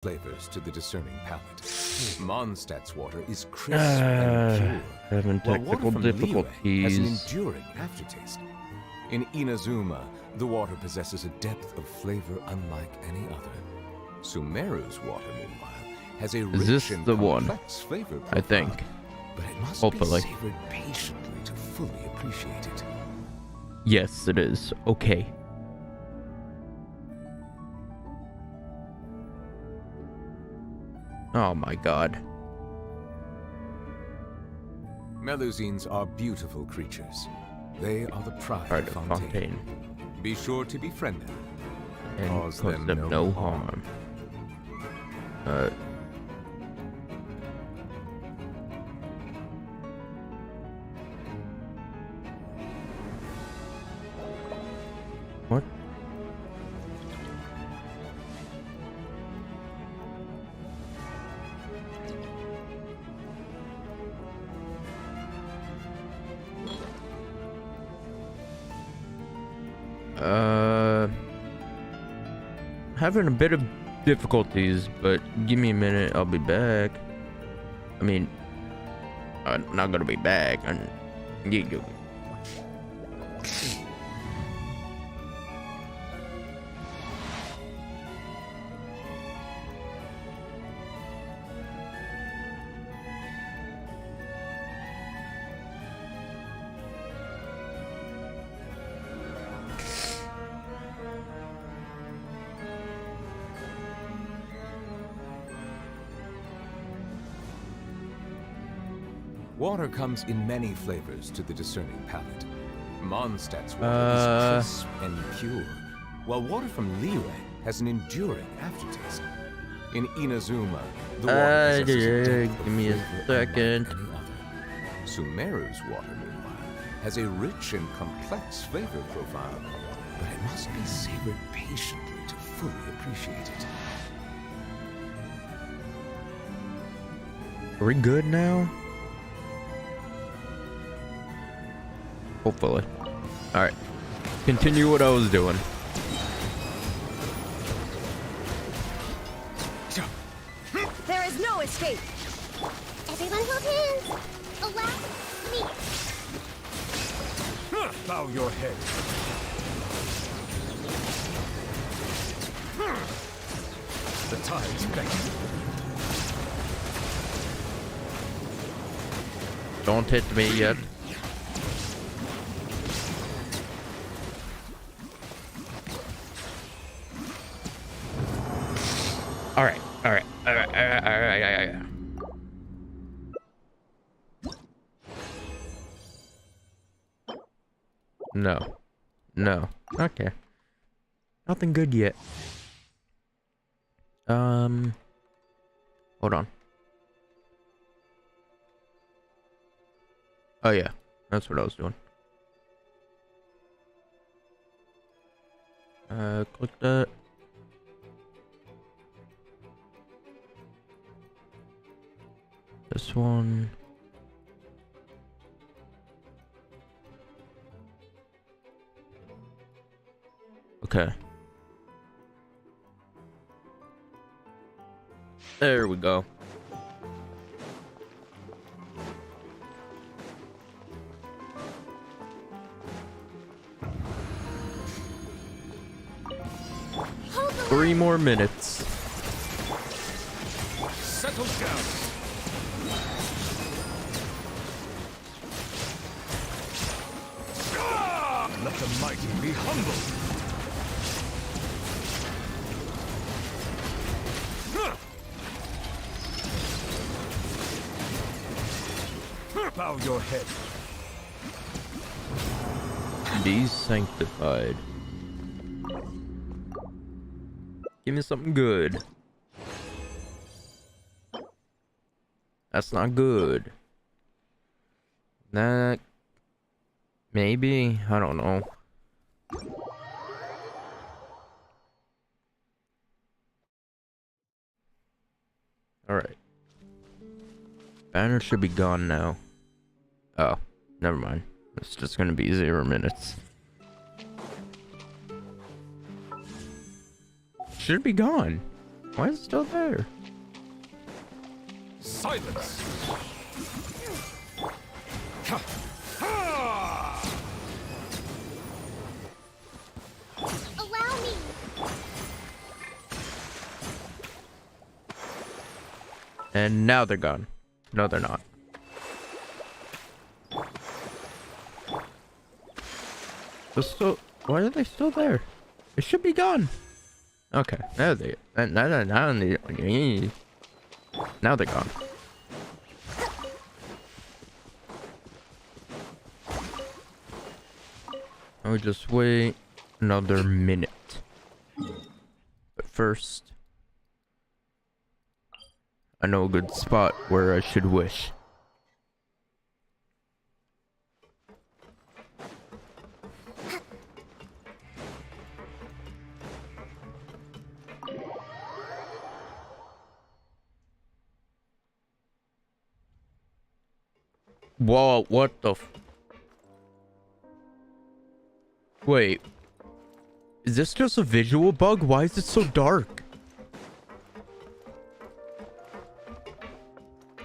flavors to the discerning palate. Mondstadt's water is crisp and pure, Having while water technical from Liyue has an difficulties. enduring aftertaste. In Inazuma, the water possesses a depth of flavor unlike any other. Sumeru's water, meanwhile, has a Is this rich and the one? complex flavor profile, I think. but it must Hopefully. be savored patiently to fully appreciate it. Yes, it is. Okay. Oh my god. Melusines are beautiful creatures. They are the pride Pride of of Fontaine. Fontaine. Be sure to befriend them. And Cause cause them them no no harm. What? Having a bit of difficulties, but give me a minute, I'll be back. I mean, I'm not gonna be back. Water comes in many flavors to the discerning palate. Mondstadt's water is crisp and pure, while water from Liyue has an enduring aftertaste. In Inazuma, the water possesses a depth of give me a flavor second. unlike any other. Sumeru's water, meanwhile, has a rich and complex flavor profile, but it must be savored patiently to fully appreciate it. Are we good now? Hopefully. Alright. Continue what I was doing. There is no escape. Everyone hold hands. Allow me. Bow your head. The tide's beckon. Don't hit me yet. Alright. No. Okay. Nothing good yet. Hold on. Oh yeah, that's what I was doing. Click that. This one. Okay. There we go. Hold the 3 more minutes. Settle down. Let the mighty be humbled. Bow your head. Desanctified. Give me something good. That's not good. That maybe, I don't know. All right. Banner should be gone now. Oh, never mind. It's just gonna be 0 minutes. Should be gone. Why is it still there? Silence! Ha! Ha! Allow me. And now they're gone. No, they're not. They're still. Why are they still there? It should be gone. Okay, now they. Now they're gone. I would just wait another minute. But first, I know a good spot where I should wish. Whoa, what the Wait. Is this just a visual bug? Why is it so dark?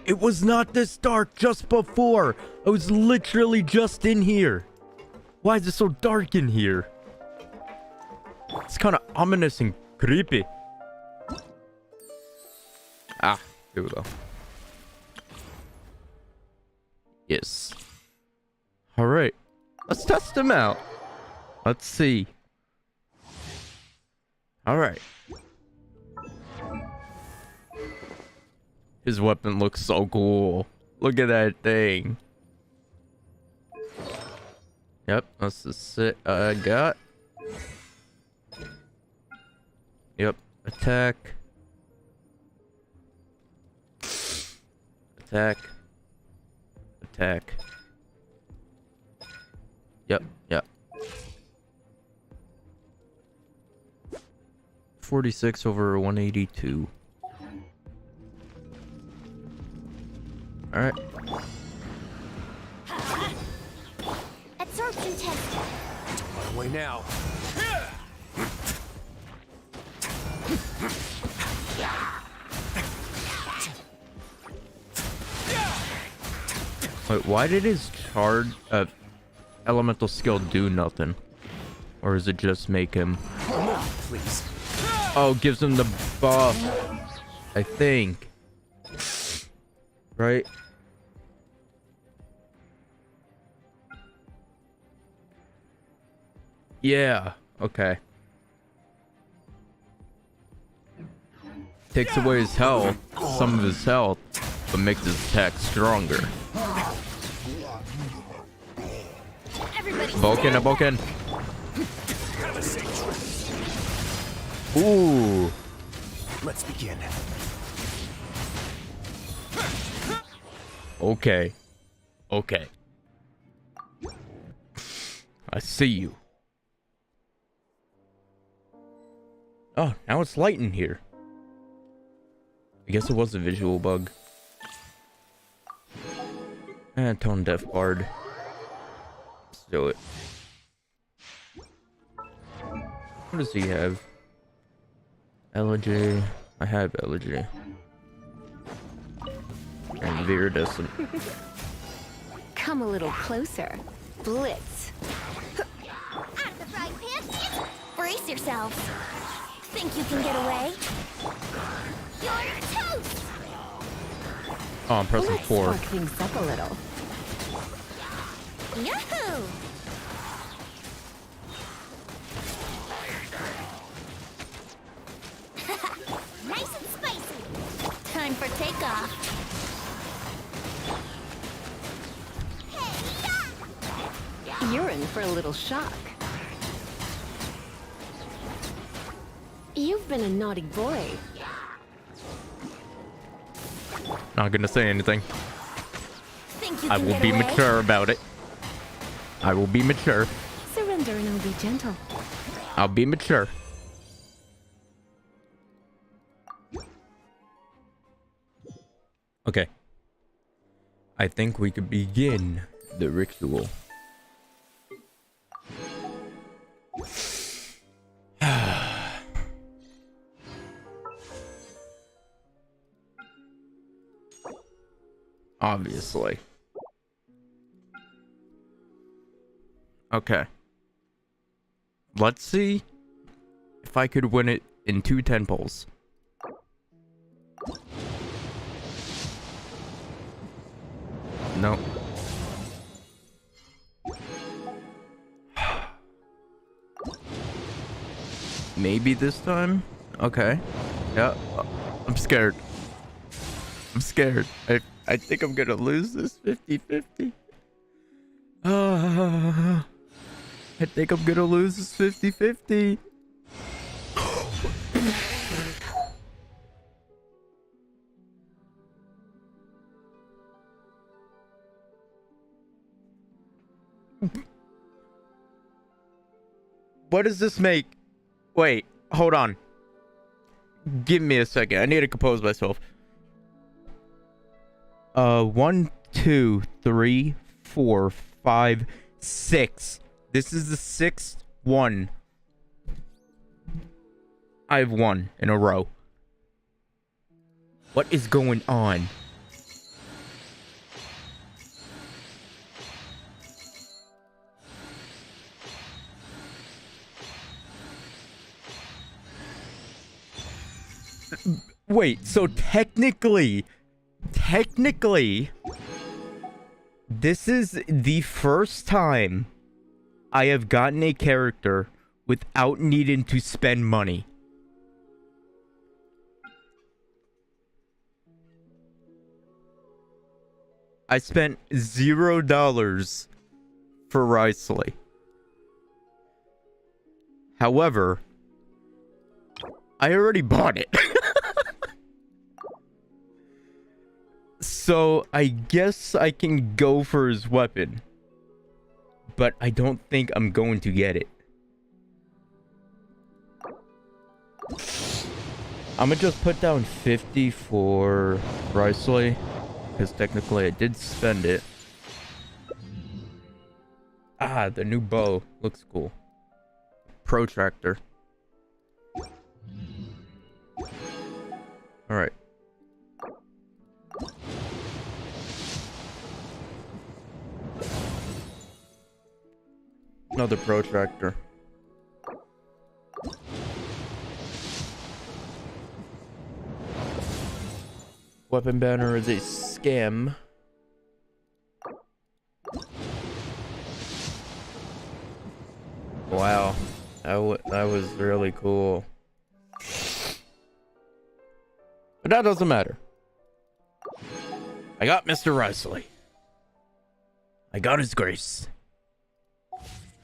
It was not this dark just before. I was literally just in here. Why is it so dark in here? It's kind of ominous and creepy. Ah, here we go. Yes. All right. Let's test him out. Let's see. All right. His weapon looks so cool. Look at that thing. Yep, that's the set I got. Yep, attack. Attack. Attack. Yep, yep. 46 over 182. All right. Absorption test. My way now. Wait, why did his charge elemental skill do nothing? Or does it just make him? Please. Oh, gives him the buff. I think. Right? Yeah. Okay. Takes away his health, some of his health, but makes his attack stronger. Boken, a Boken. Ooh. Let's begin. Okay. Okay. I see you. Oh, now it's light in here. I guess it was a visual bug. And tone deaf bard. Let's do it. What does he have? Allergy. I have allergy. And Viridissen. Come a little closer. Blitz. Out of the frying pan. Brace yourselves. Think you can get away? You're toast. Oh, I'm pressing Let's 4. spark things up a little. Yahoo! Nice and spicy. Time for takeoff. Hey, You're in for a little shock. You've been a naughty boy. Not gonna say anything. think you I can will get be away? mature about it. I will be mature. Surrender and I'll be gentle. I'll be mature. Okay. I think we could begin the ritual. Obviously. Okay. Let's see if I could win it in 2 10-poles. No. Maybe this time? Okay. Yeah. I'm scared. I'm scared. I think I'm gonna lose this 50-50. I think I'm gonna lose this 50-50. What does this make? Wait, hold on. Give me a second. I need to compose myself. 1, 2, 3, 4, 5, 6. This is the 6th one I've won in a row. What is going on? Wait, so technically, this is the first time I have gotten a character without needing to spend money. I spent $0 for Wriothesley. However, I already bought it. So I guess I can go for his weapon. But I don't think I'm going to get it. I'm gonna just put down 50 for Wriothesley, because technically I did spend it. Ah, the new bow looks cool. Protractor. Alright. Another protractor. Weapon banner is a scam. Wow, that was really cool. But that doesn't matter. I got Mr. Wriothesley. I got his grace.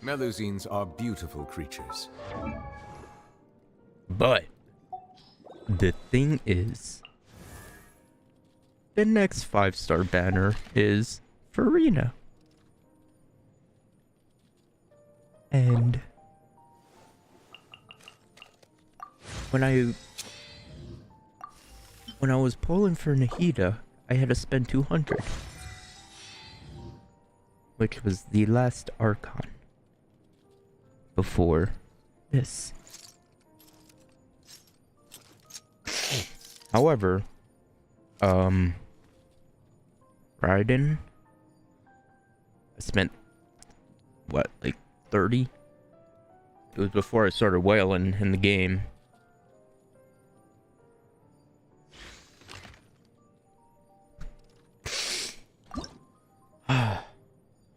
Melusines are beautiful creatures. But the thing is, the next 5-star banner is Farina. And when I was pulling for Nahida, I had to spend 200, which was the last Archon before this. However, Raiden, I spent what, like 30? It was before I started whaling in the game.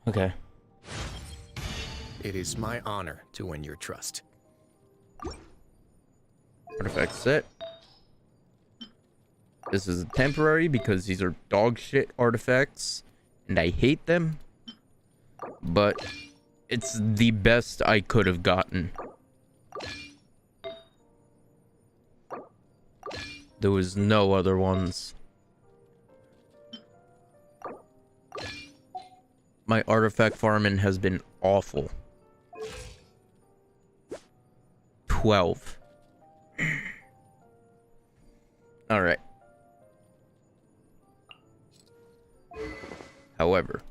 Okay. It is my honor to win your trust. Artifact set. This is temporary because these are dog shit artifacts and I hate them. But it's the best I could have gotten. There was no other ones. My artifact farming has been awful. 12. Alright. However,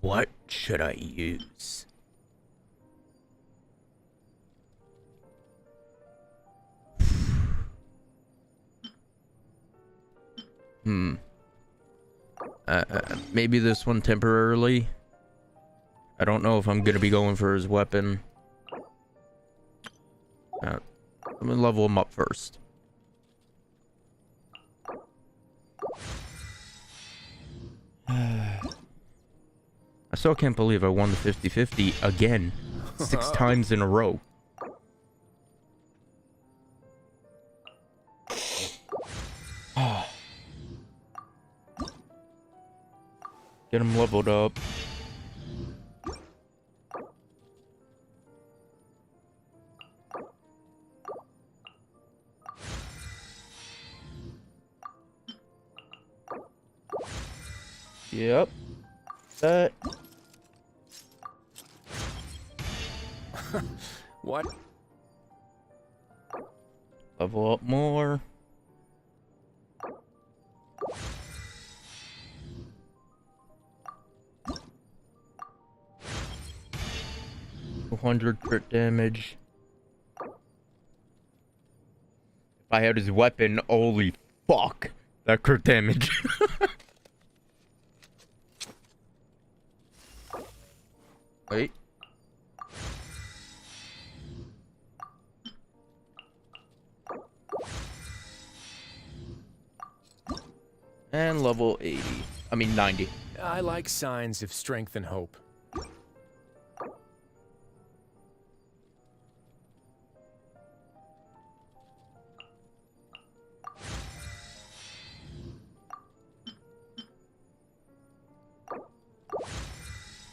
what should I use? Maybe this one temporarily. I don't know if I'm gonna be going for his weapon. I'm gonna level him up first. I still can't believe I won the 50-50 again. 6 times in a row. Get him leveled up. Yep. That. What? Level up more. $200 crit damage. If I had his weapon, holy fuck. That crit damage. Wait. And level 80. I mean 90. I like signs of strength and hope.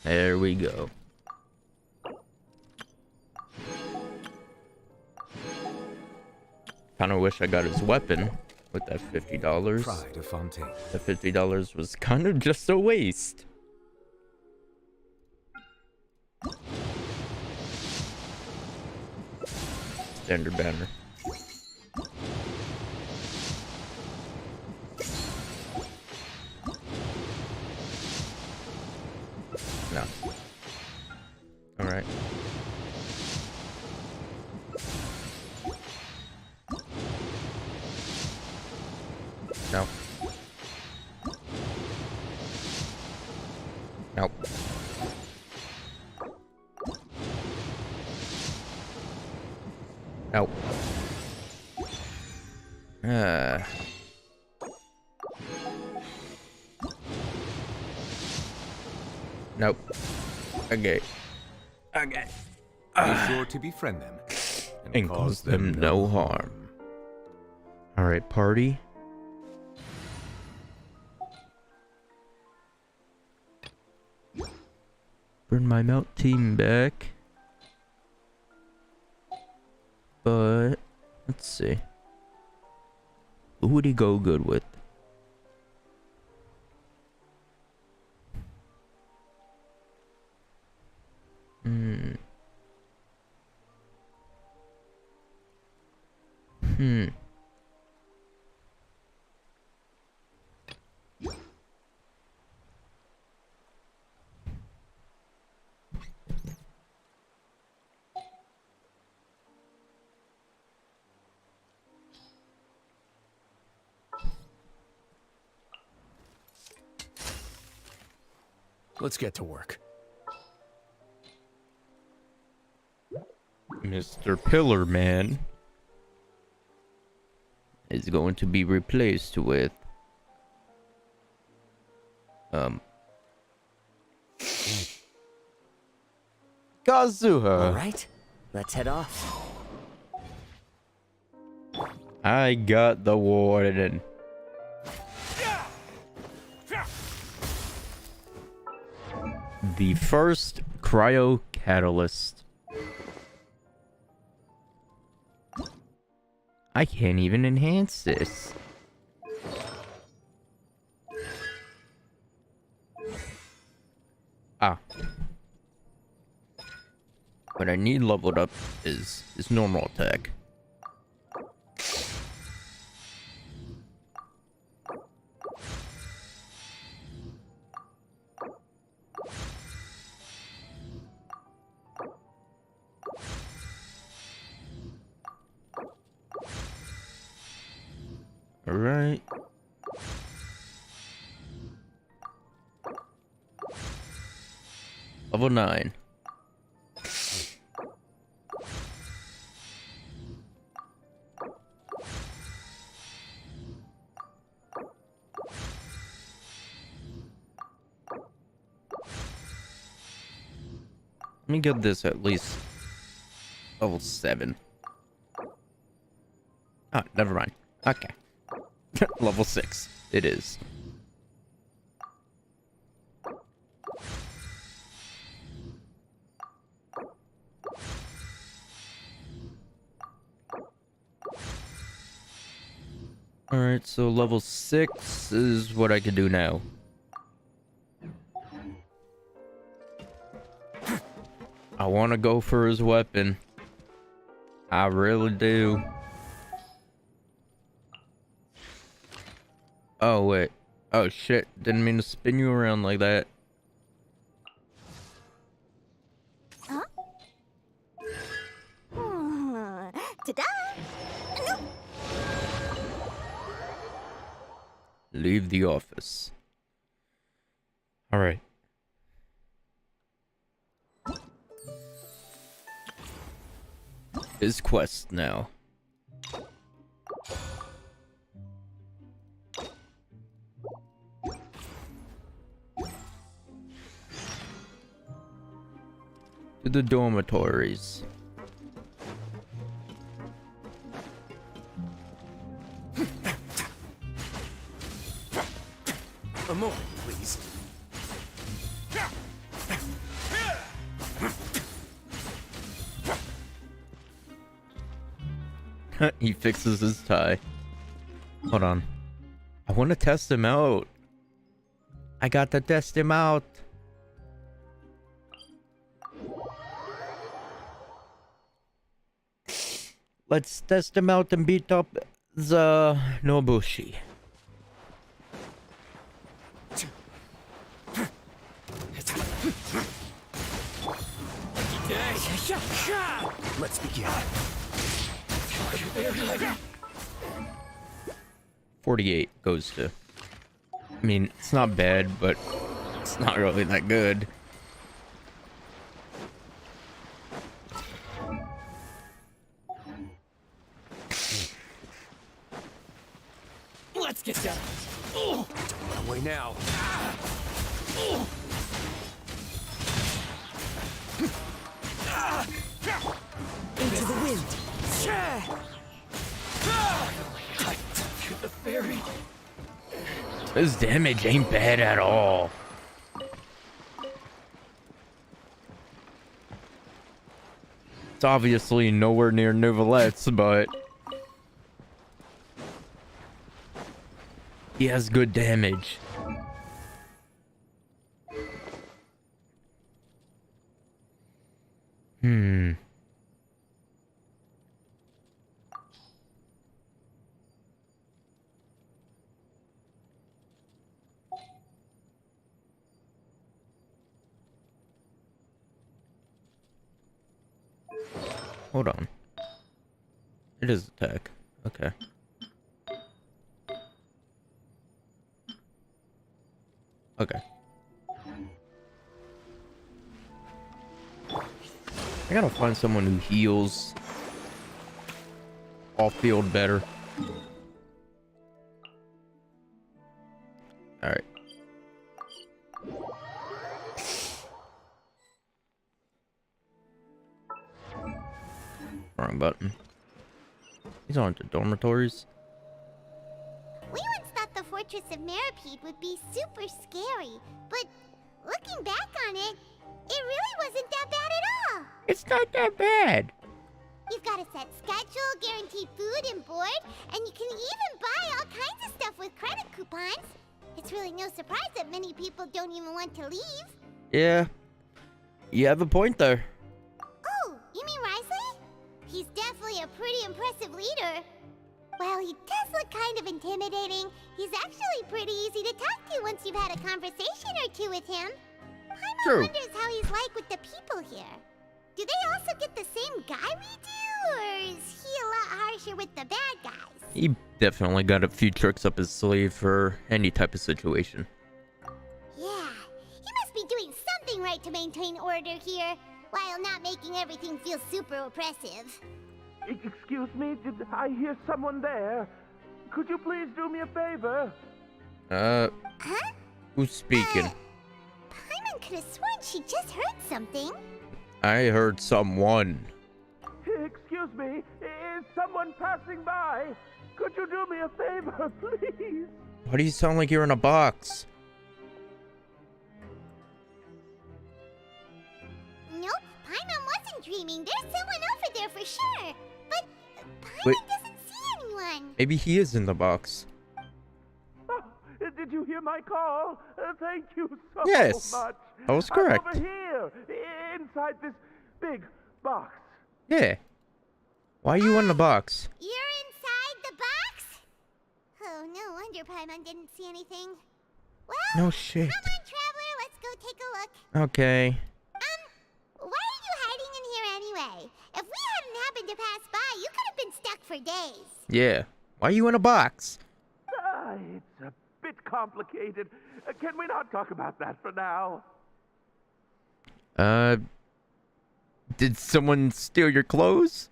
There we go. Kinda wish I got his weapon with that $50. Pride of Fontaine. The $50 was kind of just a waste. Standard banner. No. Alright. No. Nope. Nope. Nope. Okay. Okay. Be sure to befriend them And cause them no harm. Alright, party. Bring my melt team back. But let's see. Who would he go good with? Let's get to work. Mr. Pillar Man is going to be replaced with Kazuha. All right, let's head off. I got the warden. The first cryo catalyst. I can't even enhance this. Ah. What I need leveled up is normal attack. Alright. Level 9. Let me get this at least level 7. Ah, never mind. Okay. Level 6. It is. Alright, so level 6 is what I can do now. I want to go for his weapon. I really do. Oh, wait. Oh, shit. Didn't mean to spin you around like that. Huh? Ta-da! No. Leave the office. Alright. His quest now. To the dormitories. A moment, please. He fixes his tie. Hold on. I want to test him out. I got to test him out. Let's test him out and beat up the Nobushi. Let's begin. 48 goes to. I mean, it's not bad, but it's not really that good. Let's get down. Don't run away now. Into the wind. To the ferry. His damage ain't bad at all. It's obviously nowhere near Novelette's, but he has good damage. Hold on. It is attack. Okay. Okay. I gotta find someone who heals off field better. Alright. Wrong button. These aren't the dormitories. We once thought the Fortress of Meripede would be super scary, but looking back on it, it really wasn't that bad at all. It's not that bad. You've got a set schedule, guaranteed food and board, and you can even buy all kinds of stuff with credit coupons. It's really no surprise that many people don't even want to leave. Yeah. You have a point there. Oh, you mean Wriothesley? He's definitely a pretty impressive leader. While he does look kind of intimidating, he's actually pretty easy to talk to once you've had a conversation or two with him. Paimon True. wonders how he's like with the people here. Do they also get the same guy we do, or is he a lot harsher with the bad guys? He definitely got a few tricks up his sleeve for any type of situation. Yeah, he must be doing something right to maintain order here, while not making everything feel super oppressive. Excuse me, did I hear someone there? Could you please do me a favor? Huh? Who's speaking? Paimon could have sworn she just heard something. I heard someone. Excuse me, is someone passing by? Could you do me a favor, please? Why do you sound like you're in a box? Nope, Paimon wasn't dreaming. There's someone over there for sure. But Wait. Paimon doesn't see anyone. Maybe he is in the box. Oh, did you hear my call? Thank you so Yes, much. that was correct. I'm over here, inside this big box. Yeah. Why are you in the box? You're inside the box? Oh, no wonder Paimon didn't see anything. Well, No shit. come on, Traveler, let's go take a look. Okay. Why are you hiding in here anyway? If we hadn't happened to pass by, you could have been stuck for days. Yeah. Why are you in a box? It's a bit complicated. Can we not talk about that for now? Did someone steal your clothes?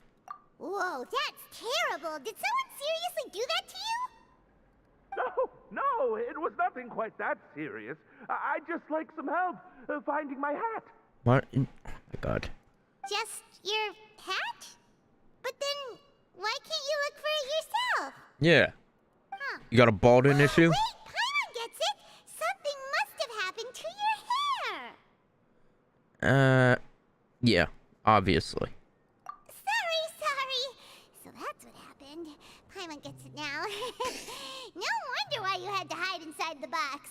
Whoa, that's terrible. Did someone seriously do that to you? No, it was nothing quite that serious. I'd just like some help finding my hat. What? Oh my god. Just your hat? But then, why can't you look for it yourself? Yeah. Huh. You got a balding issue? Wait, Paimon gets it. Something must have happened to your hair. Yeah, obviously. Sorry. So that's what happened. Paimon gets it now. No wonder why you had to hide inside the box.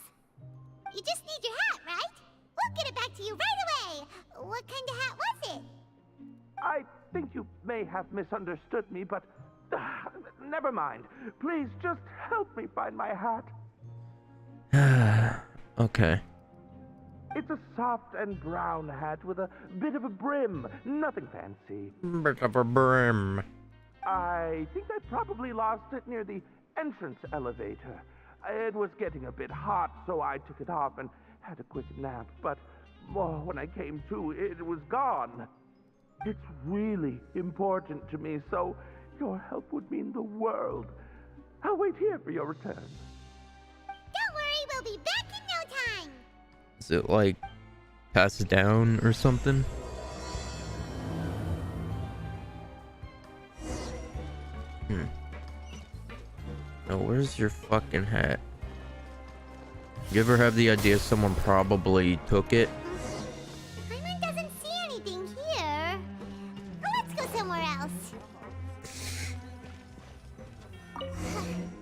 You just need your hat, right? We'll get it back to you right away. What kind of hat was it? I think you may have misunderstood me, but never mind. Please just help me find my hat. Okay. It's a soft and brown hat with a bit of a brim. Nothing fancy. Bit of a brim. I think I probably lost it near the entrance elevator. It was getting a bit hot, so I took it off and had a quick nap. But when I came to, it was gone. It's really important to me, so your help would mean the world. I'll wait here for your return. Don't worry, we'll be back in no time. Is it like pass it down or something? No, where's your fucking hat? You ever have the idea someone probably took it? Paimon doesn't see anything here. Let's go somewhere else.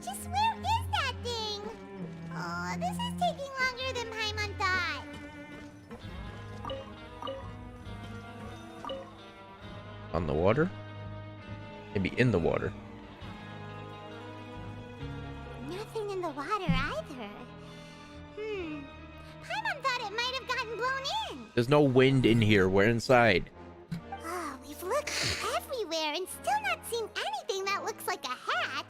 Just where is that thing? Oh, this is taking longer than Paimon thought. On the water? Maybe in the water. Nothing in the water either. Paimon thought it might have gotten blown in. There's no wind in here. We're inside. Oh, we've looked everywhere and still not seen anything that looks like a hat.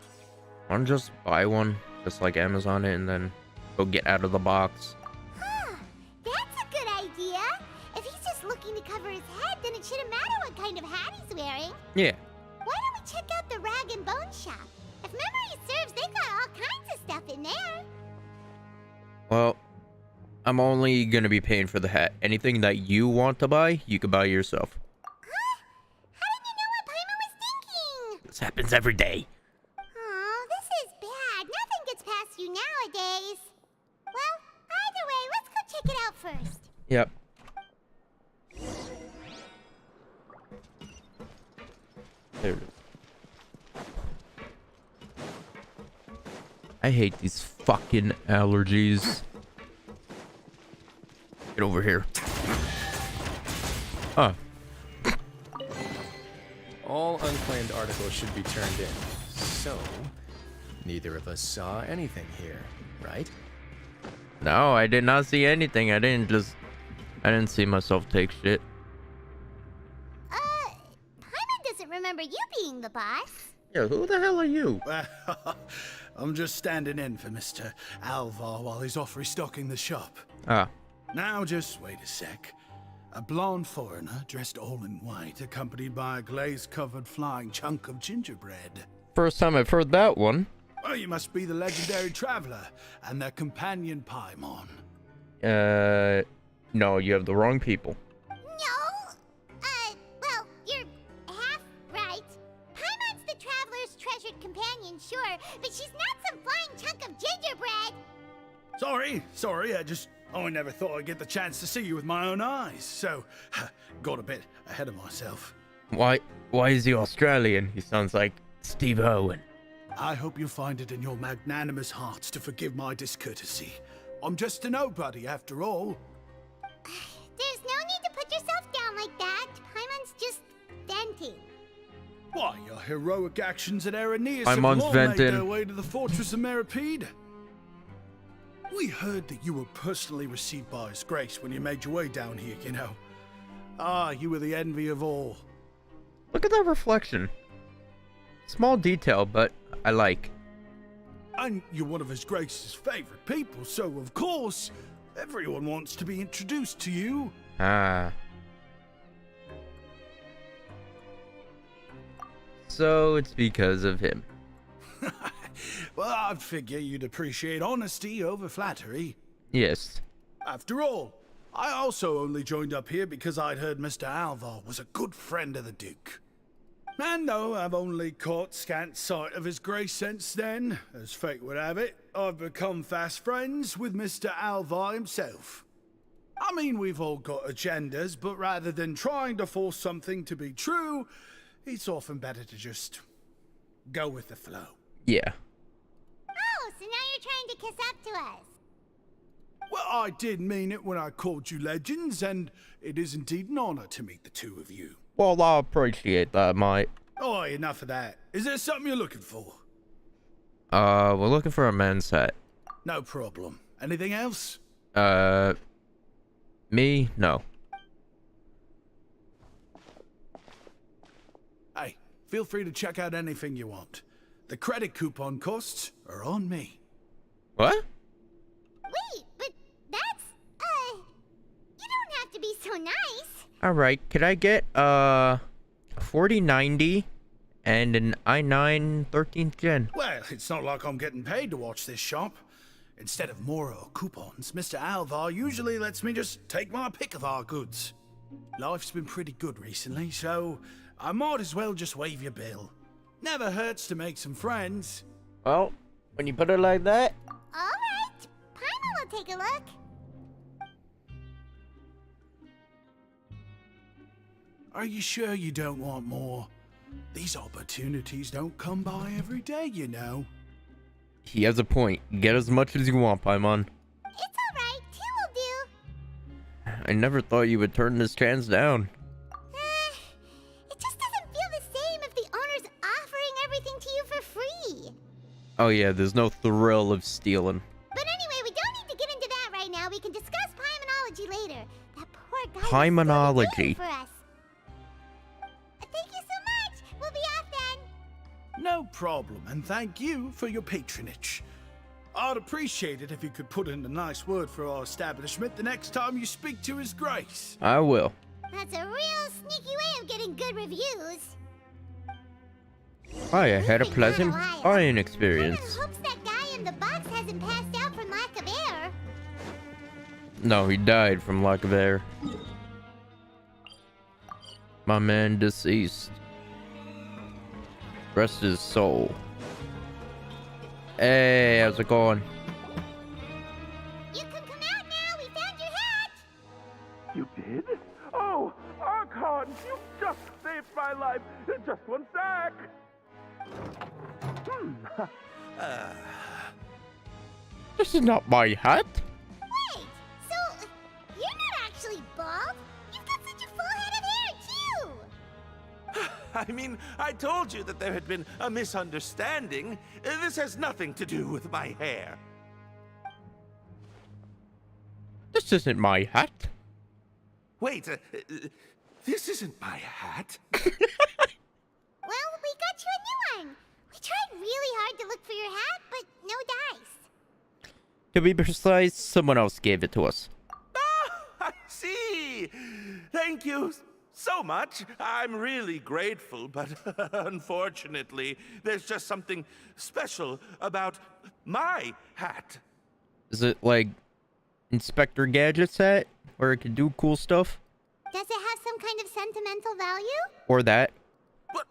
Why don't you just buy one, just like Amazon it, and then go get out of the box? Huh, that's a good idea. If he's just looking to cover his head, then it shouldn't matter what kind of hat he's wearing. Yeah. Why don't we check out the rag and bone shop? If memory serves, they got all kinds of stuff in there. Well, I'm only gonna be paying for the hat. Anything that you want to buy, you can buy yourself. Huh? How did you know what Paimon was thinking? This happens every day. Oh, this is bad. Nothing gets past you nowadays. Well, either way, let's go check it out first. Yep. There it is. I hate these fucking allergies. Get over here. Oh. All unclaimed articles should be turned in. So, neither of us saw anything here, right? No, I did not see anything. I didn't see myself take shit. Paimon doesn't remember you being the boss. Yeah, who the hell are you? I'm just standing in for Mr. Alvar while he's off restocking the shop. Ah, Now just wait a sec. A blonde foreigner dressed all in white, accompanied by a glaze-covered flying chunk of gingerbread. First time I've heard that one. Oh, you must be the legendary traveler and their companion Paimon. No, you have the wrong people. No. Well, you're half right. Paimon's the traveler's treasured companion, sure, but she's not some flying chunk of gingerbread. Sorry, I never thought I'd get the chance to see you with my own eyes, so got a bit ahead of myself. Why is he Australian? He sounds like Steve Owen. I hope you find it in your magnanimous hearts to forgive my discourtesy. I'm just a nobody, after all. There's no need to put yourself down like that. Paimon's just venting. Why, your heroic actions at Aranias Paimon's have all made venting. their way to the fortress of Meripede. We heard that you were personally received by His Grace when you made your way down here, you know. Ah, you were the envy of all. Look at that reflection. Small detail, but I like. And you're one of His Grace's favorite people, so of course, everyone wants to be introduced to you. Ah. So it's because of him. Well, I'd figure you'd appreciate honesty over flattery. Yes. After all, I also only joined up here because I'd heard Mr. Alvar was a good friend of the Duke. And though I've only caught scant sight of His Grace since then, as fate would have it, I've become fast friends with Mr. Alvar himself. I mean, we've all got agendas, but rather than trying to force something to be true, it's often better to just go with the flow. Yeah. Oh, so now you're trying to kiss up to us. Well, I did mean it when I called you legends, and it is indeed an honor to meet the two of you. Well, I appreciate that, mate. Oh, enough of that. Is there something you're looking for? We're looking for a men's hat. No problem. Anything else? Me? No. Hey, feel free to check out anything you want. The credit coupon costs are on me. What? Wait, but that's, you don't have to be so nice. Alright, could I get, 4090 and an i9 13th gen? Well, it's not like I'm getting paid to watch this shop. Instead of more coupons, Mr. Alvar usually lets me just take my pick of our goods. Life's been pretty good recently, so I might as well just waive your bill. Never hurts to make some friends. Well, when you put it like that. All right, Paimon will take a look. Are you sure you don't want more? These opportunities don't come by every day, you know. He has a point. Get as much as you want, Paimon. It's all right, two will do. I never thought you would turn this chance down. It just doesn't feel the same if the owner's offering everything to you for free. Oh yeah, there's no thrill of stealing. But anyway, we don't need to get into that right now. We can discuss Paimonology later. That poor guy Paimonology. was really for us. Thank you so much. We'll be off then. No problem, and thank you for your patronage. I'd appreciate it if you could put in a nice word for our establishment the next time you speak to His Grace. I will. That's a real sneaky way of getting good reviews. I had a pleasant buying Paimon experience. hopes that guy in the box hasn't passed out from lack of air. No, he died from lack of air. My man deceased. Rest his soul. Hey, how's it going? You can come out now. We found your hat. You did? Oh, Archon, you just saved my life. Just one sec. This is not my hat. Wait, so you're not actually bald? You've got such a full head of hair, too. I mean, I told you that there had been a misunderstanding. This has nothing to do with my hair. This isn't my hat. Wait, this isn't my hat. Well, we got you a new one. We tried really hard to look for your hat, but no dice. To be precise, someone else gave it to us. Thank you so much. I'm really grateful, but unfortunately, there's just something special about my hat. Is it like Inspector Gadget's hat, where it can do cool stuff? Does it have some kind of sentimental value? Or that? But,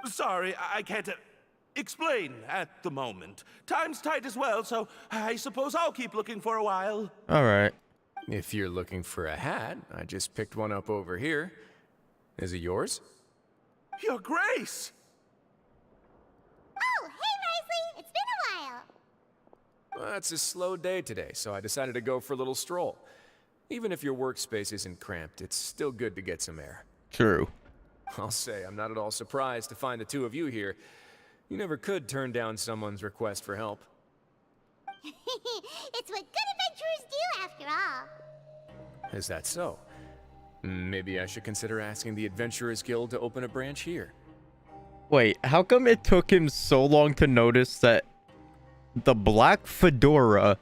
sorry, I can't explain at the moment. Time's tight as well, so I suppose I'll keep looking for a while. All right. If you're looking for a hat, I just picked one up over here. Is it yours? Your Grace! Oh, hey, Wriothesley! It's been a while. Well, it's a slow day today, so I decided to go for a little stroll. Even if your workspace isn't cramped, it's still good to get some air. True. I'll say I'm not at all surprised to find the two of you here. You never could turn down someone's request for help. It's what good adventurers do, after all. Is that so? Maybe I should consider asking the Adventurers Guild to open a branch here. Wait, how come it took him so long to notice that the black fedora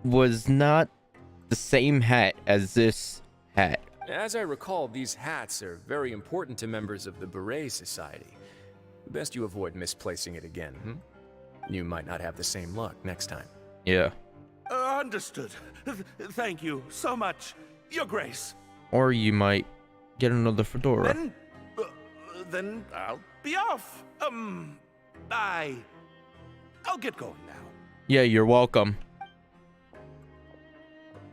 was not the same hat as this hat? As I recall, these hats are very important to members of the Beret Society. Best you avoid misplacing it again, You might not have the same luck next time. Yeah. Understood. Thank you so much, Your Grace. Or you might get another fedora. Then I'll be off. I'll get going now. Yeah, you're welcome.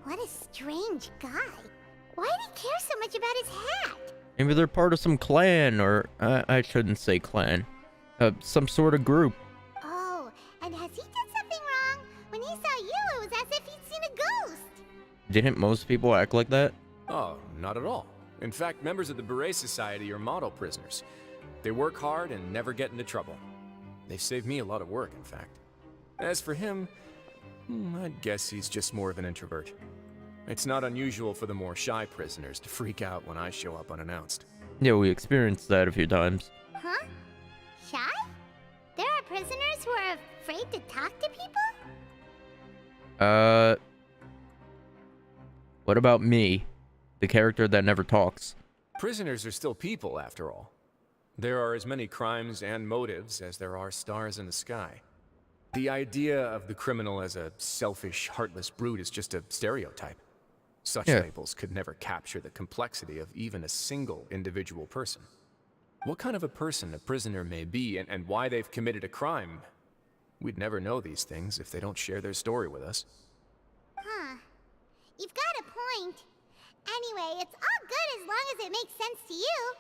What a strange guy. Why did he care so much about his hat? Maybe they're part of some clan, or I shouldn't say clan. Some sort of group. Oh, and has he done something wrong? When he saw you, it was as if he'd seen a ghost. Didn't most people act like that? Oh, not at all. In fact, members of the Beret Society are model prisoners. They work hard and never get into trouble. They've saved me a lot of work, in fact. As for him, I'd guess he's just more of an introvert. It's not unusual for the more shy prisoners to freak out when I show up unannounced. Yeah, we experienced that a few times. Huh? Shy? There are prisoners who are afraid to talk to people? What about me? The character that never talks. Prisoners are still people, after all. There are as many crimes and motives as there are stars in the sky. The idea of the criminal as a selfish, heartless brute is just a stereotype. Such labels could never capture the complexity of even a single individual person. What kind of a person a prisoner may be and why they've committed a crime, we'd never know these things if they don't share their story with us. Huh. You've got a point. Anyway, it's all good as long as it makes sense to you.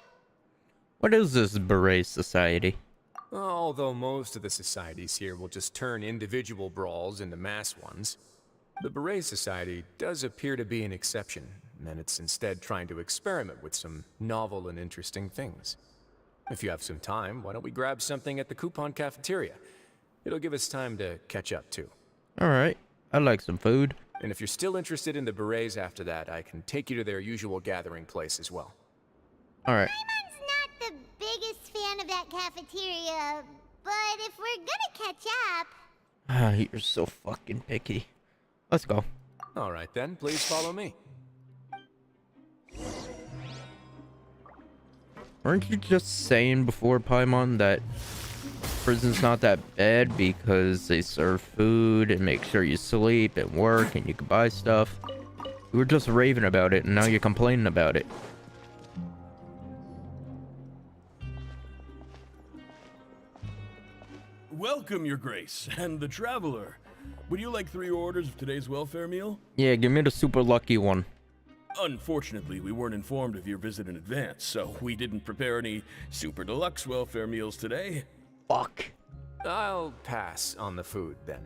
What is this Beret Society? Although most of the societies here will just turn individual brawls into mass ones, the Beret Society does appear to be an exception, and it's instead trying to experiment with some novel and interesting things. If you have some time, why don't we grab something at the coupon cafeteria? It'll give us time to catch up, too. Alright, I'd like some food. And if you're still interested in the Berets after that, I can take you to their usual gathering place as well. Alright. Paimon's not the biggest fan of that cafeteria, but if we're gonna catch up... Ah, you're so fucking picky. Let's go. Alright then, please follow me. Weren't you just saying before, Paimon, that prison's not that bad because they serve food and make sure you sleep and work and you can buy stuff? You were just raving about it and now you're complaining about it. Welcome, Your Grace, and the Traveler. Would you like 3 orders of today's welfare meal? Yeah, give me the super lucky one. Unfortunately, we weren't informed of your visit in advance, so we didn't prepare any super deluxe welfare meals today. Fuck. I'll pass on the food, then.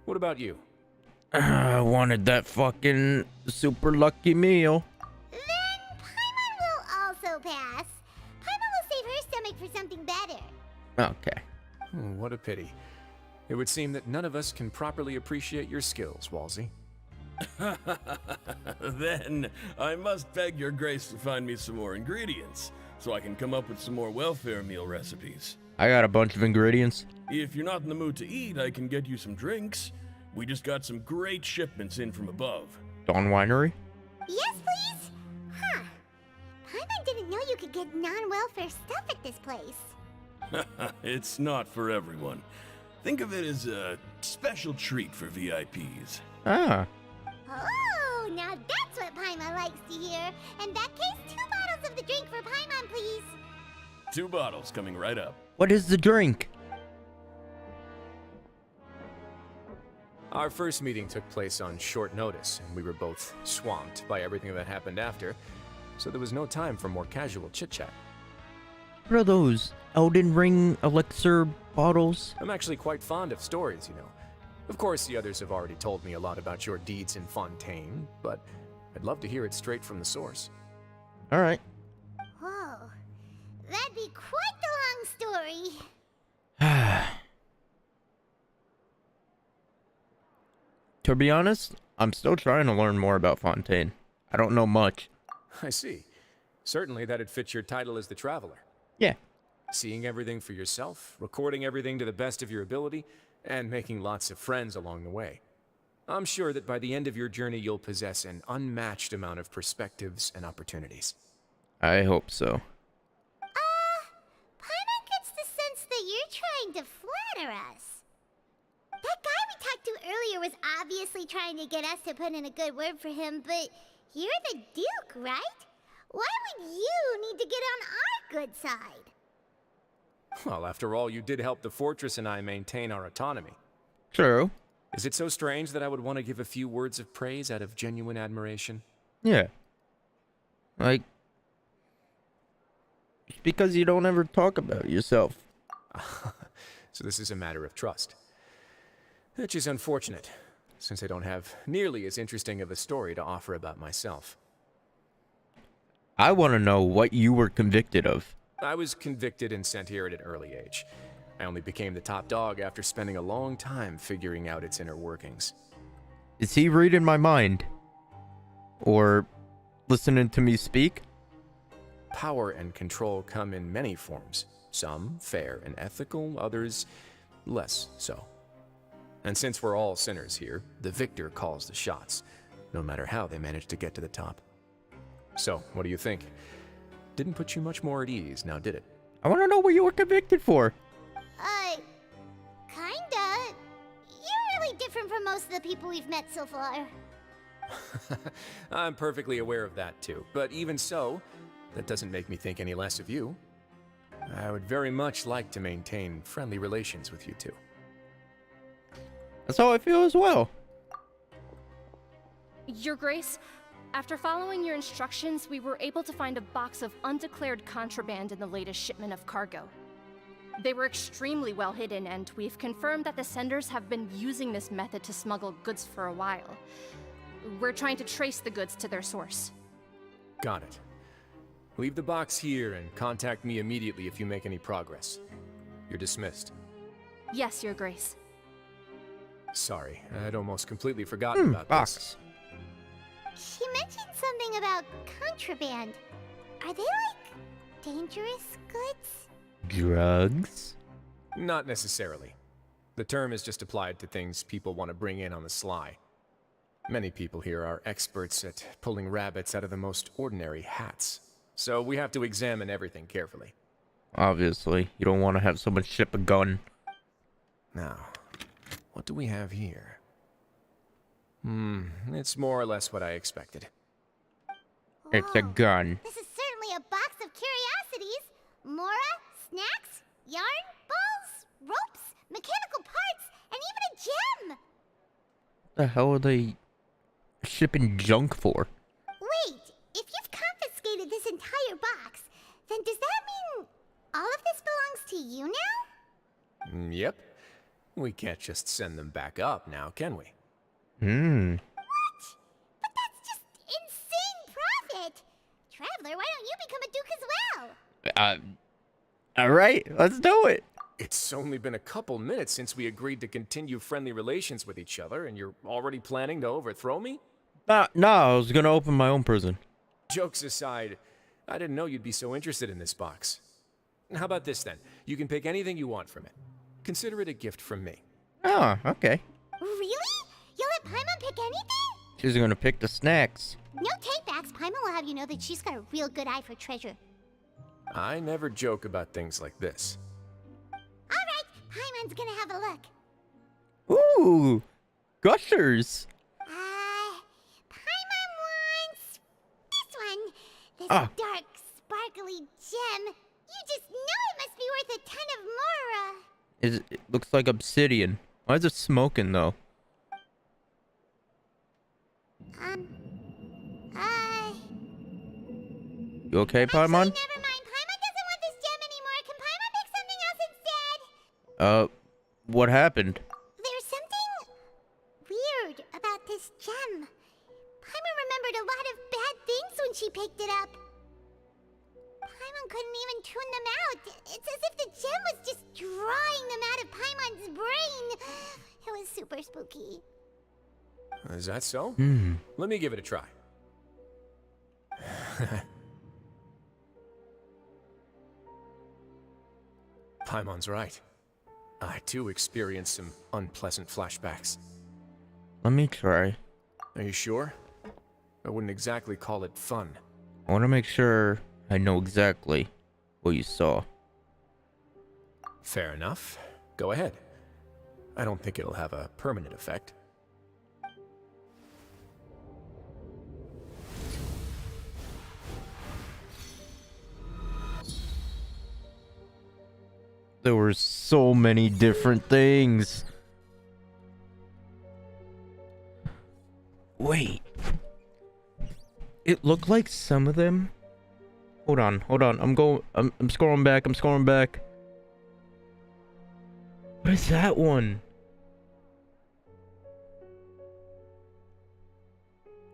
What about you? I wanted that fucking super lucky meal. Then Paimon will also pass. Paimon will save her stomach for something better. Okay. What a pity. It would seem that none of us can properly appreciate your skills, Walsey. Then I must beg Your Grace to find me some more ingredients, so I can come up with some more welfare meal recipes. I got a bunch of ingredients. If you're not in the mood to eat, I can get you some drinks. We just got some great shipments in from above. Dawn Winery? Yes, please? Huh. Paimon didn't know you could get non-welfare stuff at this place. It's not for everyone. Think of it as a special treat for VIPs. Ah. Oh, now that's what Paimon likes to hear. In that case, 2 bottles of the drink for Paimon, please. 2 bottles coming right up. What is the drink? Our first meeting took place on short notice, and we were both swamped by everything that happened after, so there was no time for more casual chit-chat. What are those? Elden Ring elixir bottles? I'm actually quite fond of stories, you know. Of course, the others have already told me a lot about your deeds in Fontaine, but I'd love to hear it straight from the source. Alright. Whoa. That'd be quite the long story. To be honest, I'm still trying to learn more about Fontaine. I don't know much. I see. Certainly that'd fit your title as the Traveler. Yeah. Seeing everything for yourself, recording everything to the best of your ability, and making lots of friends along the way. I'm sure that by the end of your journey you'll possess an unmatched amount of perspectives and opportunities. I hope so. Paimon gets the sense that you're trying to flatter us. That guy we talked to earlier was obviously trying to get us to put in a good word for him, but you're the Duke, right? Why would you need to get on our good side? Well, after all, you did help the fortress and I maintain our autonomy. True. Is it so strange that I would want to give a few words of praise out of genuine admiration? Yeah. Like, it's because you don't ever talk about yourself. So this is a matter of trust. Which is unfortunate, since I don't have nearly as interesting of a story to offer about myself. I want to know what you were convicted of. I was convicted and sent here at an early age. I only became the top dog after spending a long time figuring out its inner workings. Is he reading my mind? Or listening to me speak? Power and control come in many forms. Some fair and ethical, others less so. And since we're all sinners here, the victor calls the shots, no matter how they manage to get to the top. So, what do you think? Didn't put you much more at ease, now did it? I want to know what you were convicted for. Kinda. You're really different from most of the people we've met so far. I'm perfectly aware of that too, but even so, that doesn't make me think any less of you. I would very much like to maintain friendly relations with you two. That's how I feel as well. Your Grace, after following your instructions, we were able to find a box of undeclared contraband in the latest shipment of cargo. They were extremely well hidden, and we've confirmed that the senders have been using this method to smuggle goods for a while. We're trying to trace the goods to their source. Got it. Leave the box here and contact me immediately if you make any progress. You're dismissed. Yes, Your Grace. Sorry, I'd almost completely forgotten about box. this. She mentioned something about contraband. Are they like dangerous goods? Drugs? Not necessarily. The term is just applied to things people want to bring in on the sly. Many people here are experts at pulling rabbits out of the most ordinary hats. So we have to examine everything carefully. Obviously, you don't want to have someone ship a gun. Now, what do we have here? It's more or less what I expected. It's a gun. This is certainly a box of curiosities. Mora, snacks, yarn, balls, ropes, mechanical parts, and even a gem! What the hell are they shipping junk for? Wait, if you've confiscated this entire box, then does that mean all of this belongs to you now? Yep. We can't just send them back up now, can we? What? But that's just insane profit! Traveler, why don't you become a duke as well? Alright, let's do it. It's only been a couple minutes since we agreed to continue friendly relations with each other, and you're already planning to overthrow me? No, I was gonna open my own prison. Jokes aside, I didn't know you'd be so interested in this box. How about this then? You can pick anything you want from it. Consider it a gift from me. Oh, okay. Really? Paimon pick anything? She's gonna pick the snacks. No take-backs. Paimon will have you know that she's got a real good eye for treasure. I never joke about things like this. Alright, Paimon's gonna have a look. Ooh, gushers. Paimon wants this one. This Ah. dark, sparkly gem. You just know it must be worth a ton of mora. It looks like obsidian. Why is it smoking though? You okay, Paimon? Never mind. Paimon doesn't want this gem anymore. Can Paimon pick something else instead? What happened? There's something weird about this gem. Paimon remembered a lot of bad things when she picked it up. Paimon couldn't even tune them out. It's as if the gem was just drawing them out of Paimon's brain. It was super spooky. Is that so? Hmm. Let me give it a try. Paimon's right. I too experienced some unpleasant flashbacks. Let me try. Are you sure? I wouldn't exactly call it fun. I want to make sure I know exactly what you saw. Fair enough. Go ahead. I don't think it'll have a permanent effect. There were so many different things. Wait. It looked like some of them. Hold on. I'm scrolling back. What is that one?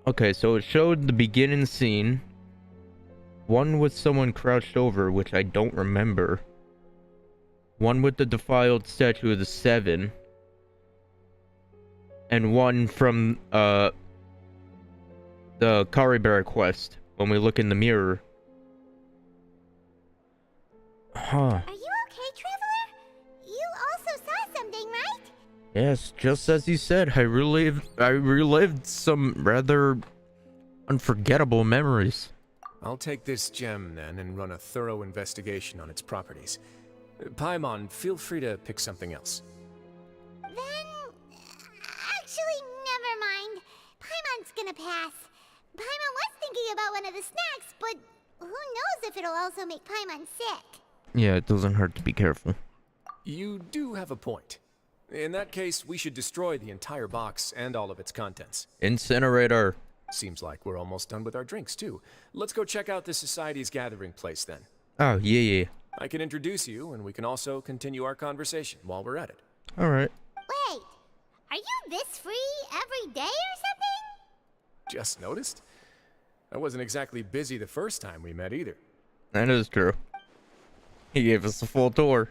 Okay, so it showed the beginning scene. One with someone crouched over, which I don't remember. One with the defiled statue of the Seven. And one from the Beret quest, when we look in the mirror. Huh. Are you okay, Traveler? You also saw something, right? Yes, just as you said, I relived some rather unforgettable memories. I'll take this gem then and run a thorough investigation on its properties. Paimon, feel free to pick something else. Then... actually, never mind. Paimon's gonna pass. Paimon was thinking about one of the snacks, but who knows if it'll also make Paimon sick. Yeah, it doesn't hurt to be careful. You do have a point. In that case, we should destroy the entire box and all of its contents. Incinerator. Seems like we're almost done with our drinks, too. Let's go check out the Society's gathering place, then. Oh, yeah. I can introduce you, and we can also continue our conversation while we're at it. Alright. Wait, are you this free every day or something? Just noticed? I wasn't exactly busy the first time we met, either. That is true. He gave us a full tour.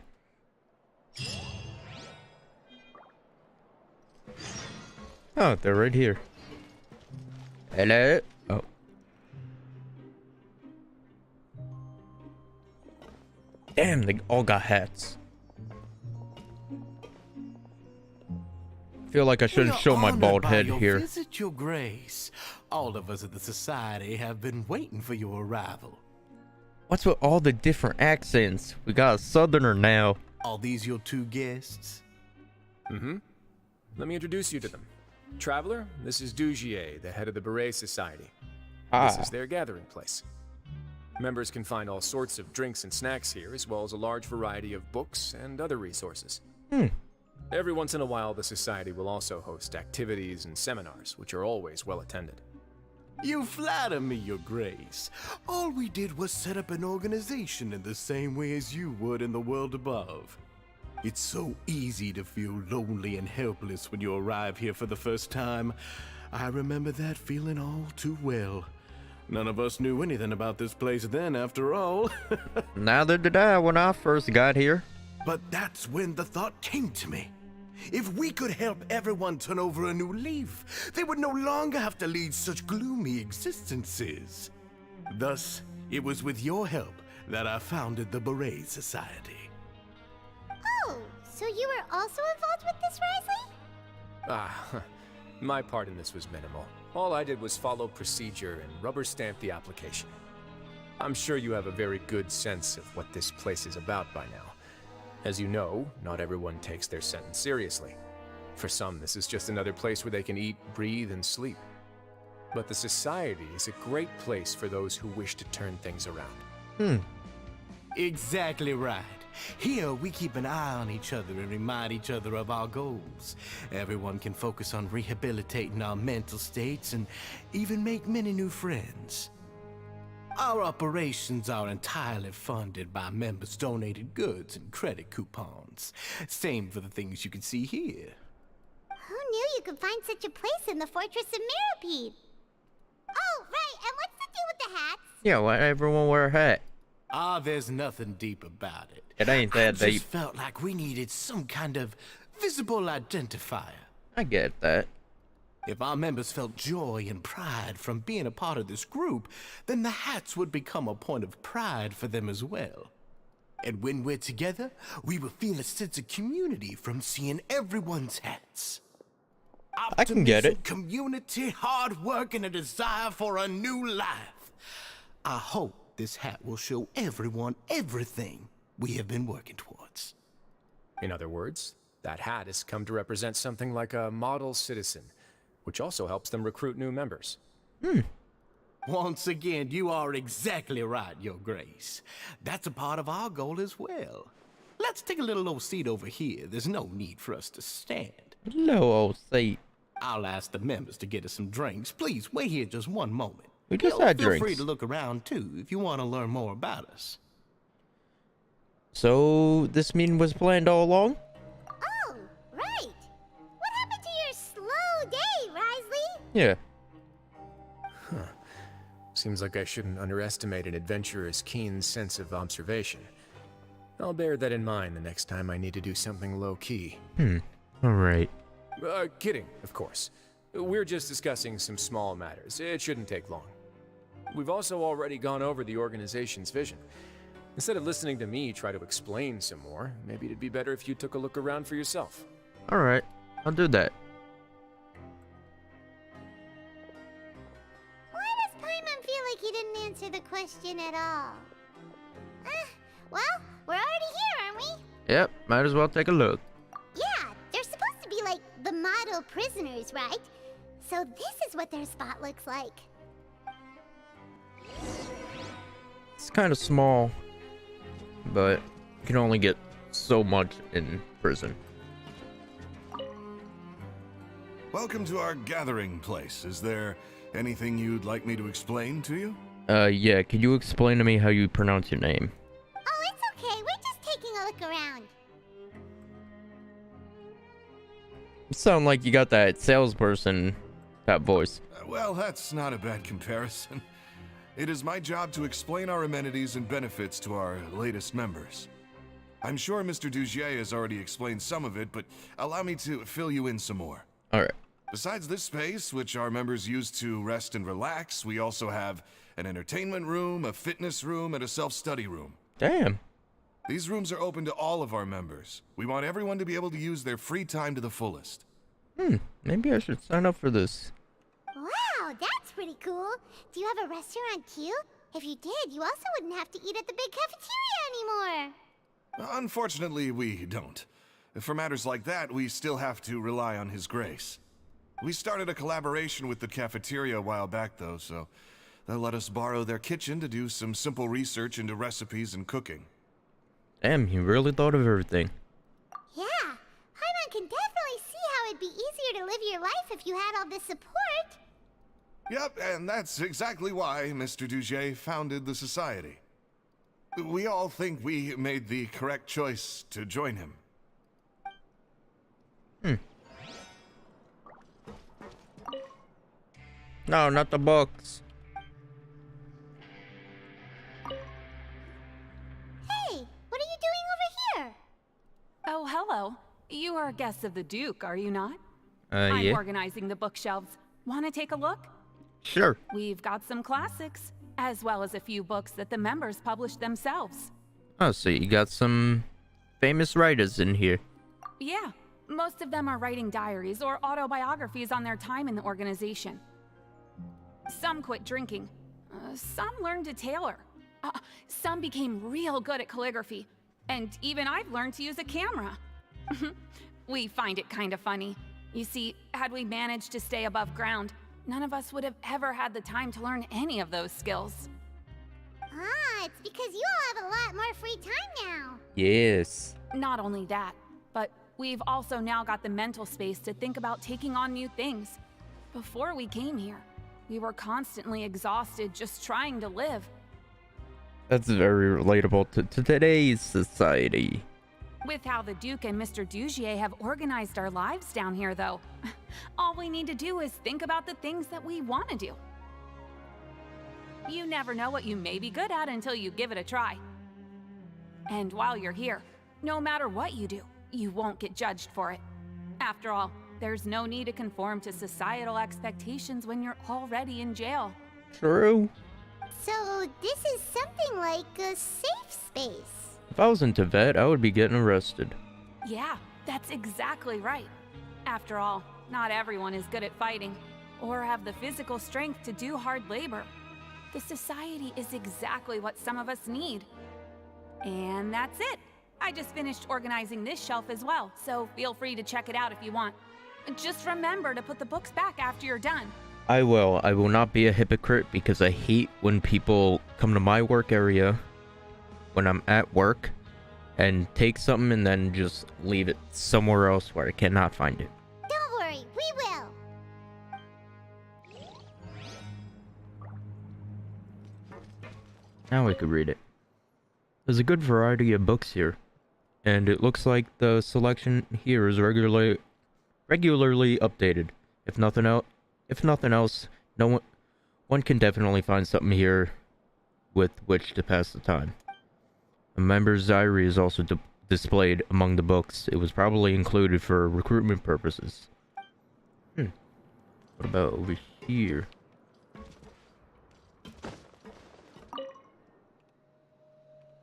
Oh, they're right here. Hello? Oh. Damn, they all got hats. Feel like I shouldn't show my bald head here. Visit, Your Grace. All of us at the Society have been waiting for your arrival. What's with all the different accents? We got a southerner now. Are these your two guests? Mm-hmm. Let me introduce you to them. Traveler, this is Dugier, the head of the Beret Society. This is their gathering place. Members can find all sorts of drinks and snacks here, as well as a large variety of books and other resources. Every once in a while, the Society will also host activities and seminars, which are always well attended. You flatter me, Your Grace. All we did was set up an organization in the same way as you would in the world above. It's so easy to feel lonely and helpless when you arrive here for the first time. I remember that feeling all too well. None of us knew anything about this place then, after all. Neither did I when I first got here. But that's when the thought came to me. If we could help everyone turn over a new leaf, they would no longer have to lead such gloomy existences. Thus, it was with your help that I founded the Beret Society. Oh, so you were also involved with this, Wriothesley? My part in this was minimal. All I did was follow procedure and rubber stamp the application. I'm sure you have a very good sense of what this place is about by now. As you know, not everyone takes their sentence seriously. For some, this is just another place where they can eat, breathe, and sleep. But the Society is a great place for those who wish to turn things around. Exactly right. Here, we keep an eye on each other and remind each other of our goals. Everyone can focus on rehabilitating our mental states and even make many new friends. Our operations are entirely funded by members' donated goods and credit coupons. Same for the things you can see here. Who knew you could find such a place in the Fortress of Mirapede? Oh, right, and what's the deal with the hats? Yeah, why everyone wear a hat? There's nothing deep about it. It ain't that I deep. just felt like we needed some kind of visible identifier. I get that. If our members felt joy and pride from being a part of this group, then the hats would become a point of pride for them as well. And when we're together, we will feel a sense of community from seeing everyone's hats. I can get it. Community, hard work, and a desire for a new life. I hope this hat will show everyone everything we have been working towards. In other words, that hat has come to represent something like a model citizen, which also helps them recruit new members. Once again, you are exactly right, Your Grace. That's a part of our goal as well. Let's take a little old seat over here. There's no need for us to stand. No old seat. I'll ask the members to get us some drinks. Please, wait here just one moment. We just had Feel drinks. free to look around, too, if you want to learn more about us. So, this meeting was planned all along? Oh, right. What happened to your slow day, Wriothesley? Yeah. Seems like I shouldn't underestimate an adventurer's keen sense of observation. I'll bear that in mind the next time I need to do something low-key. Alright. Kidding, of course. We're just discussing some small matters. It shouldn't take long. We've also already gone over the organization's vision. Instead of listening to me try to explain some more, maybe it'd be better if you took a look around for yourself. Alright. I'll do that. Why does Paimon feel like he didn't answer the question at all? Well, we're already here, aren't we? Yep, might as well take a look. Yeah, they're supposed to be like the model prisoners, right? So this is what their spot looks like. It's kind of small, but you can only get so much in prison. Welcome to our gathering place. Is there anything you'd like me to explain to you? Yeah, can you explain to me how you pronounce your name? Oh, it's okay. We're just taking a look around. You sound like you got that salesperson type voice. Well, that's not a bad comparison. It is my job to explain our amenities and benefits to our latest members. I'm sure Mr. Dugier has already explained some of it, but allow me to fill you in some more. Alright. Besides this space, which our members use to rest and relax, we also have an entertainment room, a fitness room, and a self-study room. Damn. These rooms are open to all of our members. We want everyone to be able to use their free time to the fullest. Maybe I should sign up for this. Wow, that's pretty cool. Do you have a restaurant too? If you did, you also wouldn't have to eat at the big cafeteria anymore. Unfortunately, we don't. For matters like that, we still have to rely on His Grace. We started a collaboration with the cafeteria a while back, though, so they'll let us borrow their kitchen to do some simple research into recipes and cooking. Damn, he really thought of everything. Yeah, Paimon can definitely see how it'd be easier to live your life if you had all this support. Yep, and that's exactly why Mr. Dugier founded the Society. We all think we made the correct choice to join him. No, not the books. Hey, what are you doing over here? Oh, hello. You are guests of the Duke, are you not? Yeah. I'm organizing the bookshelves. Want to take a look? Sure. We've got some classics, as well as a few books that the members published themselves. Oh, so you got some famous writers in here. Yeah, Most of them are writing diaries or autobiographies on their time in the organization. Some quit drinking. Some learned to tailor. Some became real good at calligraphy. And even I've learned to use a camera. We find it kind of funny. You see, had we managed to stay above ground, none of us would have ever had the time to learn any of those skills. Ah, it's because you all have a lot more free time now. Yes. Not only that, but we've also now got the mental space to think about taking on new things. Before we came here, we were constantly exhausted just trying to live. That's very relatable to today's society. With how the Duke and Mr. Dugier have organized our lives down here, though, all we need to do is think about the things that we want to do. You never know what you may be good at until you give it a try. And while you're here, no matter what you do, you won't get judged for it. After all, there's no need to conform to societal expectations when you're already in jail. True. So this is something like a safe space. If I was in Tibet, I would be getting arrested. Yeah, that's exactly right. After all, not everyone is good at fighting, or have the physical strength to do hard labor. The society is exactly what some of us need. And that's it. I just finished organizing this shelf as well, so feel free to check it out if you want. Just remember to put the books back after you're done. I will. I will not be a hypocrite because I hate when people come to my work area when I'm at work and take something and then just leave it somewhere else where I cannot find it. Don't worry, we will. Now I could read it. There's a good variety of books here, and it looks like the selection here is regularly updated. If nothing else, one can definitely find something here with which to pass the time. A member's diary is also displayed among the books. It was probably included for recruitment purposes. What about over here?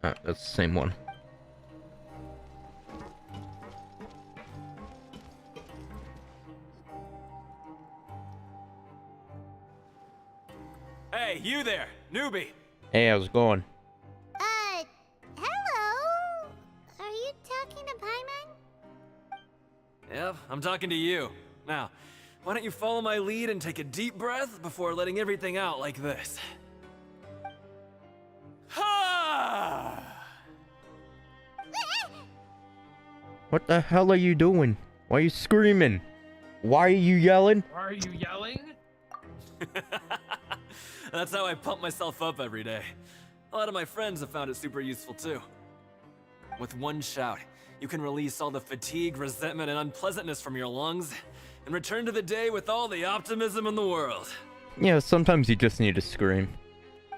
Ah, that's the same one. Hey, you there, newbie. Hey, how's it going? Hello? Are you talking to Paimon? Yep, I'm talking to you. Now, why don't you follow my lead and take a deep breath before letting everything out like this? Ha! What the hell are you doing? Why are you screaming? Why are you yelling? Why are you yelling? That's how I pump myself up every day. A lot of my friends have found it super useful too. With one shout, you can release all the fatigue, resentment, and unpleasantness from your lungs and return to the day with all the optimism in the world. Yeah, sometimes you just need to scream.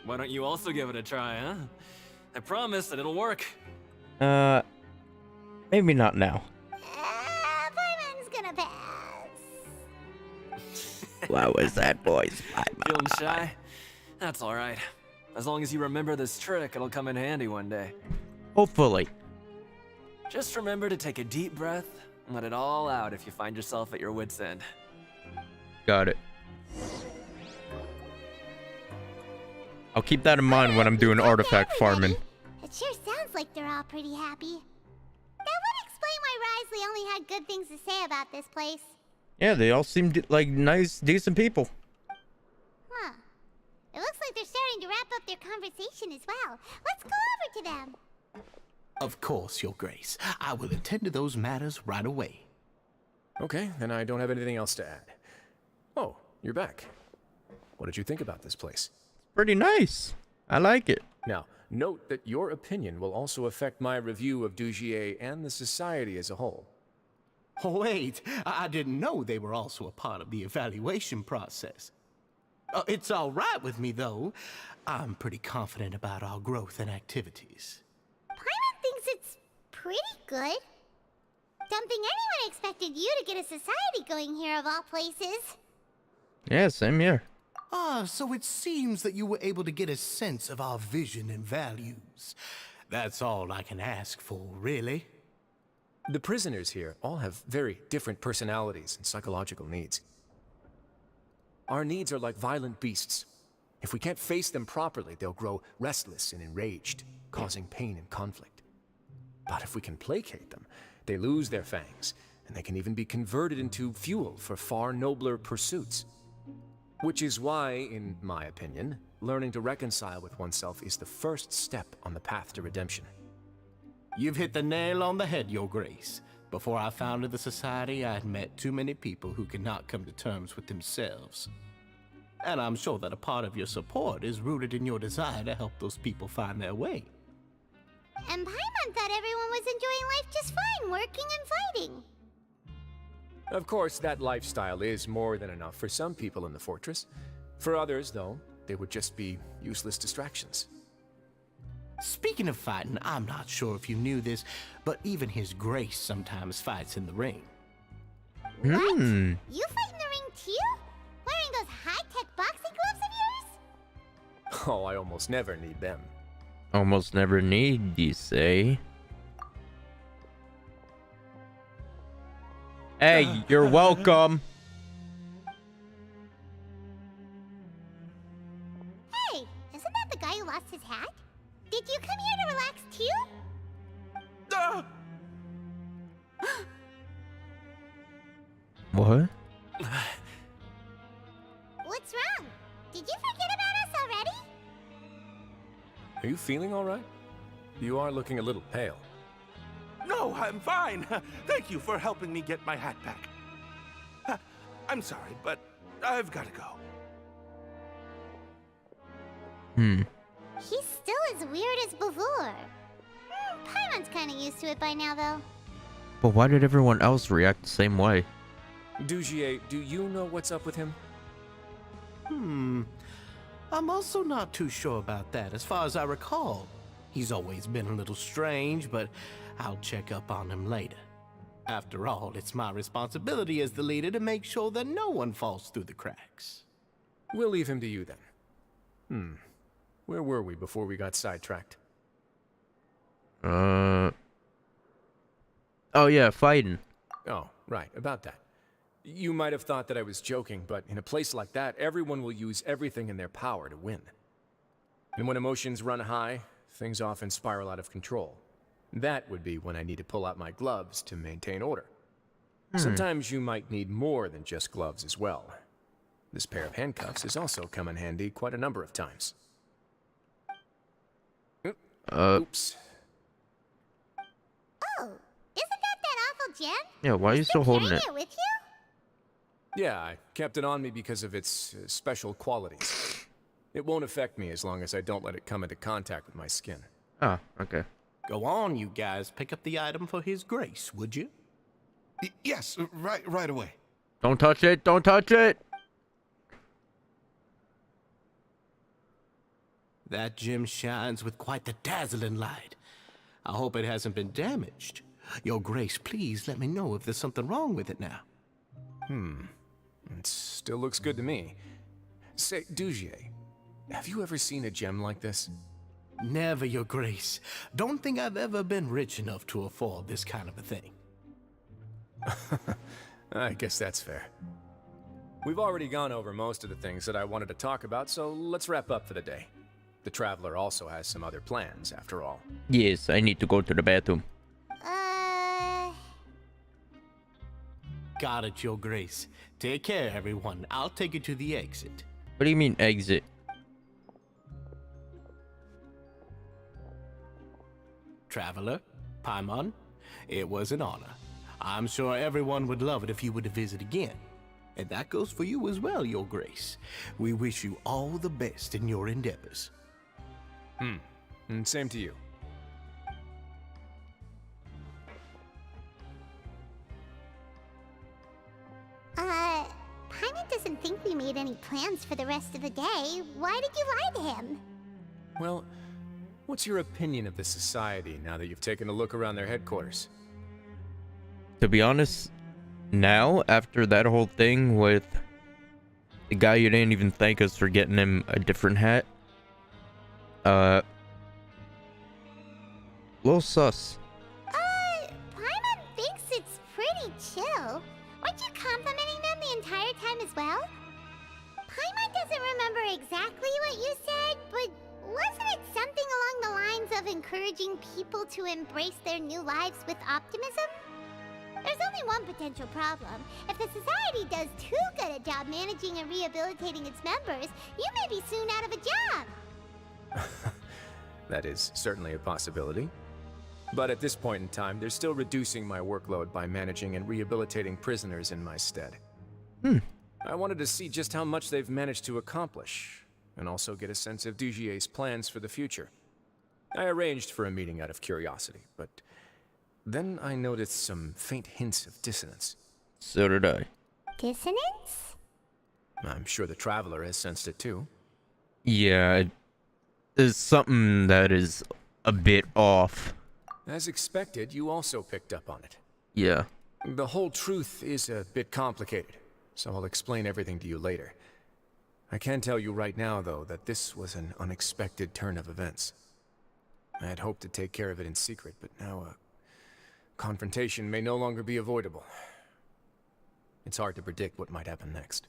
Why don't you also give it a try, huh? I promise that it'll work. Maybe not now. Paimon's gonna pass. What was that, boys? Feeling shy? That's alright. As long as you remember this trick, it'll come in handy one day. Hopefully. Just remember to take a deep breath and let it all out if you find yourself at your wit's end. Got it. I'll keep that in mind when I'm doing artifact farming. It sure sounds like they're all pretty happy. That would explain why Wriothesley only had good things to say about this place. Yeah, they all seemed like nice, decent people. Huh. It looks like they're starting to wrap up their conversation as well. Let's go over to them. Of course, Your Grace. I will attend to those matters right away. Okay, then I don't have anything else to add. Oh, you're back. What did you think about this place? Pretty nice. I like it. Now, note that your opinion will also affect my review of Dugier and the society as a whole. Wait, I didn't know they were also a part of the evaluation process. It's all right with me, though. I'm pretty confident about our growth and activities. Paimon thinks it's pretty good. Don't think anyone expected you to get a society going here of all places. Yeah, same here. So it seems that you were able to get a sense of our vision and values. That's all I can ask for, really. The prisoners here all have very different personalities and psychological needs. Our needs are like violent beasts. If we can't face them properly, they'll grow restless and enraged, causing pain and conflict. But if we can placate them, they lose their fangs, and they can even be converted into fuel for far nobler pursuits. Which is why, in my opinion, learning to reconcile with oneself is the first step on the path to redemption. You've hit the nail on the head, Your Grace. Before I founded the Society, I had met too many people who could not come to terms with themselves. And I'm sure that a part of your support is rooted in your desire to help those people find their way. And Paimon thought everyone was enjoying life just fine, working and fighting. Of course, that lifestyle is more than enough for some people in the fortress. For others, though, they would just be useless distractions. Speaking of fighting, I'm not sure if you knew this, but even His Grace sometimes fights in the ring. What? You fight in the ring too? Wearing those high-tech boxing gloves of yours? Oh, I almost never need them. Almost never need, you say? Hey, you're welcome. Hey, isn't that the guy who lost his hat? Did you come here to relax too? What? What's wrong? Did you forget about us already? Are you feeling all right? You are looking a little pale. No, I'm fine. Thank you for helping me get my hat back. I'm sorry, but I've got to go. He's still as weird as before. Paimon's kind of used to it by now, though. But why did everyone else react the same way? Dujier, do you know what's up with him? I'm also not too sure about that. As far as I recall, he's always been a little strange, but I'll check up on him later. After all, it's my responsibility as the leader to make sure that no one falls through the cracks. We'll leave him to you then. Where were we before we got sidetracked? Oh yeah, fighting. Oh, right, about that. You might have thought that I was joking, but in a place like that, everyone will use everything in their power to win. And when emotions run high, things often spiral out of control. That would be when I need to pull out my gloves to maintain order. Sometimes you might need more than just gloves as well. This pair of handcuffs has also come in handy quite a number of times. Oops. Oh, isn't that awful gem? Yeah, why are you still holding it? With you? Yeah, I kept it on me because of its special qualities. It won't affect me as long as I don't let it come into contact with my skin. Oh, okay. Go on, you guys. Pick up the item for His Grace, would you? Yes, right away. Don't touch it! Don't touch it! That gem shines with quite the dazzling light. I hope it hasn't been damaged. Your Grace, please let me know if there's something wrong with it now. It still looks good to me. Say, Dujier, have you ever seen a gem like this? Never, Your Grace. Don't think I've ever been rich enough to afford this kind of a thing. I guess that's fair. We've already gone over most of the things that I wanted to talk about, so let's wrap up for the day. The Traveler also has some other plans, after all. Yes, I need to go to the bathroom. Got it, Your Grace. Take care, everyone. I'll take you to the exit. What do you mean, exit? Traveler, Paimon, it was an honor. I'm sure everyone would love it if you were to visit again. And that goes for you as well, Your Grace. We wish you all the best in your endeavors. And same to you. Paimon doesn't think we made any plans for the rest of the day. Why did you lie to him? Well, what's your opinion of the Society now that you've taken a look around their headquarters? To be honest, now, after that whole thing with the guy you didn't even thank us for getting him a different hat, little sus. Paimon Weren't you complimenting them the entire time as well? Paimon doesn't remember exactly what you said, but wasn't it something along the lines of encouraging people to embrace their new lives with optimism? There's only one potential problem. If the society does too good a job managing and rehabilitating its members, you may be soon out of a job. That is certainly a possibility. But at this point in time, they're still reducing my workload by managing and rehabilitating prisoners in my stead. I wanted to see just how much they've managed to accomplish, and also get a sense of Dugier's plans for the future. I arranged for a meeting out of curiosity, but then I noticed some faint hints of dissonance. So did I. Dissonance? I'm sure the Traveler has sensed it too. Yeah, there's something that is a bit off. As expected, you also picked up on it. Yeah. The whole truth is a bit complicated, so I'll explain everything to you later. I can tell you right now, though, that this was an unexpected turn of events. I had hoped to take care of it in secret, but now confrontation may no longer be avoidable. It's hard to predict what might happen next.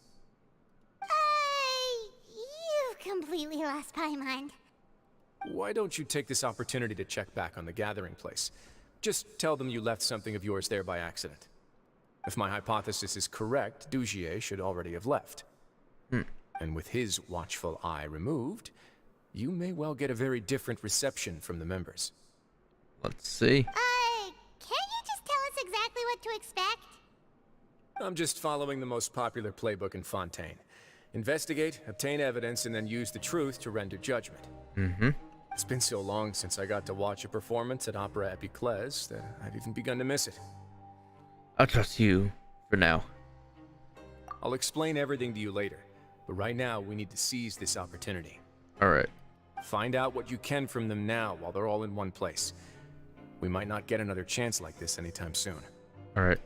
You completely lost my mind. Why don't you take this opportunity to check back on the gathering place? Just tell them you left something of yours there by accident. If my hypothesis is correct, Dugier should already have left. And with his watchful eye removed, you may well get a very different reception from the members. Let's see. Can't you just tell us exactly what to expect? I'm just following the most popular playbook in Fontaine. Investigate, obtain evidence, and then use the truth to render judgment. It's been so long since I got to watch a performance at Opera Epiclese that I've even begun to miss it. I'll trust you for now. I'll explain everything to you later, but right now we need to seize this opportunity. Alright. Find out what you can from them now while they're all in one place. We might not get another chance like this anytime soon. Alright.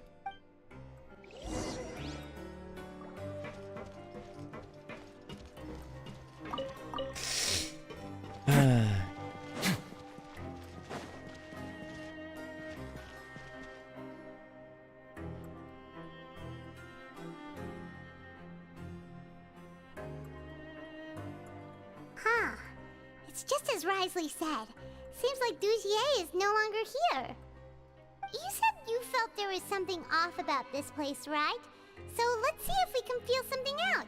It's just as Wriothesley said. Seems like Dugier is no longer here. You said you felt there was something off about this place, right? So let's see if we can feel something out.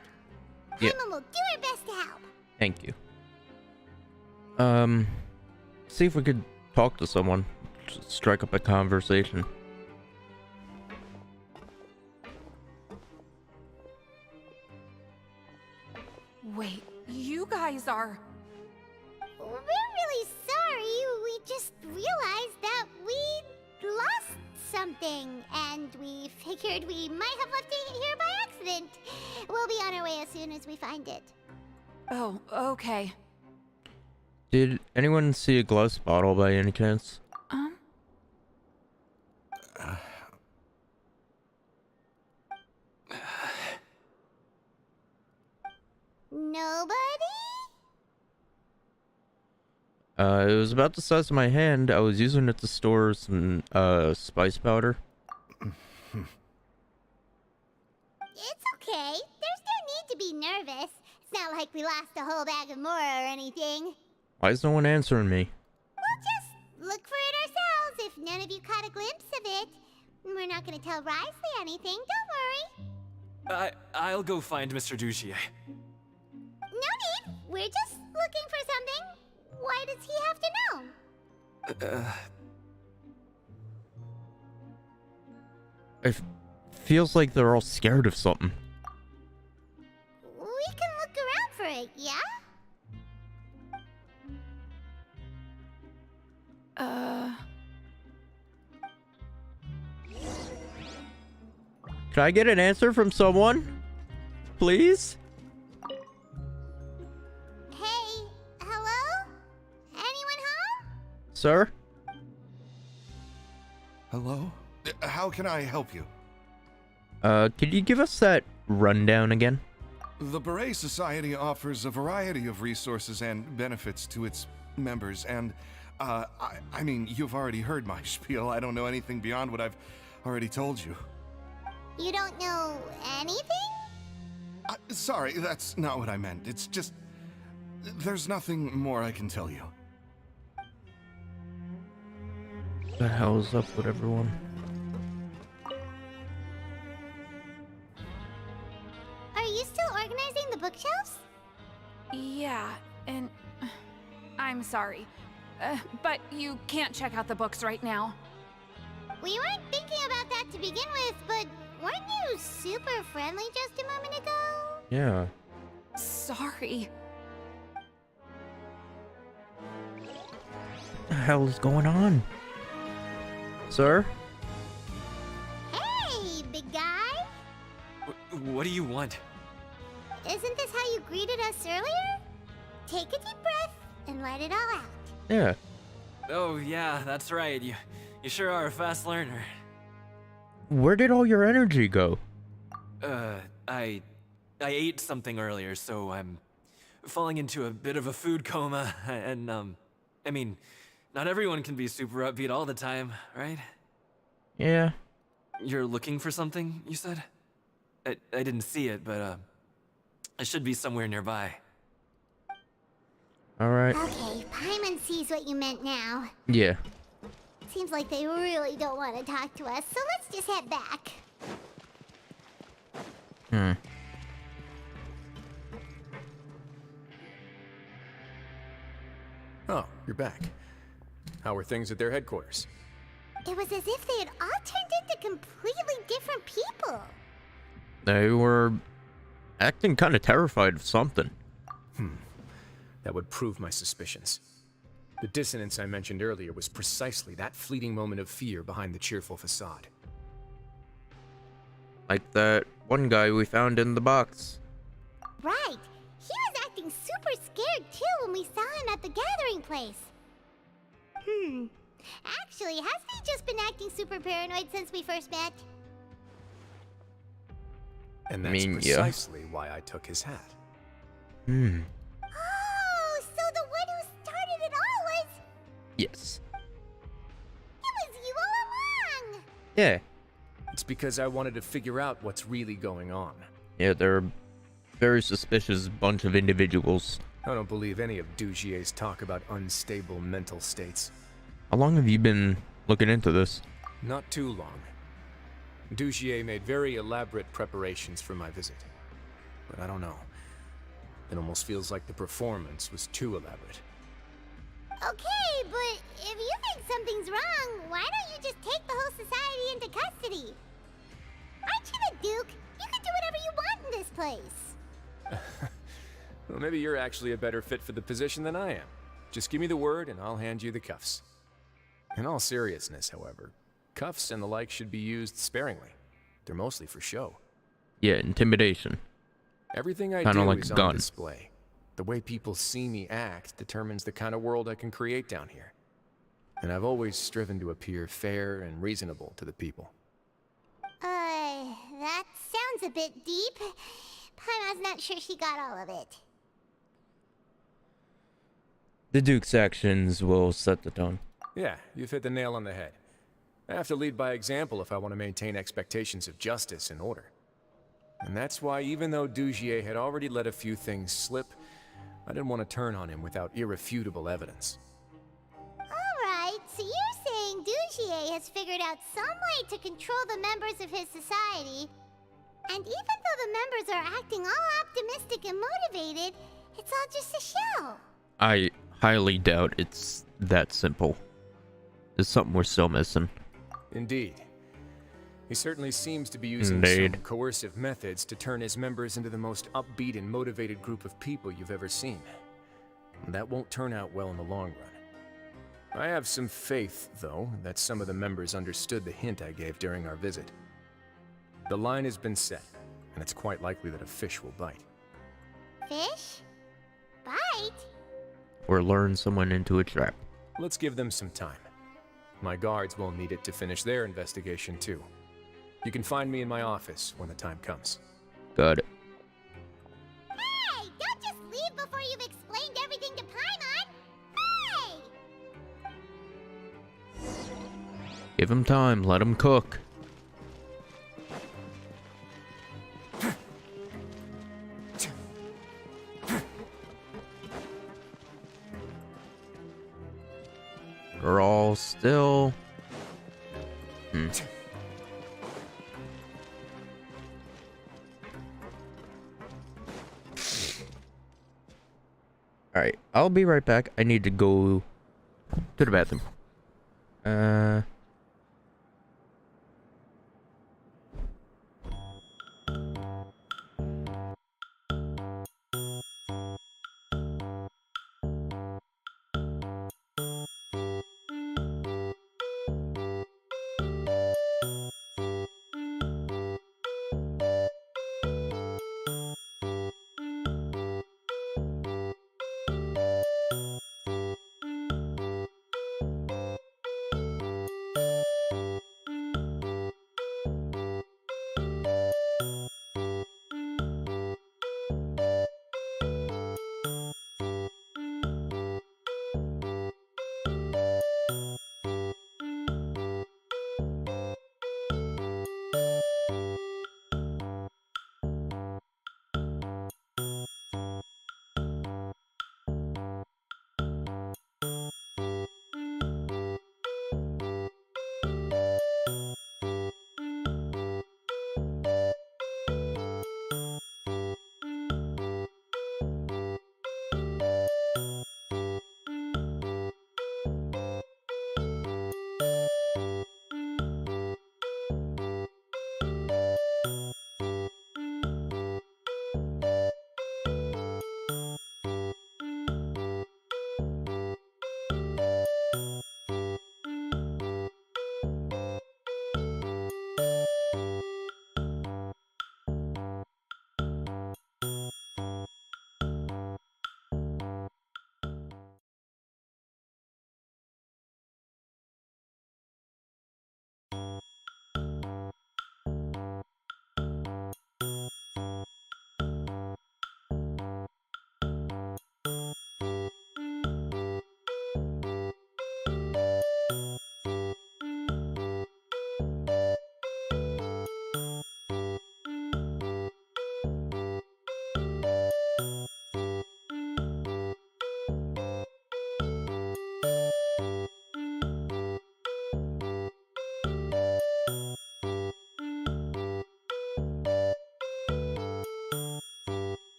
Yeah. Paimon will do her best to help. Thank you. See if we could talk to someone. Just strike up a conversation. Wait, you guys are... We're really sorry. We just realized that we lost something, and we figured we might have left it here by accident. We'll be on our way as soon as we find it. Oh, okay. Did anyone see a glass bottle by any chance? Nobody? It was about the size of my hand. I was using it to store some, spice powder. It's okay. There's no need to be nervous. It's not like we lost a whole bag of Mora or anything. Why is no one answering me? We'll just look for it ourselves if none of you caught a glimpse of it. We're not gonna tell Wriothesley anything, don't worry. I'll go find Mr. Dugier. No need. We're just looking for something. Why does he have to know? It feels like they're all scared of something. We can look around for it, yeah? Can I get an answer from someone? Please? Hey, hello? Anyone home? Sir? Hello? How can I help you? Could you give us that rundown again? The Beret Society offers a variety of resources and benefits to its members, and, I mean, you've already heard my spiel. I don't know anything beyond what I've already told you. You don't know anything? Sorry, that's not what I meant. It's just... there's nothing more I can tell you. What the hell's up with everyone? Are you still organizing the bookshelves? Yeah, and I'm sorry, but you can't check out the books right now. We weren't thinking about that to begin with, but weren't you super friendly just a moment ago? Yeah. Sorry. What the hell is going on? Sir? Hey, big guy! What do you want? Isn't this how you greeted us earlier? Take a deep breath and let it all out. Yeah. Oh yeah, that's right. You sure are a fast learner. Where did all your energy go? I ate something earlier, so I'm falling into a bit of a food coma, and I mean, not everyone can be super upbeat all the time, right? Yeah. You're looking for something, you said? I didn't see it, but it should be somewhere nearby. Alright. Okay, Paimon sees what you meant now. Yeah. Seems like they really don't want to talk to us, so let's just head back. Oh, you're back. How were things at their headquarters? It was as if they had all turned into completely different people. They were acting kind of terrified of something. That would prove my suspicions. The dissonance I mentioned earlier was precisely that fleeting moment of fear behind the cheerful facade. Like that one guy we found in the box. Right. He was acting super scared too when we saw him at the gathering place. Actually, hasn't he just been acting super paranoid since we first met? And that's precisely why I took his hat. Oh, so the one who started it all was... Yes. It was you all along! Yeah. It's because I wanted to figure out what's really going on. Yeah, they're a very suspicious bunch of individuals. I don't believe any of Dugier's talk about unstable mental states. How long have you been looking into this? Not too long. Dugier made very elaborate preparations for my visit. But I don't know. It almost feels like the performance was too elaborate. Okay, but if you think something's wrong, why don't you just take the whole society into custody? Aren't you the Duke? You can do whatever you want in this place. Well, maybe you're actually a better fit for the position than I am. Just give me the word and I'll hand you the cuffs. In all seriousness, however, cuffs and the like should be used sparingly. They're mostly for show. Yeah, intimidation. Everything I Kinda do like is a on gun. display. The way people see me act determines the kind of world I can create down here. And I've always striven to appear fair and reasonable to the people. That sounds a bit deep. Paimon's not sure she got all of it. The Duke's actions will set the tone. Yeah, you've hit the nail on the head. I have to lead by example if I want to maintain expectations of justice and order. And that's why, even though Dugier had already let a few things slip, I didn't want to turn on him without irrefutable evidence. Alright, so you're saying Dugier has figured out some way to control the members of his society, and even though the members are acting all optimistic and motivated, it's all just a show. I highly doubt it's that simple. There's something we're still missing. Indeed. He certainly seems to be using Indeed. some coercive methods to turn his members into the most upbeat and motivated group of people you've ever seen. And that won't turn out well in the long run. I have some faith, though, that some of the members understood the hint I gave during our visit. The line has been set, and it's quite likely that a fish will bite. Fish? Bite? Or luring someone into a trap. Let's give them some time. My guards will need it to finish their investigation, too. You can find me in my office when the time comes. Got it. Hey! Don't just leave before you've explained everything to Paimon! Hey! Give him time. Let him cook. Overall, still... Alright, I'll be right back. I need to go to the bathroom.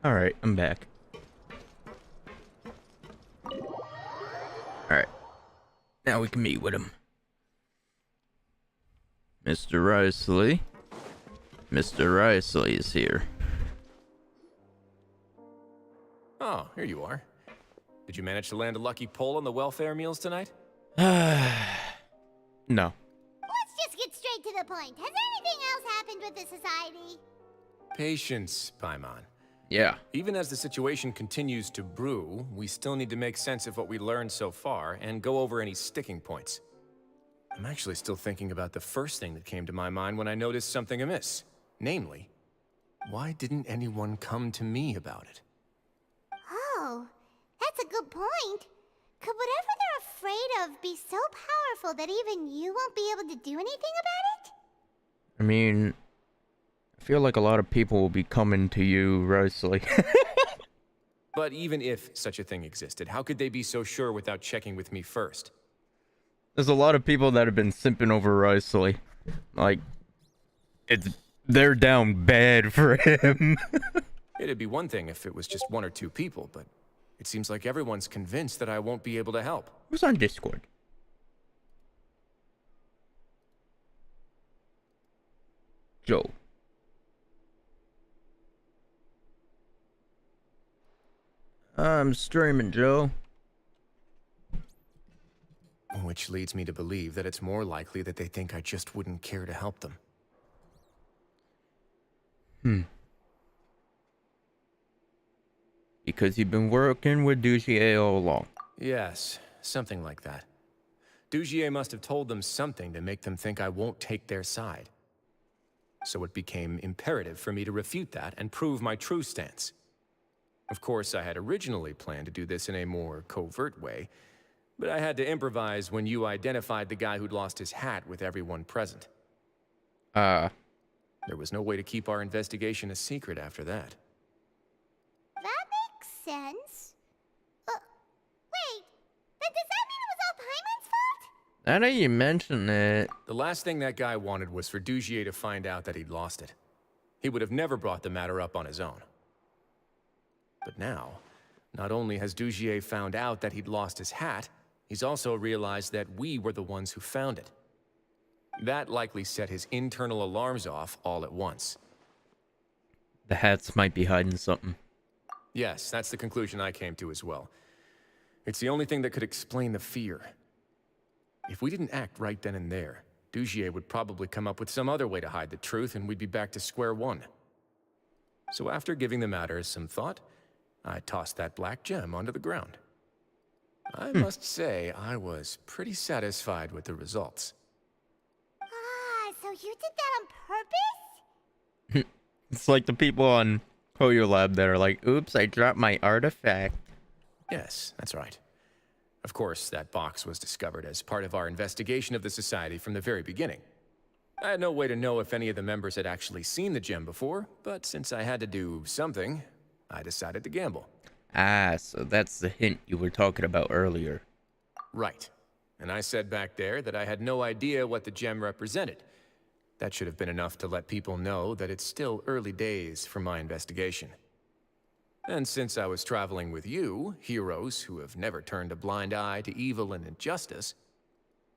Alright, I'm back. Alright. Now we can meet with him. Mr. Wriothesley. Mr. Wriothesley is here. Oh, here you are. Did you manage to land a lucky pull on the welfare meals tonight? No. Let's just get straight to the point. Has anything else happened with the society? Patience, Paimon. Yeah. Even as the situation continues to brew, we still need to make sense of what we learned so far and go over any sticking points. I'm actually still thinking about the first thing that came to my mind when I noticed something amiss. Namely, why didn't anyone come to me about it? Oh, that's a good point. Could whatever they're afraid of be so powerful that even you won't be able to do anything about it? I mean, I feel like a lot of people will be coming to you, Wriothesley. But even if such a thing existed, how could they be so sure without checking with me first? There's a lot of people that have been simping over Wriothesley. Like, they're down bad for him. It'd be one thing if it was just one or two people, but it seems like everyone's convinced that I won't be able to help. Who's on Discord? Joe. I'm streaming, Joe. Which leads me to believe that it's more likely that they think I just wouldn't care to help them. Because you've been working with Dugier all along. Yes, something like that. Dugier must have told them something to make them think I won't take their side. So it became imperative for me to refute that and prove my true stance. Of course, I had originally planned to do this in a more covert way, but I had to improvise when you identified the guy who'd lost his hat with everyone present. There was no way to keep our investigation a secret after that. That makes sense. Wait, then does that mean it was all Paimon's fault? Now that you mention it. The last thing that guy wanted was for Dugier to find out that he'd lost it. He would have never brought the matter up on his own. But now, not only has Dugier found out that he'd lost his hat, he's also realized that we were the ones who found it. That likely set his internal alarms off all at once. The hats might be hiding something. Yes, that's the conclusion I came to as well. It's the only thing that could explain the fear. If we didn't act right then and there, Dugier would probably come up with some other way to hide the truth and we'd be back to square one. So after giving the matter some thought, I tossed that black gem onto the ground. I must say, I was pretty satisfied with the results. Ah, so you did that on purpose? It's like the people on Hoyo Lab that are like, oops, I dropped my artifact. Yes, that's right. Of course, that box was discovered as part of our investigation of the Society from the very beginning. I had no way to know if any of the members had actually seen the gem before, but since I had to do something, I decided to gamble. Ah, so that's the hint you were talking about earlier. Right. And I said back there that I had no idea what the gem represented. That should have been enough to let people know that it's still early days for my investigation. And since I was traveling with you, heroes who have never turned a blind eye to evil and injustice,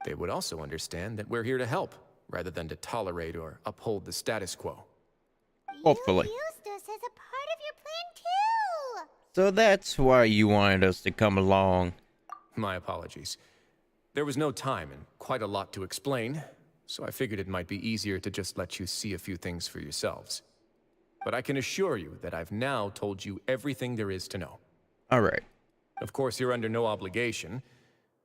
they would also understand that we're here to help, rather than to tolerate or uphold the status quo. Hopefully. You used us as a part of your plan too! So that's why you wanted us to come along. My apologies. There was no time and quite a lot to explain, so I figured it might be easier to just let you see a few things for yourselves. But I can assure you that I've now told you everything there is to know. All right. Of course, you're under no obligation,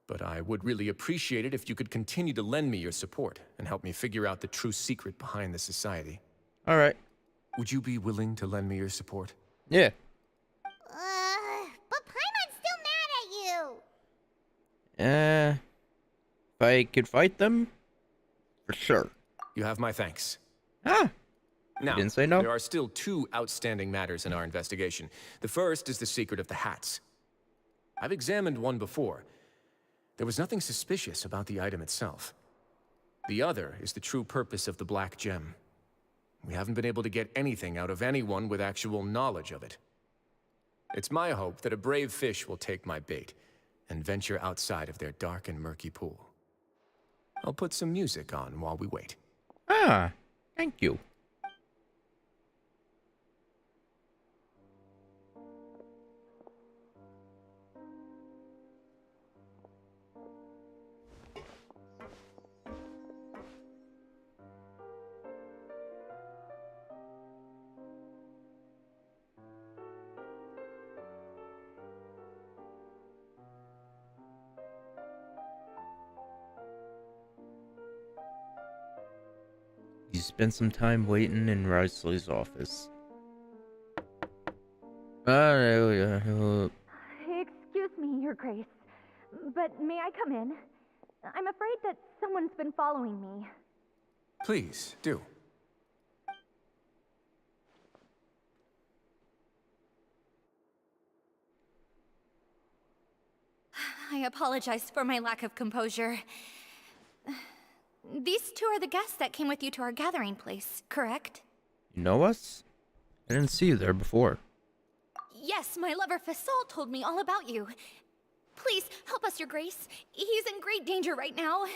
but I would really appreciate it if you could continue to lend me your support and help me figure out the true secret behind the Society. All right. Would you be willing to lend me your support? Yeah. But Paimon's still mad at you! If I could fight them? For sure. You have my thanks. Ah! Now, didn't say no. There are still two outstanding matters in our investigation. The first is the secret of the hats. I've examined one before. There was nothing suspicious about the item itself. The other is the true purpose of the black gem. We haven't been able to get anything out of anyone with actual knowledge of it. It's my hope that a brave fish will take my bait and venture outside of their dark and murky pool. I'll put some music on while we wait. Ah, thank you. You spent some time waiting in Wriothesley's office. Excuse me, Your Grace, but may I come in? I'm afraid that someone's been following me. Please, do. I apologize for my lack of composure. These two are the guests that came with you to our gathering place, correct? You know us? I didn't see you there before. Yes, my lover Fasol told me all about you. Please, help us, Your Grace. He's in great danger right now.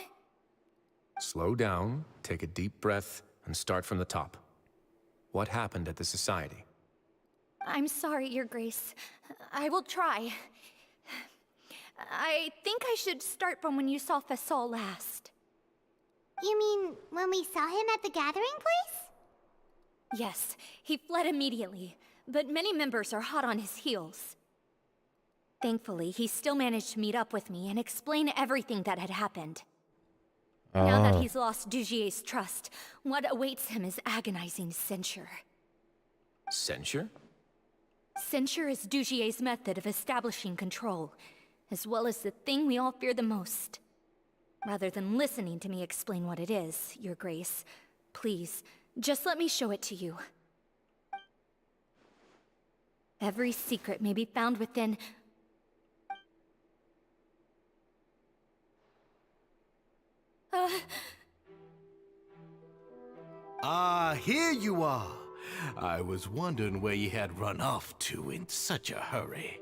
Slow down, take a deep breath, and start from the top. What happened at the Society? I'm sorry, Your Grace. I will try. I think I should start from when you saw Fasol last. You mean when we saw him at the gathering place? Yes, he fled immediately, but many members are hot on his heels. Thankfully, he still managed to meet up with me and explain everything that had happened. Now that he's lost Dugier's trust, what awaits him is agonizing censure. Censure? Censure is Dugier's method of establishing control, as well as the thing we all fear the most. Rather than listening to me explain what it is, Your Grace, please, just let me show it to you. Every secret may be found within... Here you are. I was wondering where you had run off to in such a hurry.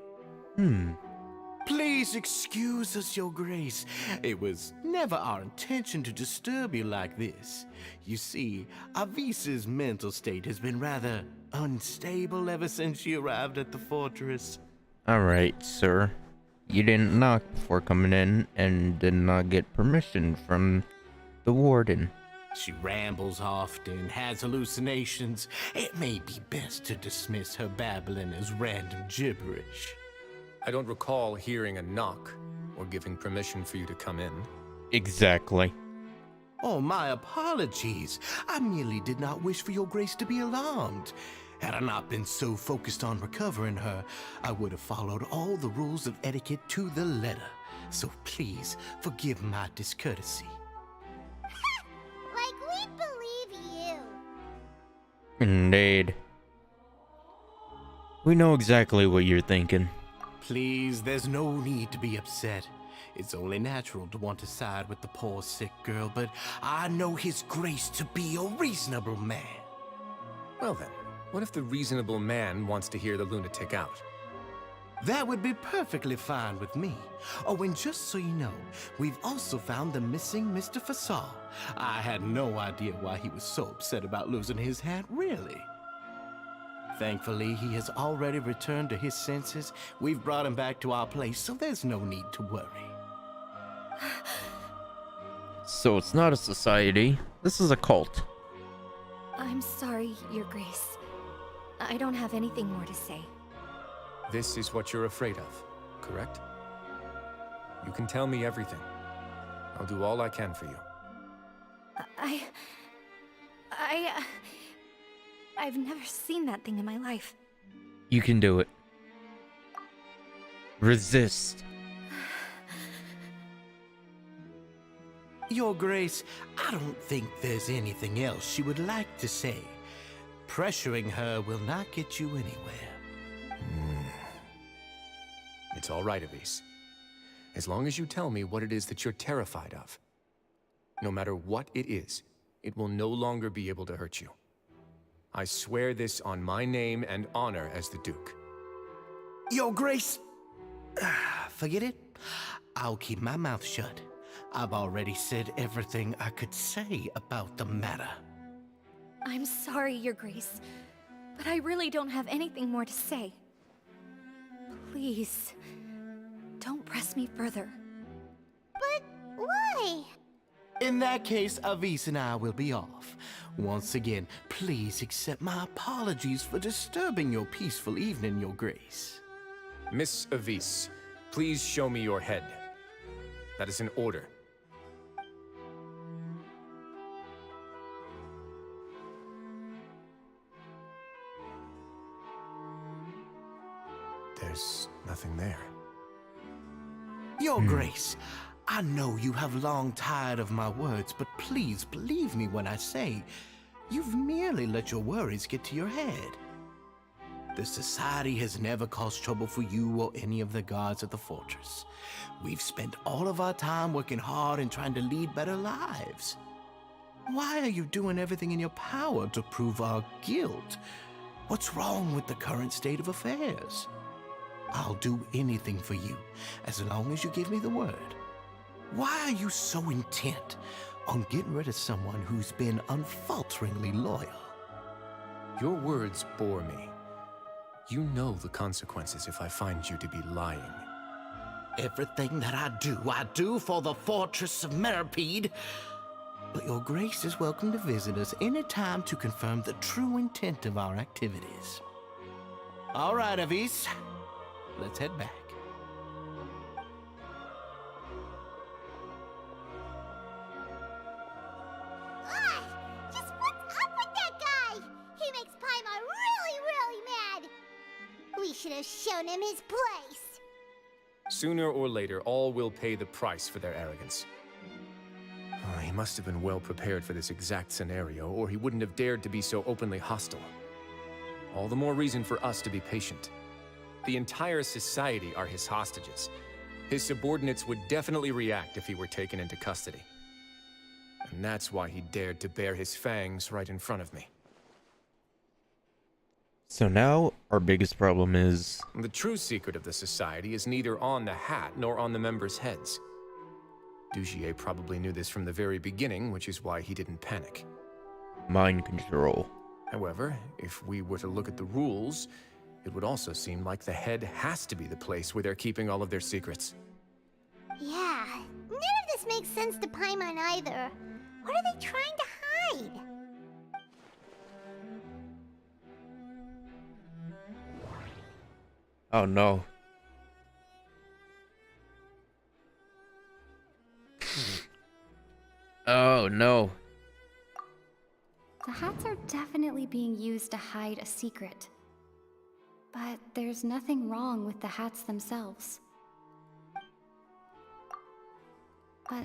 Please excuse us, Your Grace. It was never our intention to disturb you like this. You see, Avisa's mental state has been rather unstable ever since she arrived at the fortress. Alright, sir. You didn't knock before coming in and did not get permission from the warden. She rambles often, has hallucinations. It may be best to dismiss her babbling as random gibberish. I don't recall hearing a knock or giving permission for you to come in. Exactly. Oh, my apologies. I merely did not wish for Your Grace to be alarmed. Had I not been so focused on recovering her, I would have followed all the rules of etiquette to the letter. So please, forgive my discourtesy. Like we'd believe you. Indeed. We know exactly what you're thinking. Please, there's no need to be upset. It's only natural to want to side with the poor sick girl, but I know His Grace to be a reasonable man. Well then, what if the reasonable man wants to hear the lunatic out? That would be perfectly fine with me. Oh, and just so you know, we've also found the missing Mr. Fasol. I had no idea why he was so upset about losing his hat, really. Thankfully, he has already returned to his senses. We've brought him back to our place, so there's no need to worry. So it's not a society. This is a cult. I'm sorry, Your Grace. I don't have anything more to say. This is what you're afraid of, correct? You can tell me everything. I'll do all I can for you. I've never seen that thing in my life. You can do it. Resist. Your Grace, I don't think there's anything else she would like to say. Pressuring her will not get you anywhere. It's all right, Avise. As long as you tell me what it is that you're terrified of. No matter what it is, it will no longer be able to hurt you. I swear this on my name and honor as the Duke. Your Grace, forget it. I'll keep my mouth shut. I've already said everything I could say about the matter. I'm sorry, Your Grace, but I really don't have anything more to say. Please, don't press me further. But why? In that case, Avis and I will be off. Once again, please accept my apologies for disturbing your peaceful evening, Your Grace. Miss Avis, please show me your head. That is an order. There's nothing there. Your Grace, I know you have long tired of my words, but please believe me when I say you've merely let your worries get to your head. The Society has never caused trouble for you or any of the guards at the fortress. We've spent all of our time working hard and trying to lead better lives. Why are you doing everything in your power to prove our guilt? What's wrong with the current state of affairs? I'll do anything for you, as long as you give me the word. Why are you so intent on getting rid of someone who's been unfalteringly loyal? Your words bore me. You know the consequences if I find you to be lying. Everything that I do for the Fortress of Meripede. But Your Grace is welcome to visit us any time to confirm the true intent of our activities. All right, Avis. Let's head back. Just what's up with that guy? He makes Paimon really, really mad. We should have shown him his place. Sooner or later, all will pay the price for their arrogance. Oh, he must have been well prepared for this exact scenario, or he wouldn't have dared to be so openly hostile. All the more reason for us to be patient. The entire society are his hostages. His subordinates would definitely react if he were taken into custody. And that's why he dared to bare his fangs right in front of me. So now our biggest problem is... The true secret of the society is neither on the hat nor on the members' heads. Dugier probably knew this from the very beginning, which is why he didn't panic. Mind control. However, if we were to look at the rules, it would also seem like the head has to be the place where they're keeping all of their secrets. Yeah, none of this makes sense to Paimon either. What are they trying to hide? Oh no. Oh no. The hats are definitely being used to hide a secret. But there's nothing wrong with the hats themselves. But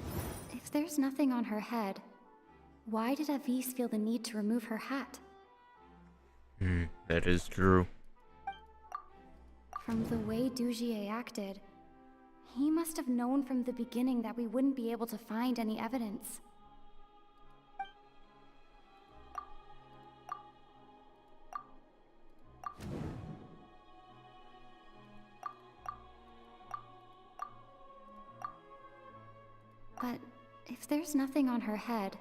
if there's nothing on her head, why did Avis feel the need to remove her hat? That is true. From the way Dugier acted, he must have known from the beginning that we wouldn't be able to find any evidence. But if there's nothing on her head...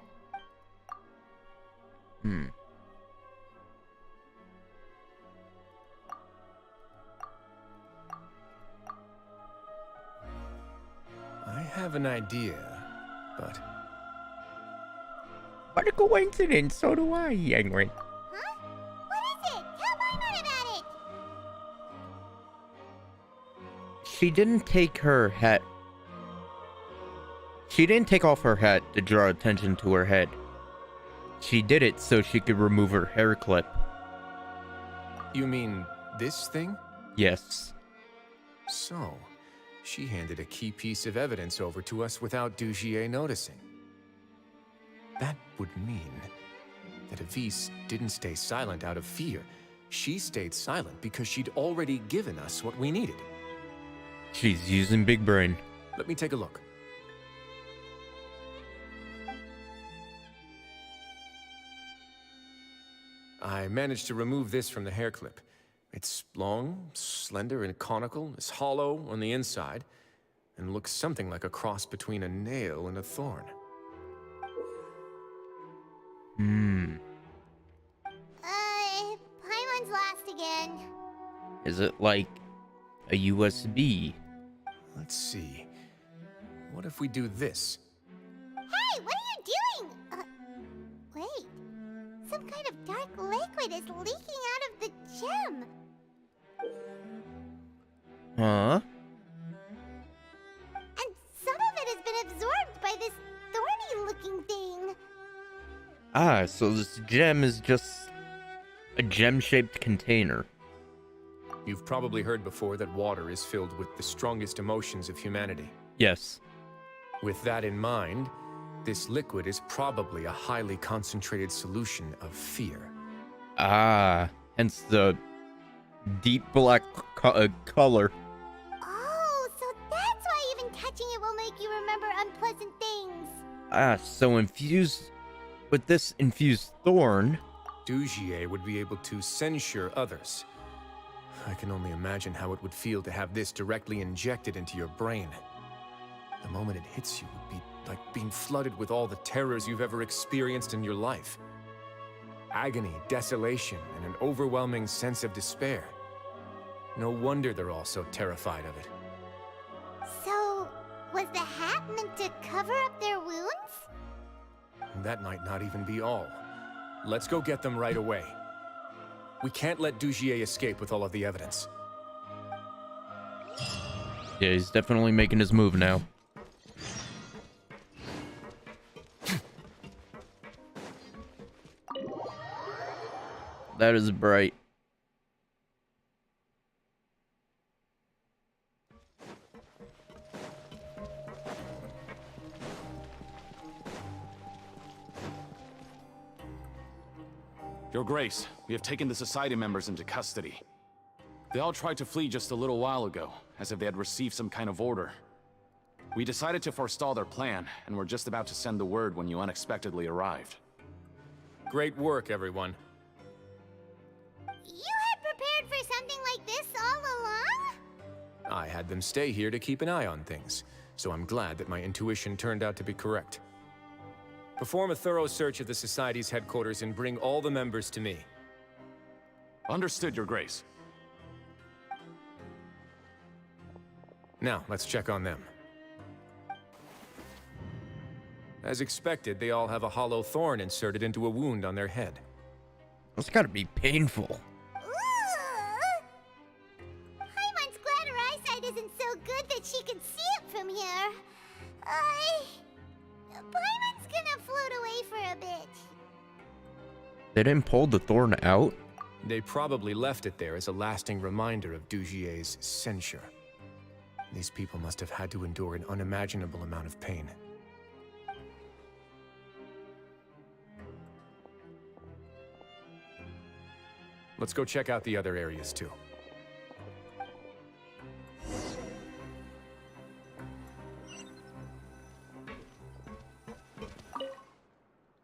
I have an idea, but... What a coincidence, so do I, Yangren. Huh? What is it? Tell Paimon about it! She didn't take her hat. She didn't take off her hat to draw attention to her head. She did it so she could remove her hair clip. You mean this thing? Yes. So, she handed a key piece of evidence over to us without Dugier noticing. That would mean that Avis didn't stay silent out of fear. She stayed silent because she'd already given us what we needed. She's using big brain. Let me take a look. I managed to remove this from the hair clip. It's long, slender, and conical, is hollow on the inside, and looks something like a cross between a nail and a thorn. Paimon's lost again. Is it like a USB? Let's see. What if we do this? Hey, what are you doing? Wait. Some kind of dark liquid is leaking out of the gem. Huh? And some of it has been absorbed by this thorny-looking thing. Ah, so this gem is just a gem-shaped container. You've probably heard before that water is filled with the strongest emotions of humanity. Yes. With that in mind, this liquid is probably a highly concentrated solution of fear. Ah, hence the deep black color. Oh, so that's why even touching it will make you remember unpleasant things. Ah, so infused with this infused thorn, Dugier would be able to censure others. I can only imagine how it would feel to have this directly injected into your brain. The moment it hits you would be like being flooded with all the terrors you've ever experienced in your life. Agony, desolation, and an overwhelming sense of despair. No wonder they're all so terrified of it. So, was the hat meant to cover up their wounds? That might not even be all. Let's go get them right away. We can't let Dugier escape with all of the evidence. yeah, he's definitely making his move now. That is bright. Your Grace, we have taken the Society members into custody. They all tried to flee just a little while ago, as if they had received some kind of order. We decided to forestall their plan, and were just about to send the word when you unexpectedly arrived. Great work, everyone. You had prepared for something like this all along? I had them stay here to keep an eye on things, so I'm glad that my intuition turned out to be correct. Perform a thorough search of the Society's headquarters and bring all the members to me. Understood, Your Grace. Now, let's check on them. As expected, they all have a hollow thorn inserted into a wound on their head. That's gotta be painful. Paimon's glad her eyesight isn't so good that she can see it from here. Paimon's gonna float away for a bit. They didn't pull the thorn out? They probably left it there as a lasting reminder of Dugier's censure. These people must have had to endure an unimaginable amount of pain. Let's go check out the other areas too.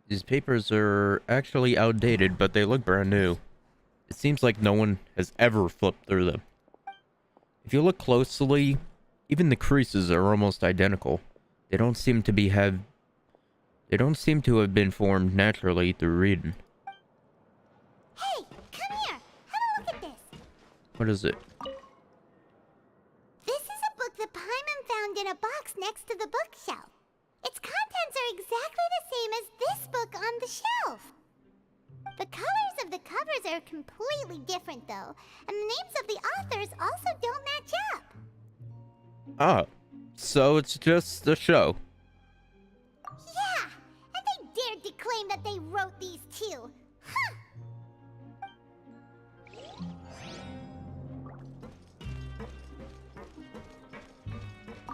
These papers are actually outdated, but they look brand new. It seems like no one has ever flipped through them. If you look closely, even the creases are almost identical. They don't seem to have been formed naturally through reading. Hey, come here. Have a look at this. What is it? This is a book that Paimon found in a box next to the bookshelf. Its contents are exactly the same as this book on the shelf. The colors of the covers are completely different, though, and the names of the authors also don't match up. Ah, so it's just a show. Yeah, and they dared to claim that they wrote these too. Huh.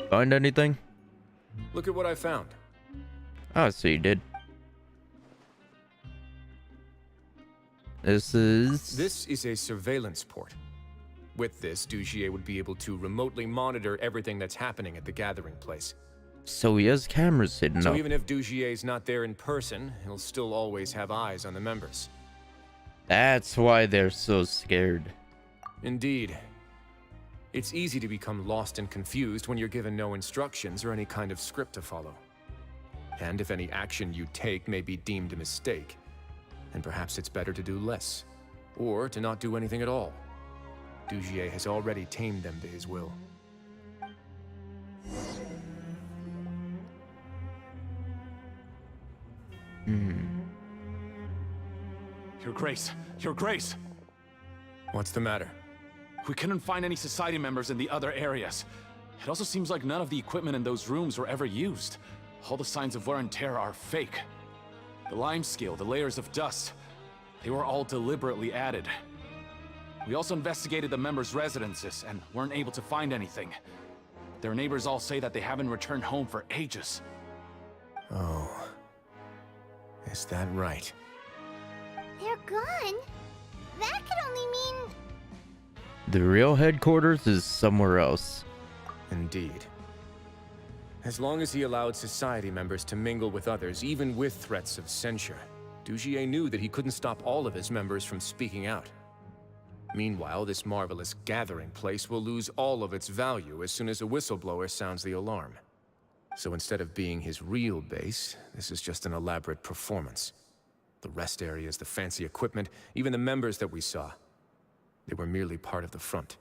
Find anything? Look at what I found. Ah, so you did. This is a surveillance port. With this, Dugier would be able to remotely monitor everything that's happening at the gathering place. So he has cameras hidden So up. even if Dugier's not there in person, he'll still always have eyes on the members. That's why they're so scared. Indeed. It's easy to become lost and confused when you're given no instructions or any kind of script to follow. And if any action you take may be deemed a mistake, then perhaps it's better to do less, or to not do anything at all. Dugier has already tamed them to his will. Your Grace! Your Grace! What's the matter? We couldn't find any society members in the other areas. It also seems like none of the equipment in those rooms were ever used. All the signs of wear and tear are fake. The lime scale, the layers of dust, they were all deliberately added. We also investigated the members' residences and weren't able to find anything. Their neighbors all say that they haven't returned home for ages. Oh. Is that right? They're gone? That could only mean... The real headquarters is somewhere else. Indeed. As long as he allowed society members to mingle with others, even with threats of censure, Dugier knew that he couldn't stop all of his members from speaking out. Meanwhile, this marvelous gathering place will lose all of its value as soon as a whistleblower sounds the alarm. So instead of being his real base, this is just an elaborate performance. The rest areas, the fancy equipment, even the members that we saw, they were merely part of the front.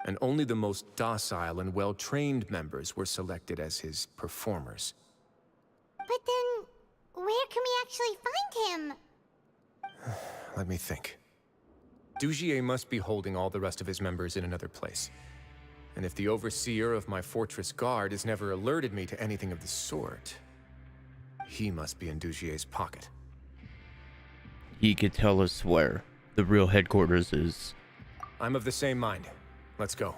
And only the most docile and well-trained members were selected as his performers. But then, where can we actually find him? Let me think. Dugier must be holding all the rest of his members in another place. And if the overseer of my fortress guard has never alerted me to anything of the sort, he must be in Dugier's pocket. He could tell us where the real headquarters is. I'm of the same mind. Let's go.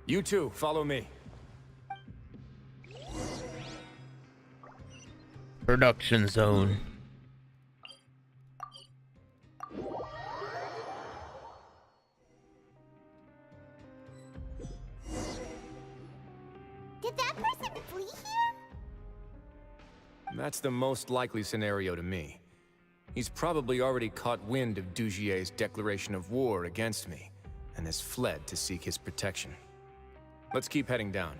You two, follow me. Production zone. Did that person flee here? That's the most likely scenario to me. He's probably already caught wind of Dugier's declaration of war against me, and has fled to seek his protection. Let's keep heading down.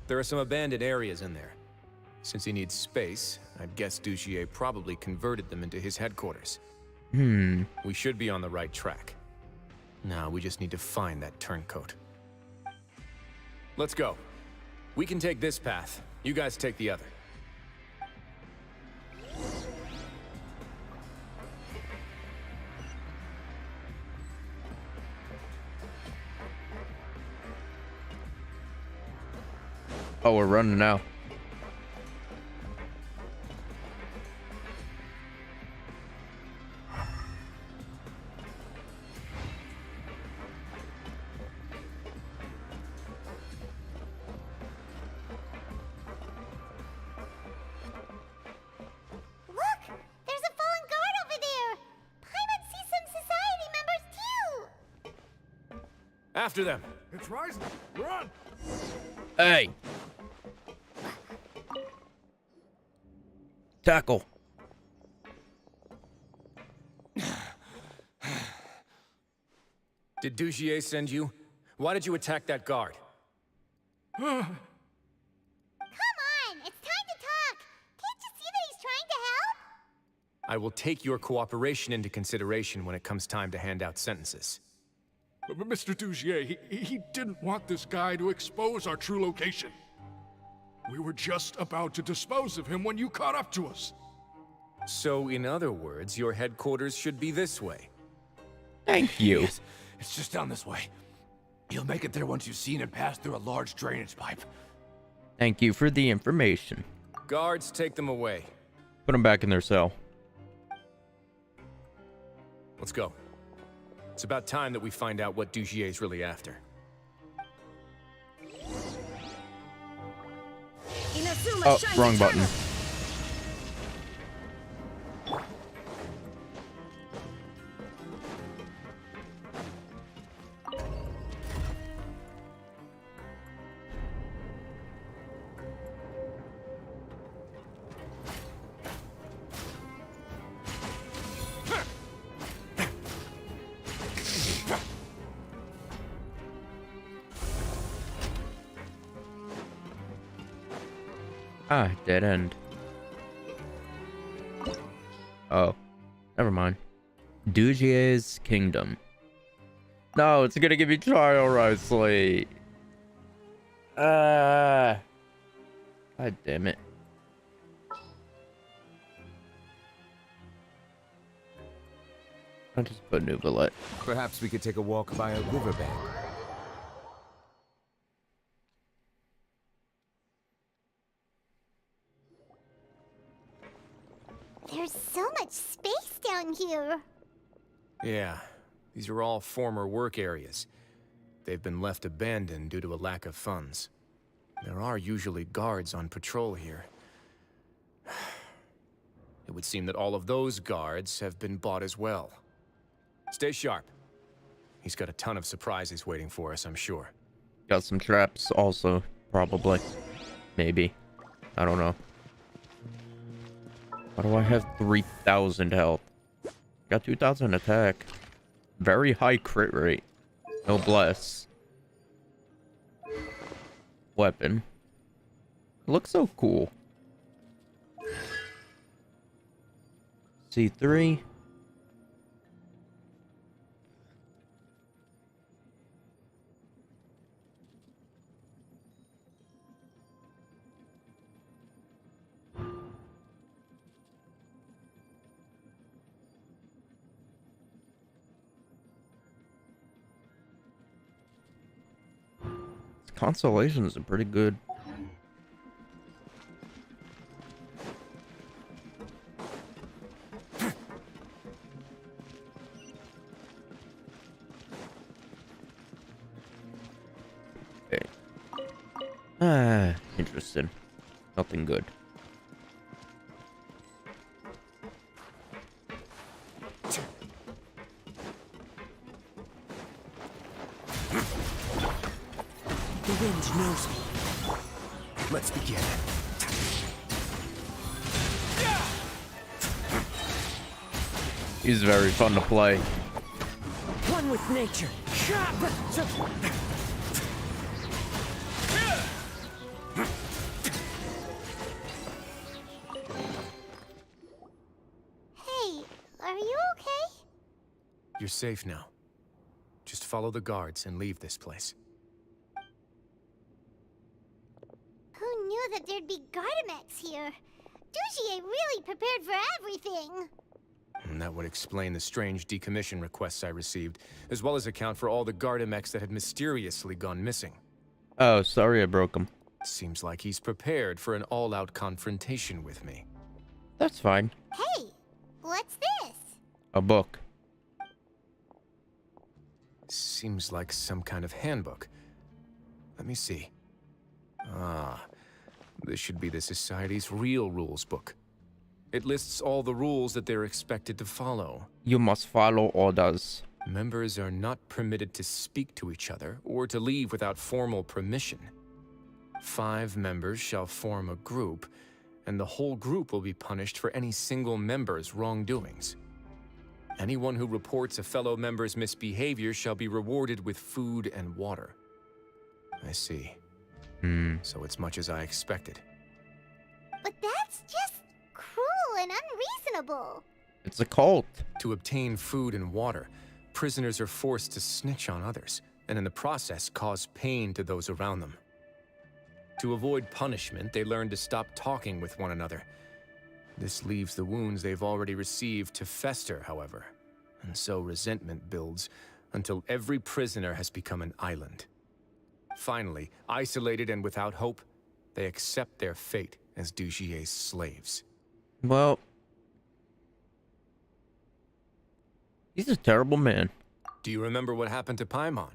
There are some abandoned areas in there. Since he needs space, I'd guess Dugier probably converted them into his headquarters. We should be on the right track. Now we just need to find that turncoat. Let's go. We can take this path. You guys take the other. Oh, we're running now. Look! There's a fallen guard over there! Paimon sees some society members too! After them! It's rising! Run! Hey! Tackle. Did Dugier send you? Why did you attack that guard? Come on! It's time to talk! Can't you see that he's trying to help? I will take your cooperation into consideration when it comes time to hand out sentences. But Mr. Dugier, he didn't want this guy to expose our true location. We were just about to dispose of him when you caught up to us. So, in other words, your headquarters should be this way. Thank you. Yes, it's just down this way. You'll make it there once you've seen it pass through a large drainage pipe. Thank you for the information. Guards, take them away. Put them back in their cell. Let's go. It's about time that we find out what Dugier's really after. Oh, wrong button. Ah, dead end. Oh, never mind. Dugier's Kingdom. No, it's gonna give me trial, Wriothesley. God damn it. I'll just put new bullet. Perhaps we could take a walk by a riverbank. There's so much space down here. Yeah, these are all former work areas. They've been left abandoned due to a lack of funds. There are usually guards on patrol here. It would seem that all of those guards have been bought as well. Stay sharp. He's got a ton of surprises waiting for us, I'm sure. Got some traps also, probably. Maybe. I don't know. Why do I have 3,000 health? Got 2,000 attack. Very high crit rate. Noblesse. Weapon. Looks so cool. C3. Constellations are pretty good. Okay. Interesting. Nothing good. The wind knows me. Let's begin. He's very fun to play. One with nature. Hey, are you okay? You're safe now. Just follow the guards and leave this place. Who knew that there'd be Gardamex here? Dugier really prepared for everything. And that would explain the strange decommission requests I received, as well as account for all the Gardamex that had mysteriously gone missing. Oh, sorry I broke him. Seems like he's prepared for an all-out confrontation with me. That's fine. Hey, what's this? A book. Seems like some kind of handbook. Let me see. Ah, this should be the Society's real rules book. It lists all the rules that they're expected to follow. You must follow orders. Members are not permitted to speak to each other or to leave without formal permission. 5 members shall form a group, and the whole group will be punished for any single member's wrongdoings. Anyone who reports a fellow member's misbehavior shall be rewarded with food and water. I see. So it's much as I expected. But that's just cruel and unreasonable. It's a cult. To obtain food and water, prisoners are forced to snitch on others, and in the process cause pain to those around them. To avoid punishment, they learn to stop talking with one another. This leaves the wounds they've already received to fester, however, and so resentment builds until every prisoner has become an island. Finally, isolated and without hope, they accept their fate as Dugier's slaves. Well, he's a terrible man. Do you remember what happened to Paimon?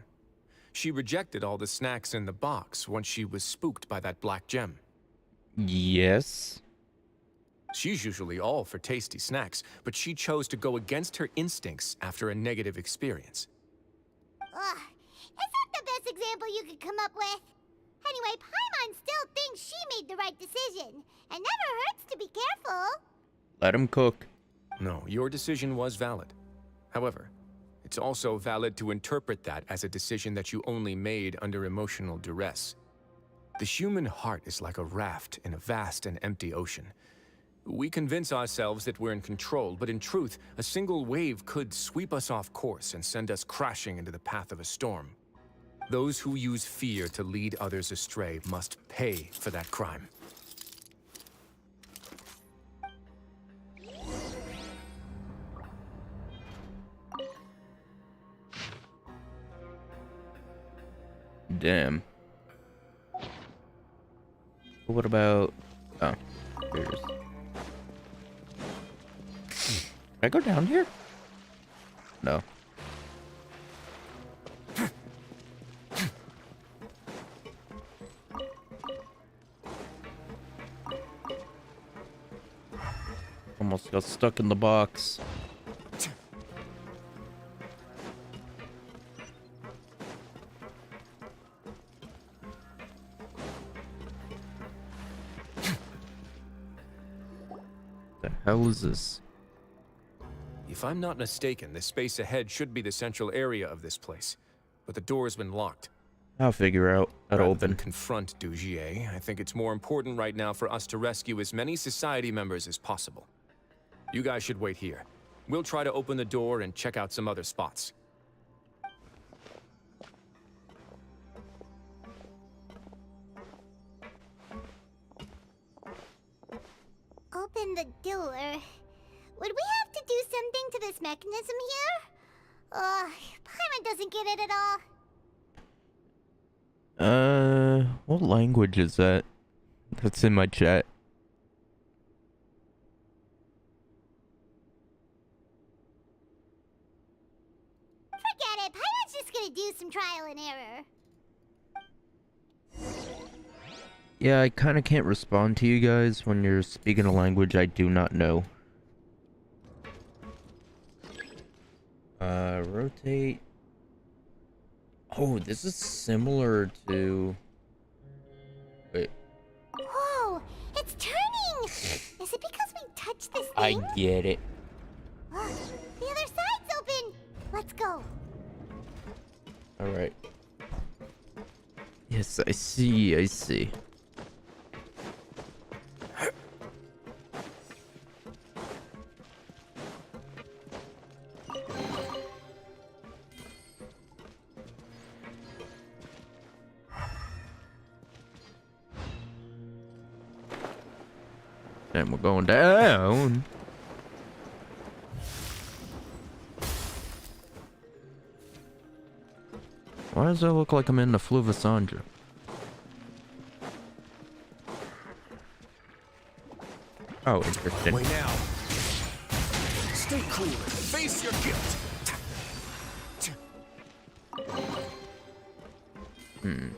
She rejected all the snacks in the box once she was spooked by that black gem. Yes. She's usually all for tasty snacks, but she chose to go against her instincts after a negative experience. Ugh, is that the best example you could come up with? Anyway, Paimon still thinks she made the right decision. It never hurts to be careful. Let him cook. No, your decision was valid. However, it's also valid to interpret that as a decision that you only made under emotional duress. The human heart is like a raft in a vast and empty ocean. We convince ourselves that we're in control, but in truth, a single wave could sweep us off course and send us crashing into the path of a storm. Those who use fear to lead others astray must pay for that crime. Damn. What about... Oh, here it is. Can I go down here? No. Almost got stuck in the box. The hell is this? If I'm not mistaken, the space ahead should be the central area of this place, but the door's been locked. I'll figure out how to Rather open. than confront Dugier, I think it's more important right now for us to rescue as many society members as possible. You guys should wait here. We'll try to open the door and check out some other spots. Open the door. Would we have to do something to this mechanism here? Paimon doesn't get it at all. What language is that? That's in my chat. Forget it. Paimon's just gonna do some trial and error. Yeah, I kind of can't respond to you guys when you're speaking a language I do not know. Rotate. Oh, this is similar to... Wait. Whoa, it's turning! Is it because we touched this thing? I get it. Look, the other side's open! Let's go. Alright. Yes, I see, I see. And we're going down. Why does it look like I'm in the Fluvasandra? Oh, interesting. Wait now. Stay cool. Face your guilt. Hmm.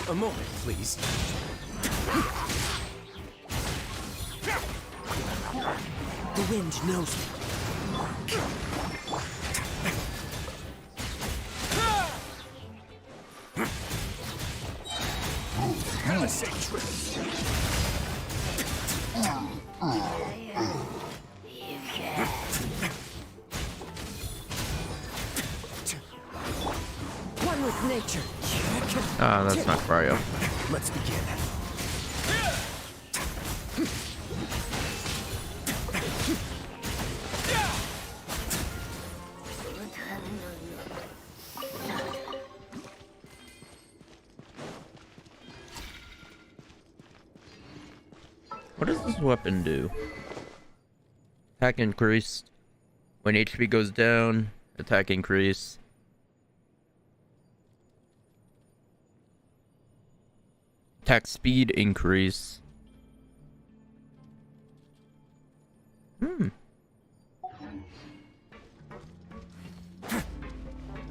A moment, please. The wind knows me. Palisade trip. One with nature. Ah, that's not Cryo. Let's begin. What does this weapon do? Attack increased. When HP goes down, attack increase. Attack speed increase.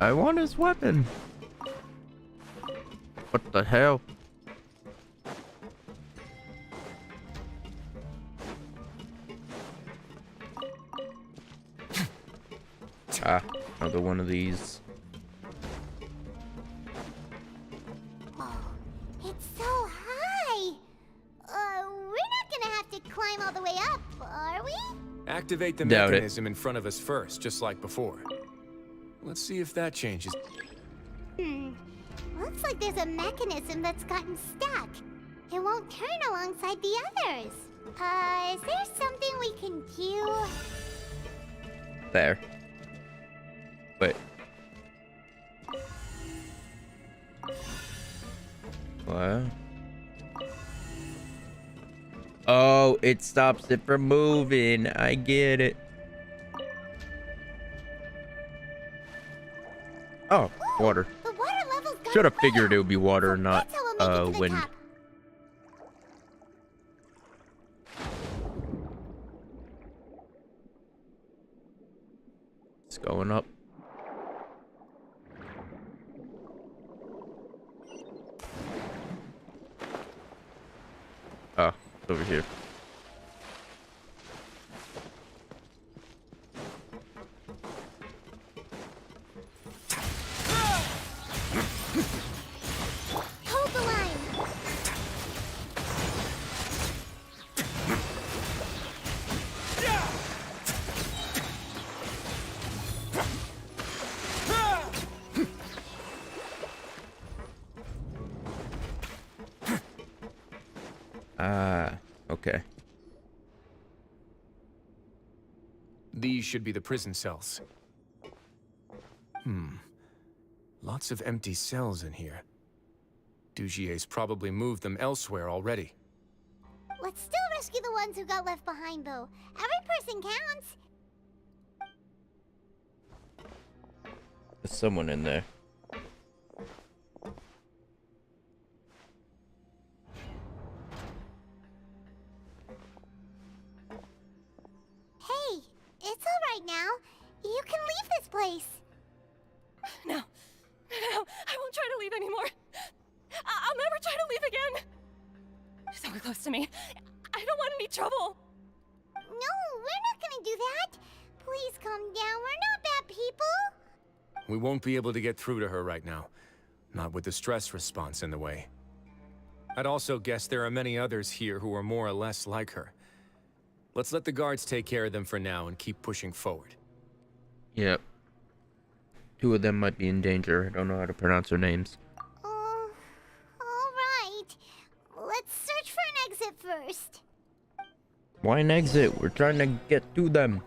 I want his weapon. What the hell? Ah, another one of these. It's so high! We're not gonna have to climb all the way up, are we? activate the Doubt it. mechanism in front of us first, just like before. Let's see if that changes. Looks like there's a mechanism that's gotten stuck. It won't turn alongside the others. Is there something we can do? There. Wait. What? Oh, it stops it from moving. I get it. Oh, water. The water level's gone Should have figured it would be water, not wind. top. It's going up. Oh, it's over here. Hold the line. Okay. These should be the prison cells. Lots of empty cells in here. Dugier's probably moved them elsewhere already. Let's still rescue the ones who got left behind, though. Every person counts. There's someone in there. Hey, it's all right now. You can leave this place. No, I won't try to leave anymore. I'll never try to leave again. Someone close to me. I don't want any trouble. No, we're not gonna do that. Please calm down. We're not bad people. We won't be able to get through to her right now. Not with the stress response in the way. I'd also guess there are many others here who are more or less like her. Let's let the guards take care of them for now and keep pushing forward. Yep. Two of them might be in danger. I don't know how to pronounce their names. All right. Let's search for an exit first. Why an exit? We're trying to get to them.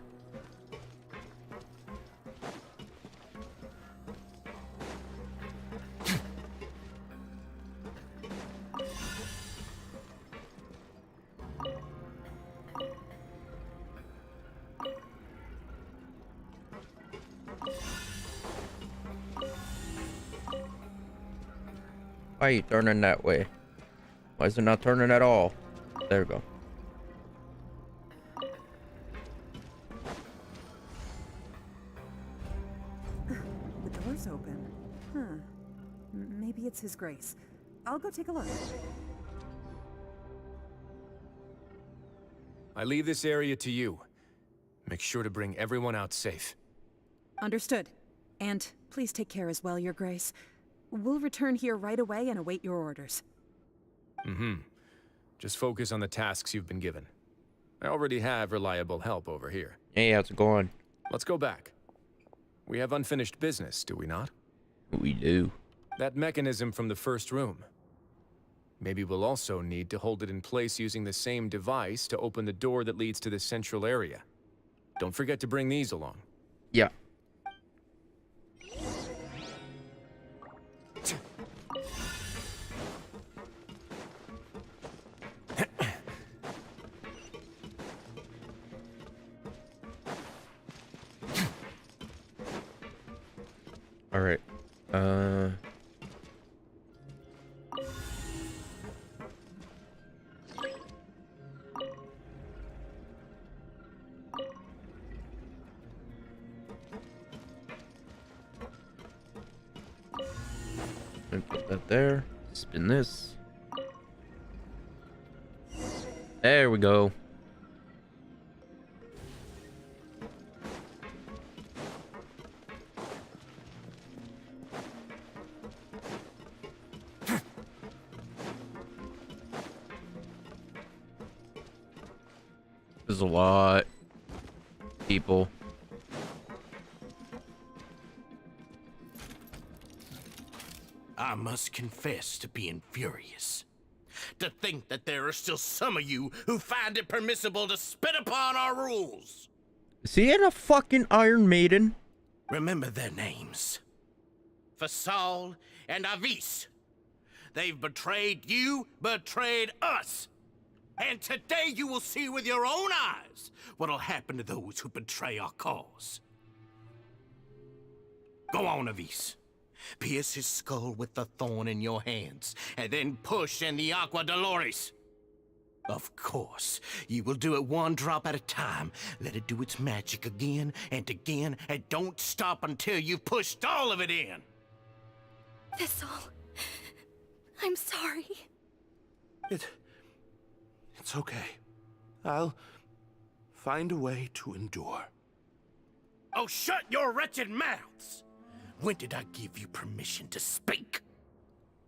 Why are you turning that way? Why is it not turning at all? There we go. The door's open. Huh. Maybe it's His Grace. I'll go take a look. I leave this area to you. Make sure to bring everyone out safe. Understood. And please take care as well, Your Grace. We'll return here right away and await your orders. Just focus on the tasks you've been given. I already have reliable help over here. Hey, how's it going? Let's go back. We have unfinished business, do we not? We do. That mechanism from the first room. Maybe we'll also need to hold it in place using the same device to open the door that leads to the central area. Don't forget to bring these along. Yeah. All right. And put that there. Spin this. There we go. There's a lot. people. I must confess to being furious. To think that there are still some of you who find it permissible to spit upon our rules. Is he in a fucking Iron Maiden? Remember their names. Fasal and Avis. They've betrayed you, betrayed us. And today you will see with your own eyes what'll happen to those who betray our cause. Go on, Avis. Pierce his skull with the thorn in your hands, and then push in the Aqua Dolores. Of course, you will do it one drop at a time. Let it do its magic again, and don't stop until you've pushed all of it in. Thistle, I'm sorry. It's okay. I'll find a way to endure. Oh, shut your wretched mouths! When did I give you permission to speak?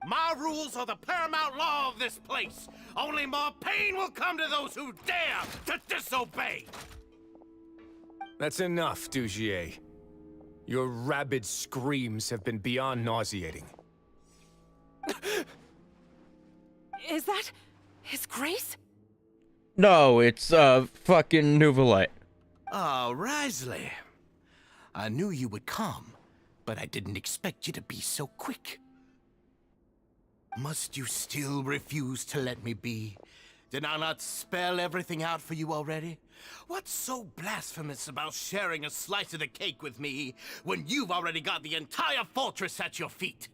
My rules are the paramount law of this place. Only more pain will come to those who dare to disobey. That's enough, Dugier. Your rabid screams have been beyond nauseating. Is that His Grace? No, it's fucking Nouvelite. Oh, Wriothesley. I knew you would come, but I didn't expect you to be so quick. Must you still refuse to let me be? Did I not spell everything out for you already? What's so blasphemous about sharing a slice of the cake with me when you've already got the entire fortress at your feet?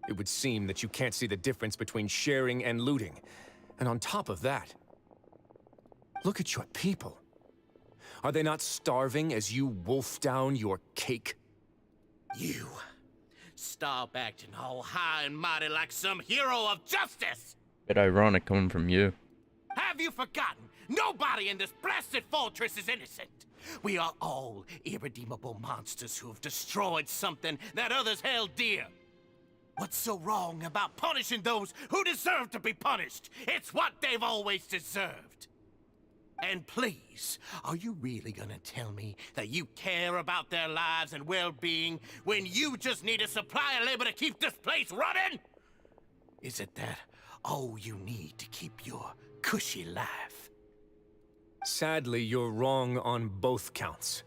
It would seem that you can't see the difference between sharing and looting. And on top of that, look at your people. Are they not starving as you wolf down your cake? You stop acting all high and mighty like some hero of justice! Bit ironic coming from you. Have you forgotten? Nobody in this blasted fortress is innocent. We are all irredeemable monsters who have destroyed something that others held dear. What's so wrong about punishing those who deserve to be punished? It's what they've always deserved. And please, are you really gonna tell me that you care about their lives and well-being when you just need a supply of labor to keep this place running? Is it that all you need to keep your cushy life? Sadly, you're wrong on both counts.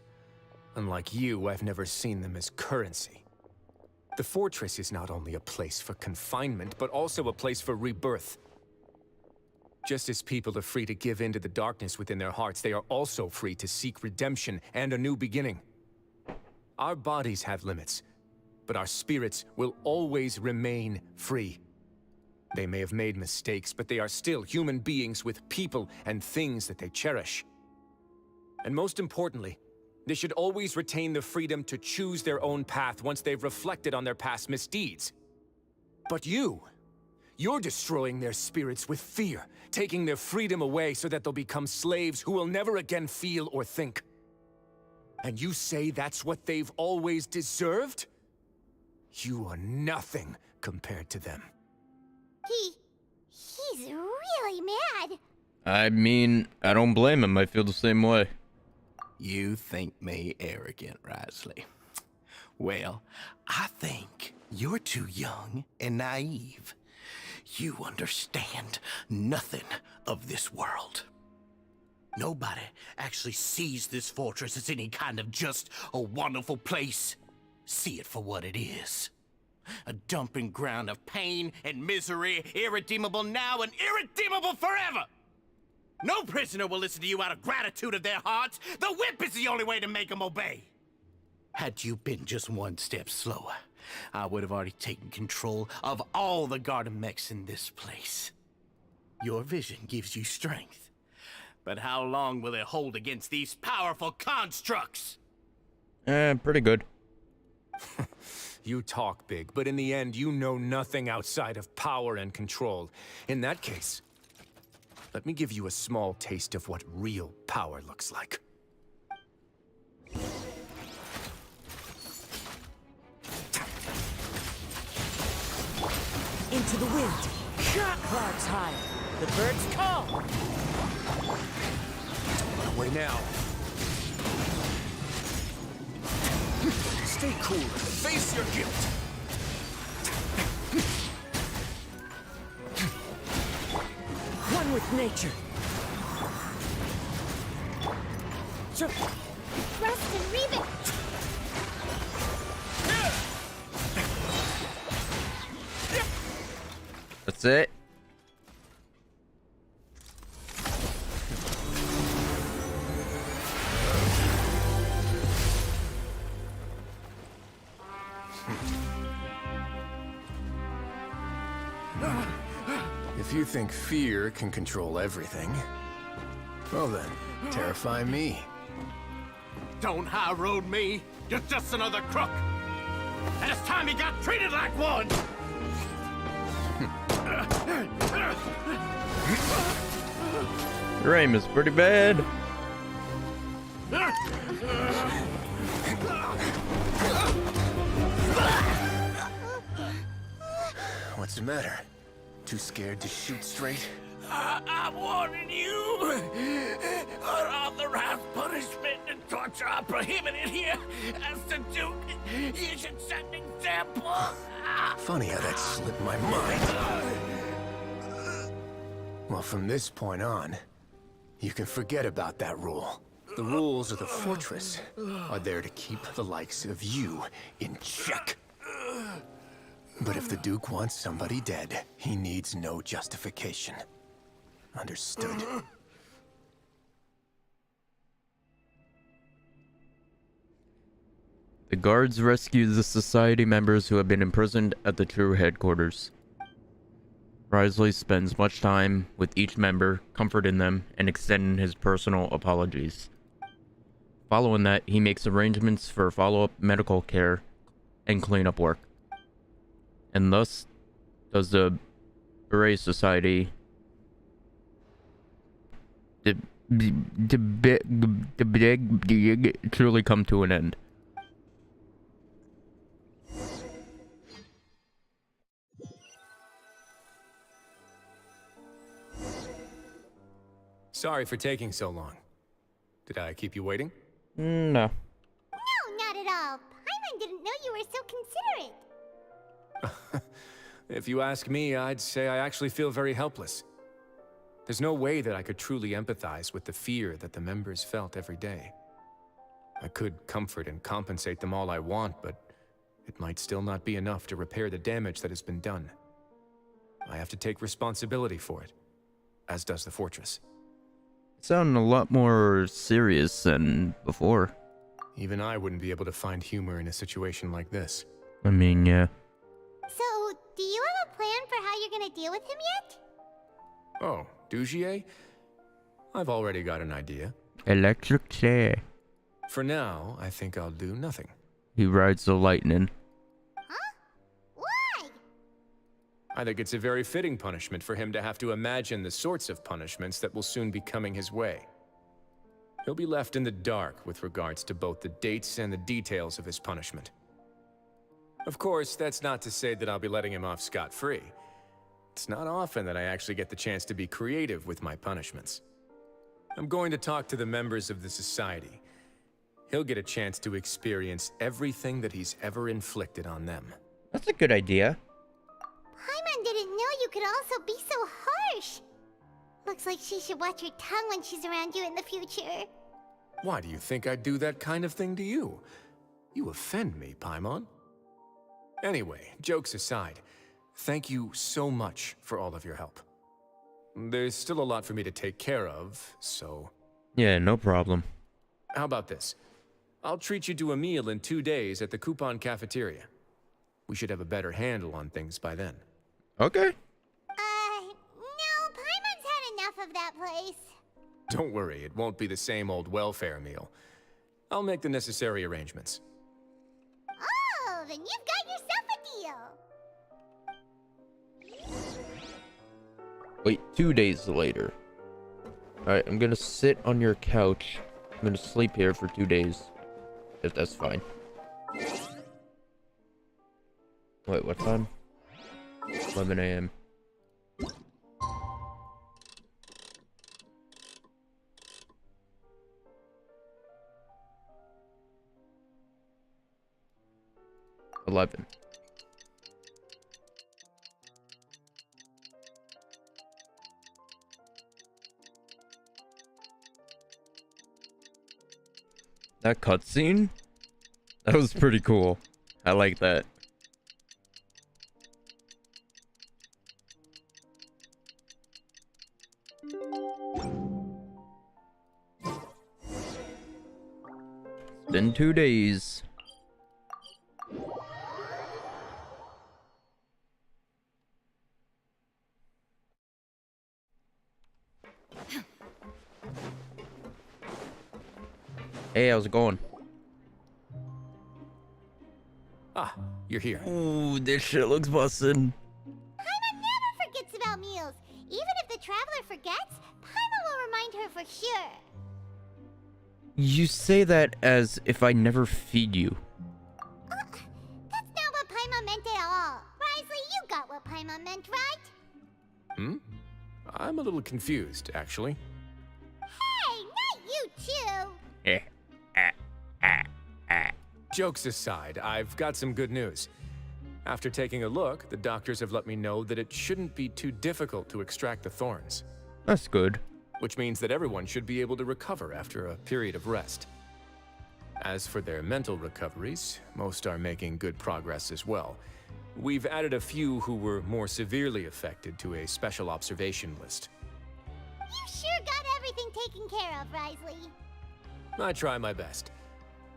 Unlike you, I've never seen them as currency. The fortress is not only a place for confinement, but also a place for rebirth. Just as people are free to give in to the darkness within their hearts, they are also free to seek redemption and a new beginning. Our bodies have limits, but our spirits will always remain free. They may have made mistakes, but they are still human beings with people and things that they cherish. And most importantly, they should always retain the freedom to choose their own path once they've reflected on their past misdeeds. But you're destroying their spirits with fear, taking their freedom away so that they'll become slaves who will never again feel or think. And you say that's what they've always deserved? You are nothing compared to them. He's really mad. I mean, I don't blame him. I feel the same way. You think me arrogant, Wriothesley. Well, I think you're too young and naive. You understand nothing of this world. Nobody actually sees this fortress as any kind of just a wonderful place. See it for what it is. A dumping ground of pain and misery, irredeemable now and irredeemable forever. No prisoner will listen to you out of gratitude of their hearts. The whip is the only way to make them obey. Had you been just one step slower, I would have already taken control of all the garden mechs in this place. Your vision gives you strength. But how long will it hold against these powerful constructs? Pretty good. You talk big, but in the end, you know nothing outside of power and control. In that case, let me give you a small taste of what real power looks like. Into the wind. Clouds high. The birds call. Away now. Stay cool and face your guilt. One with nature. Rust and Reeve. That's it. If you think fear can control everything, well then, terrify me. Don't high road me. You're just another crook. And it's time you got treated like one. Your aim is pretty bad. What's the matter? Too scared to shoot straight? I'm warning you. Unauthorized punishment and torture are prohibited here. As the Duke, you should set an example. Funny how that slipped my mind. Well, from this point on, you can forget about that rule. The rules of the fortress are there to keep the likes of you in check. But if the Duke wants somebody dead, he needs no justification. Understood? The guards rescue the society members who have been imprisoned at the true headquarters. Wriothesley spends much time with each member, comforting them and extending his personal apologies. Following that, he makes arrangements for follow-up medical care and cleanup work. And thus does the Beret Society truly come to an end. Sorry for taking so long. Did I keep you waiting? No. No, not at all. Paimon didn't know you were so considerate. If you ask me, I'd say I actually feel very helpless. There's no way that I could truly empathize with the fear that the members felt every day. I could comfort and compensate them all I want, but it might still not be enough to repair the damage that has been done. I have to take responsibility for it, as does the fortress. Sounding a lot more serious than before. Even I wouldn't be able to find humor in a situation like this. I mean, yeah. So, do you have a plan for how you're gonna deal with him yet? Oh, Dugier? I've already got an idea. Electric chair. For now, I think I'll do nothing. He rides the lightning. I think it's a very fitting punishment for him to have to imagine the sorts of punishments that will soon be coming his way. He'll be left in the dark with regards to both the dates and the details of his punishment. Of course, that's not to say that I'll be letting him off scot-free. It's not often that I actually get the chance to be creative with my punishments. I'm going to talk to the members of the society. He'll get a chance to experience everything that he's ever inflicted on them. That's a good idea. Paimon didn't know you could also be so harsh. Looks like she should watch her tongue when she's around you in the future. Why do you think I'd do that kind of thing to you? You offend me, Paimon. Anyway, jokes aside, thank you so much for all of your help. There's still a lot for me to take care of, so... Yeah, no problem. How about this? I'll treat you to a meal in 2 days at the Coupon Cafeteria. We should have a better handle on things by then. Okay. No, Paimon's had enough of that place. Don't worry, it won't be the same old welfare meal. I'll make the necessary arrangements. Oh, then you've got yourself a deal. Wait, 2 days later. Alright, I'm gonna sit on your couch. I'm gonna sleep here for 2 days. If that's fine. Wait, what time? 11 a.m. 11. That cutscene? That was pretty cool. I like that. It's been 2 days. Hey, how's it going? Ah, you're here. Ooh, this shit looks bussin'. Paimon never forgets about meals. Even if the traveler forgets, Paimon will remind her for sure. You say that as if I never feed you. That's not what Paimon meant at all. Wriothesley, you got what Paimon meant, right? Hmm? I'm a little confused, actually. Hey, not you too. Jokes aside, I've got some good news. After taking a look, the doctors have let me know that it shouldn't be too difficult to extract the thorns. That's good. Which means that everyone should be able to recover after a period of rest. As for their mental recoveries, most are making good progress as well. We've added a few who were more severely affected to a special observation list. You sure got everything taken care of, Wriothesley. I try my best.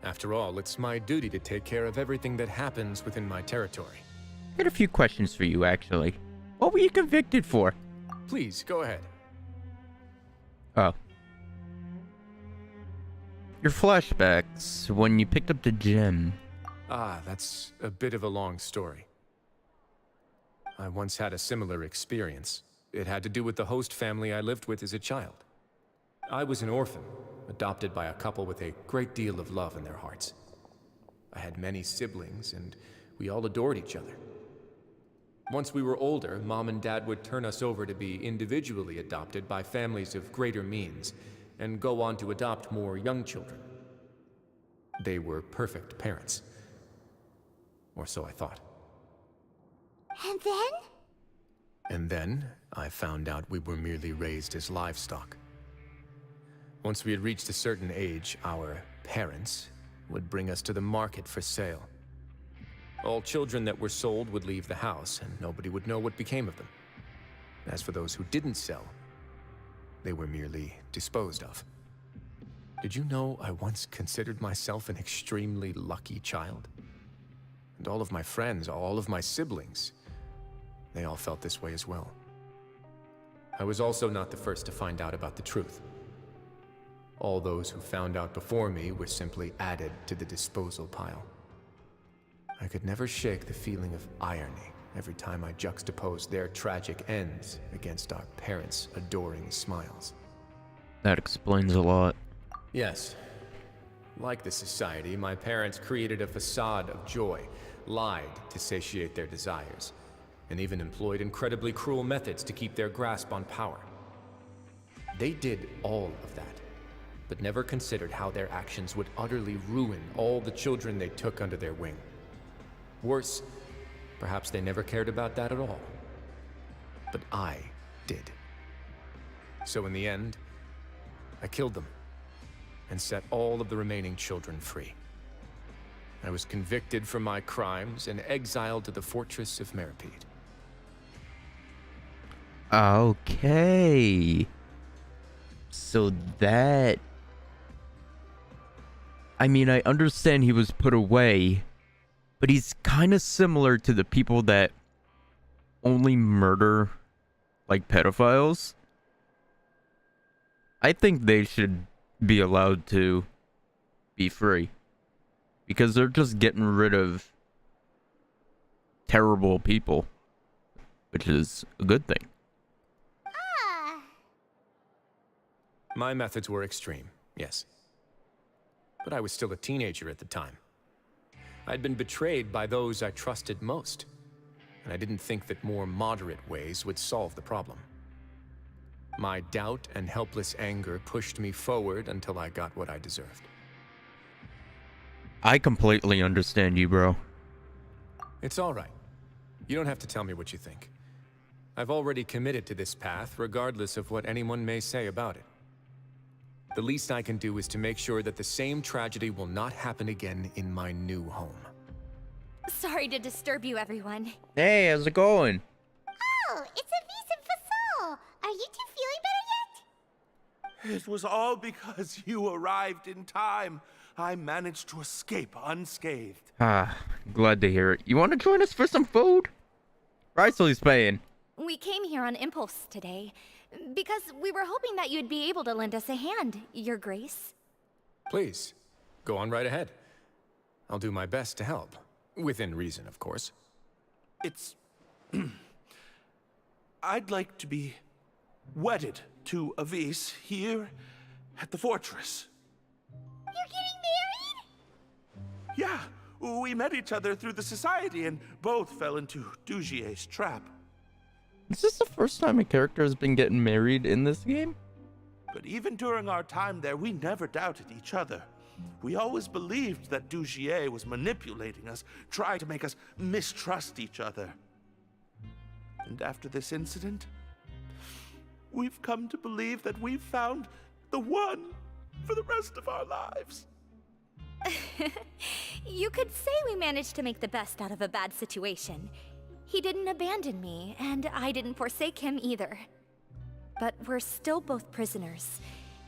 After all, it's my duty to take care of everything that happens within my territory. I got a few questions for you, actually. What were you convicted for? Please, go ahead. Oh. Your flashbacks when you picked up the gem. Ah, that's a bit of a long story. I once had a similar experience. It had to do with the host family I lived with as a child. I was an orphan, adopted by a couple with a great deal of love in their hearts. I had many siblings, and we all adored each other. Once we were older, Mom and Dad would turn us over to be individually adopted by families of greater means, and go on to adopt more young children. They were perfect parents. Or so I thought. And then? And then, I found out we were merely raised as livestock. Once we had reached a certain age, our parents would bring us to the market for sale. All children that were sold would leave the house, and nobody would know what became of them. As for those who didn't sell, they were merely disposed of. Did you know I once considered myself an extremely lucky child? And all of my friends, all of my siblings, they all felt this way as well. I was also not the first to find out about the truth. All those who found out before me were simply added to the disposal pile. I could never shake the feeling of irony every time I juxtaposed their tragic ends against our parents' adoring smiles. That explains a lot. Yes. Like the society, my parents created a facade of joy, lied to satiate their desires, and even employed incredibly cruel methods to keep their grasp on power. They did all of that, but never considered how their actions would utterly ruin all the children they took under their wing. Worse, perhaps they never cared about that at all. But I did. So in the end, I killed them and set all of the remaining children free. I was convicted for my crimes and exiled to the fortress of Meripede. Okay. So that... I mean, I understand he was put away, but he's kind of similar to the people that only murder, like, pedophiles. I think they should be allowed to be free, because they're just getting rid of terrible people, which is a good thing. My methods were extreme, yes. But I was still a teenager at the time. I'd been betrayed by those I trusted most, and I didn't think that more moderate ways would solve the problem. My doubt and helpless anger pushed me forward until I got what I deserved. I completely understand you, bro. It's all right. You don't have to tell me what you think. I've already committed to this path, regardless of what anyone may say about it. The least I can do is to make sure that the same tragedy will not happen again in my new home. Sorry to disturb you, everyone. Hey, how's it going? Oh, it's Avis and Fasol. Are you two feeling better yet? It was all because you arrived in time. I managed to escape unscathed. Ah, glad to hear it. You want to join us for some food? Wriothesley's paying. We came here on impulse today, because we were hoping that you'd be able to lend us a hand, Your Grace. Please, go on right ahead. I'll do my best to help. Within reason, of course. It's... I'd like to be wedded to Avis here at the fortress. You're getting married? Yeah, we met each other through the society and both fell into Dugier's trap. Is this the first time a character has been getting married in this game? But even during our time there, we never doubted each other. We always believed that Dugier was manipulating us, trying to make us mistrust each other. And after this incident, we've come to believe that we've found the one for the rest of our lives. You could say we managed to make the best out of a bad situation. He didn't abandon me, and I didn't forsake him either. But we're still both prisoners.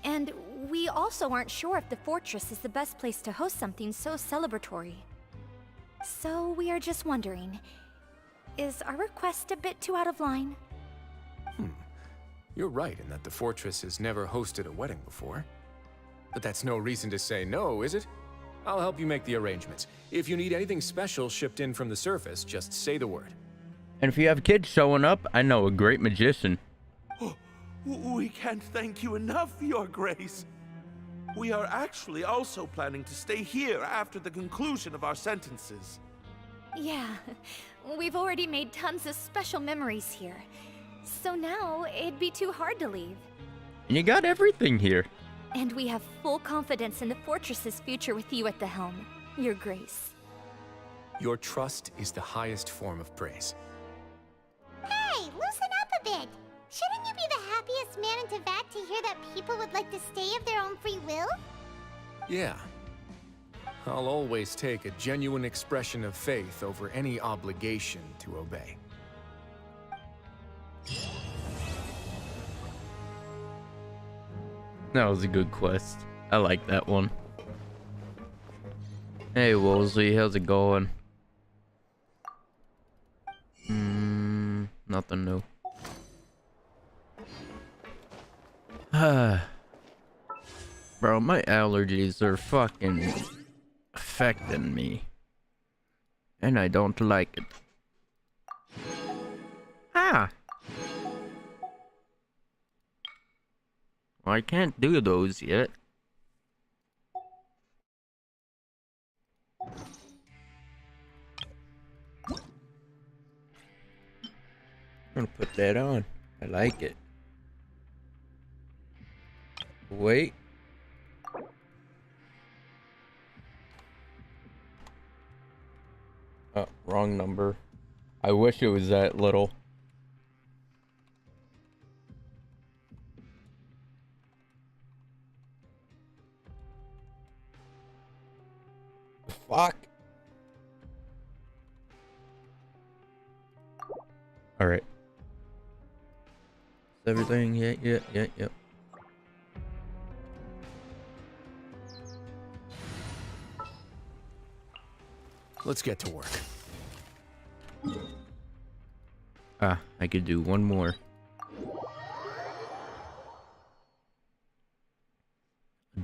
And we also aren't sure if the fortress is the best place to host something so celebratory. So we are just wondering, is our request a bit too out of line? You're right in that the fortress has never hosted a wedding before. But that's no reason to say no, is it? I'll help you make the arrangements. If you need anything special shipped in from the surface, just say the word. And if you have kids showing up, I know a great magician. We can't thank you enough, Your Grace. We are actually also planning to stay here after the conclusion of our sentences. Yeah, we've already made tons of special memories here. So now, it'd be too hard to leave. And you got everything here. And we have full confidence in the fortress's future with you at the helm, Your Grace. Your trust is the highest form of praise. Hey, loosen up a bit. Shouldn't you be the happiest man in Teyvat to hear that people would like to stay of their own free will? Yeah. I'll always take a genuine expression of faith over any obligation to obey. That was a good quest. I like that one. Hey, Wolsey, how's it going? Nothing new. Bro, my allergies are fucking affecting me. And I don't like it. Ah! Well, I can't do those yet. I'm gonna put that on. I like it. Wait. Oh, wrong number. I wish it was that little. Fuck. All right. Is everything? Yeah. Let's get to work. Ah, I could do one more.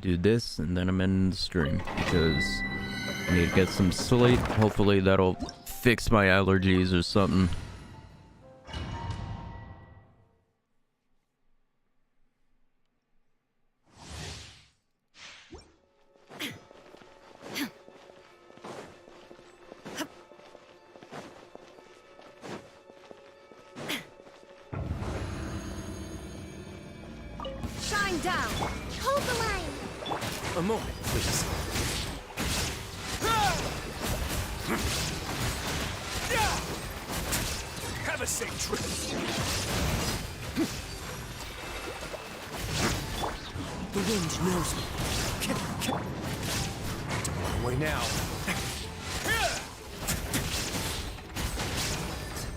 Do this and then I'm in the stream because I need to get some sleep. Hopefully that'll fix my allergies or something. Shine down. Hold the line. A moment, please. a safe trip. The wind knows me. Way now.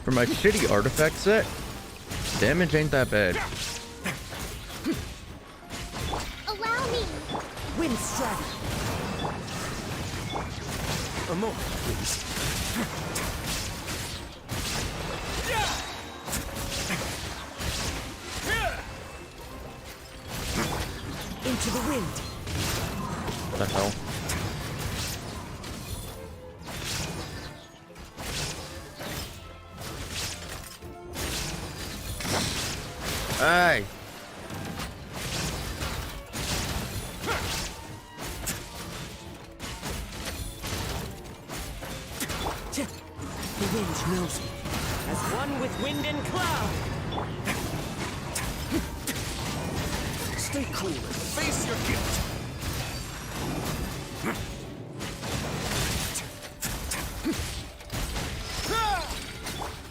For my shitty artifact set, damage ain't that bad. Allow me. Wind strike. A moment, please. Into the wind. What the hell? Hey! The wind knows me. As one with wind and cloud. Stay cool and face your guilt.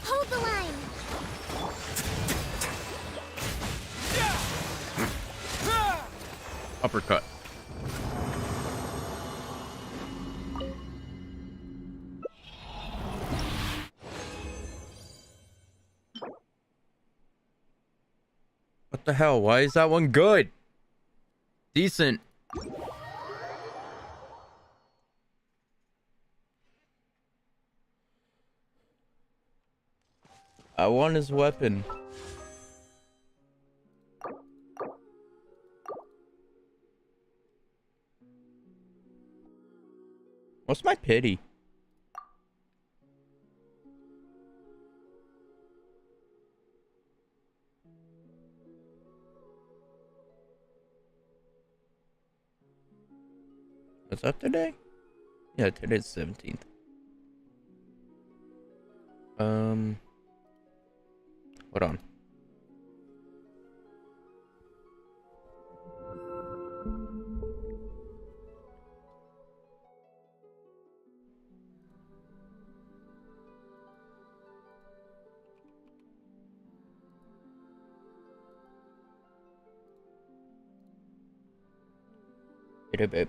Hold the line. Uppercut. What the hell? Why is that one good? Decent. I want his weapon. What's my pity? Was that today? Yeah, today's 17th. Hold on.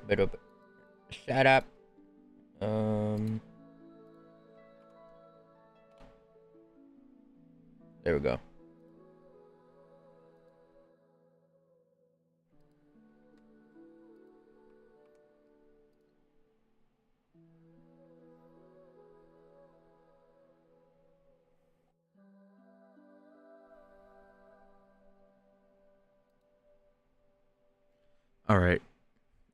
Bit of shut up. There we go. All right.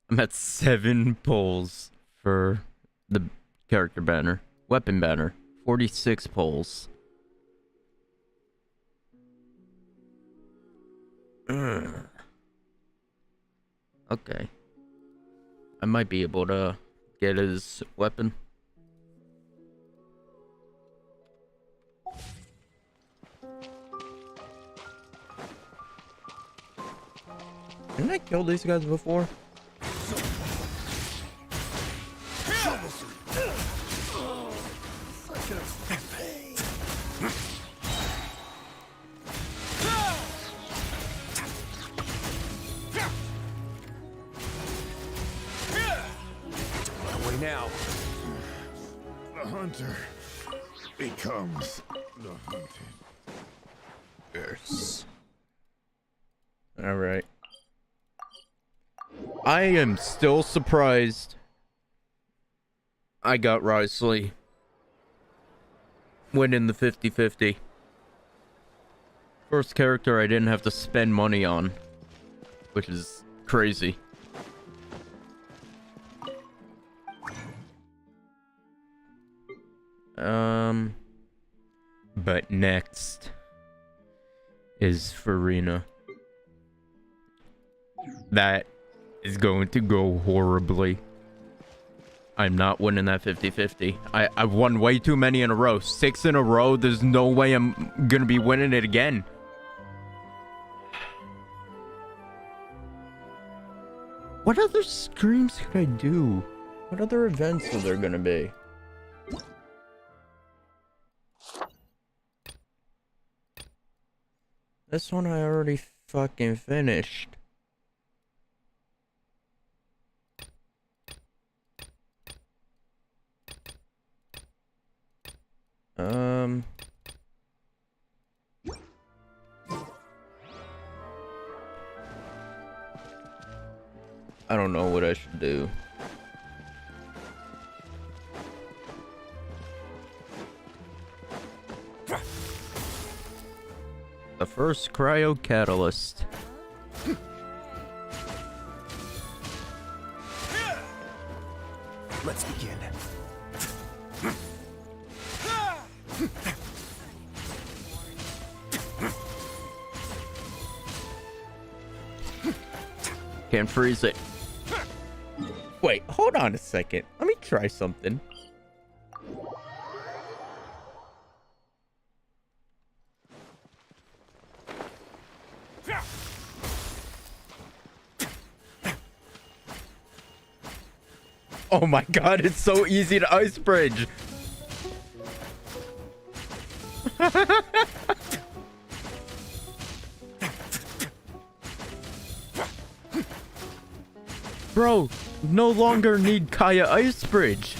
I'm at 7 polls for the character banner. Weapon banner. 46 polls. Okay. I might be able to get his weapon. Didn't I kill these guys before? Way now. The hunter becomes the hunted. Yes. All right. I am still surprised I got Wriothesley winning the 50-50. First character I didn't have to spend money on, which is crazy. But next is Farina. That is going to go horribly. I'm not winning that 50-50. I've won way too many in a row. 6 in a row. There's no way I'm gonna be winning it again. What other screams could I do? What other events are there gonna be? This one I already fucking finished. I don't know what I should do. The first cryo catalyst. Let's begin. Can't freeze it. Wait, hold on a second. Let me try something. Oh my god, it's so easy to ice bridge. Bro, no longer need Kaya ice bridge.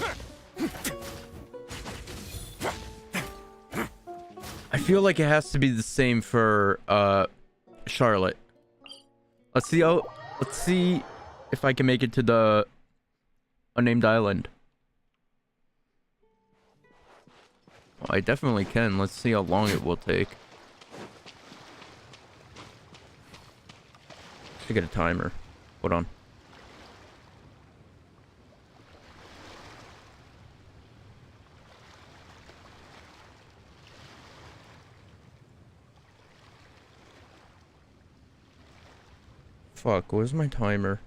I feel like it has to be the same for Charlotte. Let's see if I can make it to the unnamed island. Well, I definitely can. Let's see how long it will take. Should get a timer. Hold on. Fuck, where's my timer?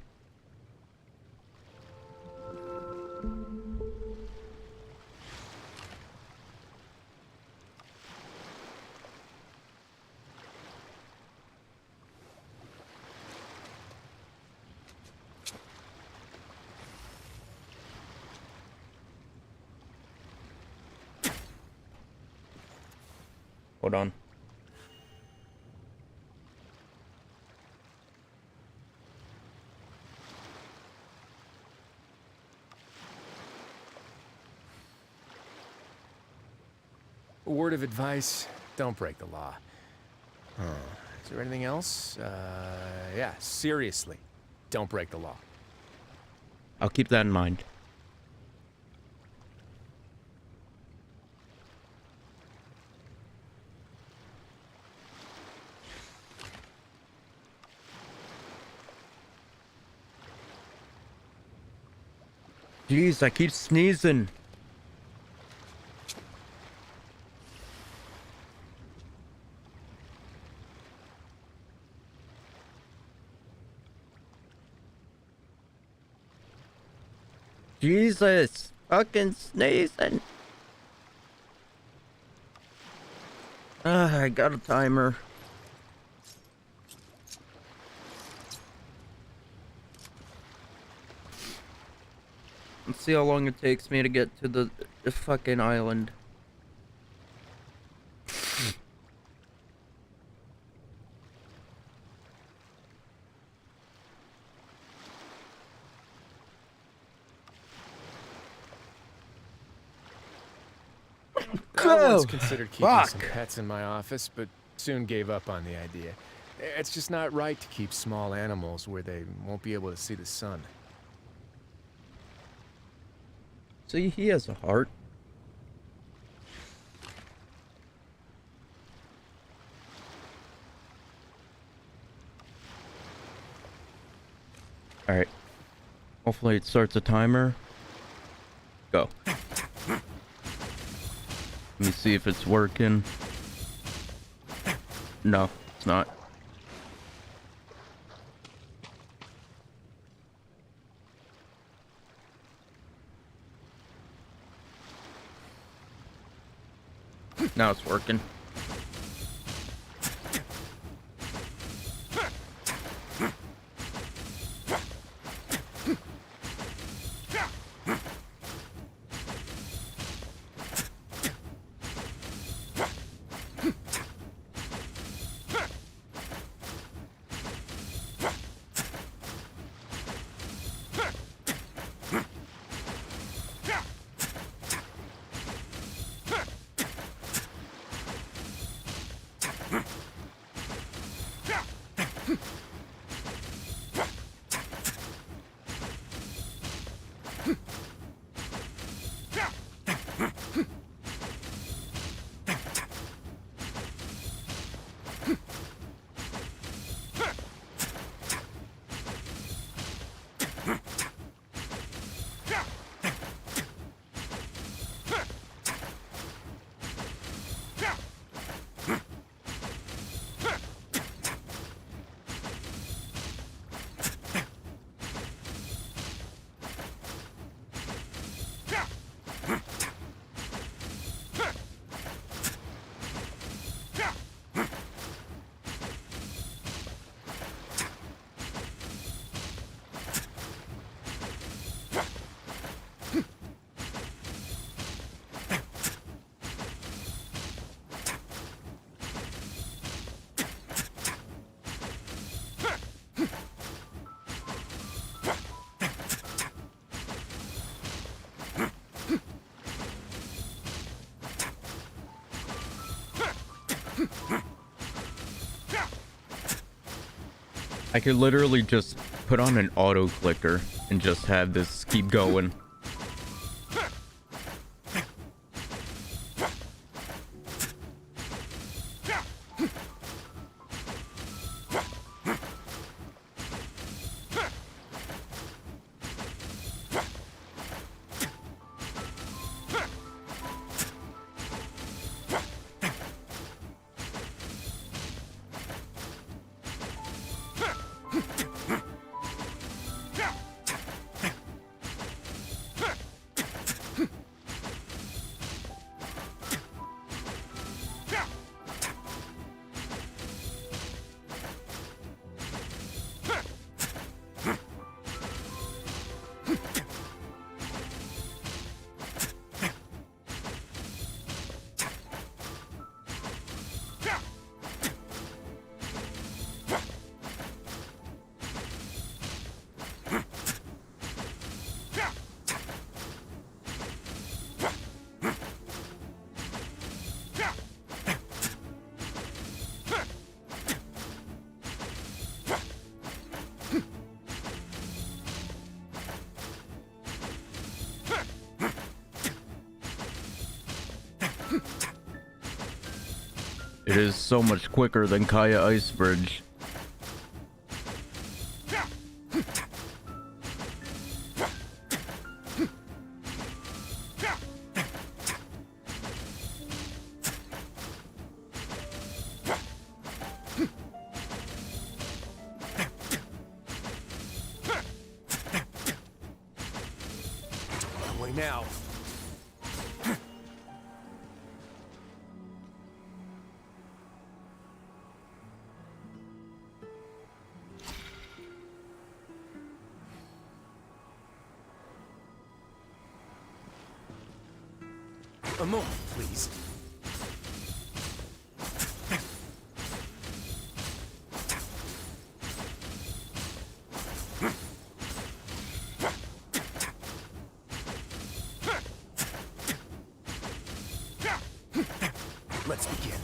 Hold on. A word of advice, don't break the law. Is there anything else? Yeah, seriously, don't break the law. I'll keep that in mind. Jeez, I keep sneezing. Jesus, fucking sneezing. I got a timer. Let's see how long it takes me to get to the fucking island. I once considered keeping some pets in my office, but soon gave up on the idea. It's just not right to keep small animals where they won't be able to see the sun. See, he has a heart. Alright. Hopefully it starts a timer. Go. Let me see if it's working. No, it's not. Now it's working. I could literally just put on an auto clicker and just have this keep going. It is so much quicker than Kaya Ice Bridge. Way now. A moment, please. Let's begin.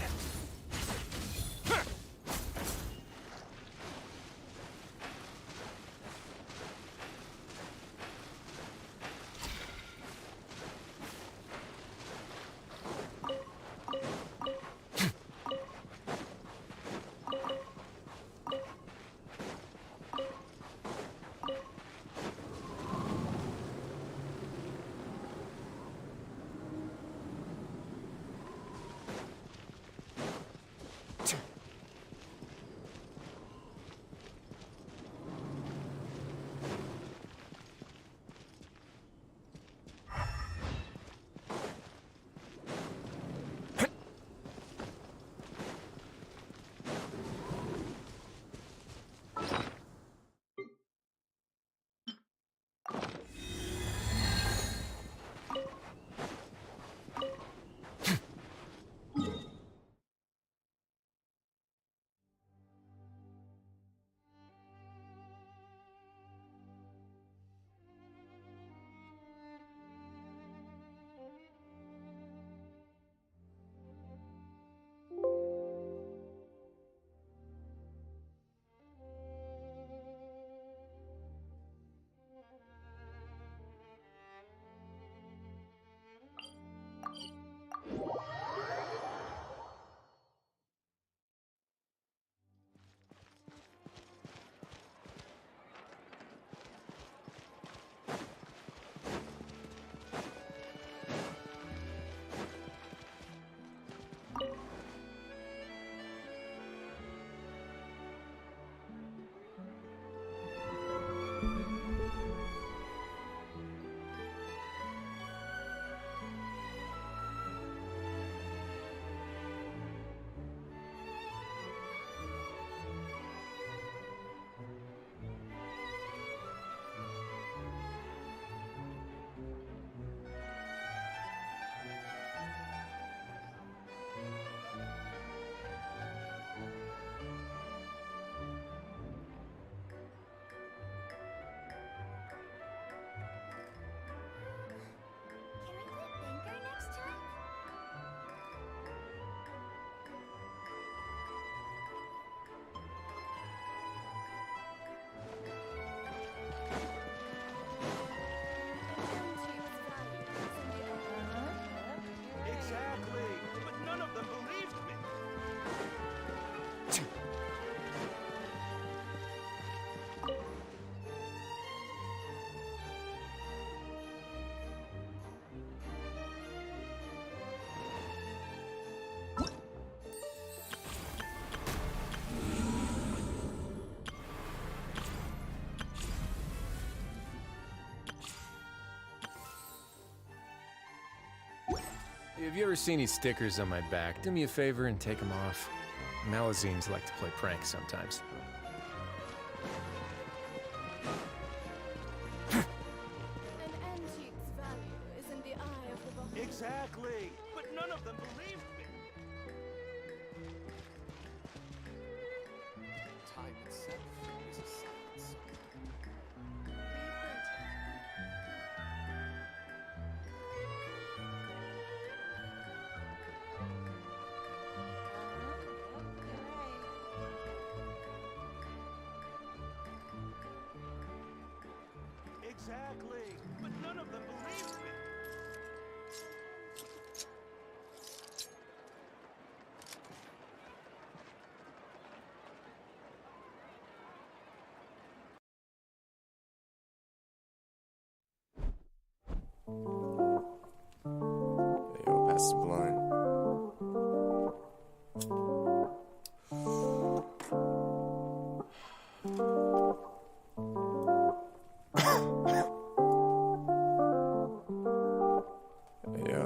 If you ever see any stickers on my back, do me a favor and take them off. Malazines like to play pranks sometimes. Exactly, but none of them believed me. Time itself is a silence. Exactly, but none of them believed me. Yo, pass the blunt. Yo.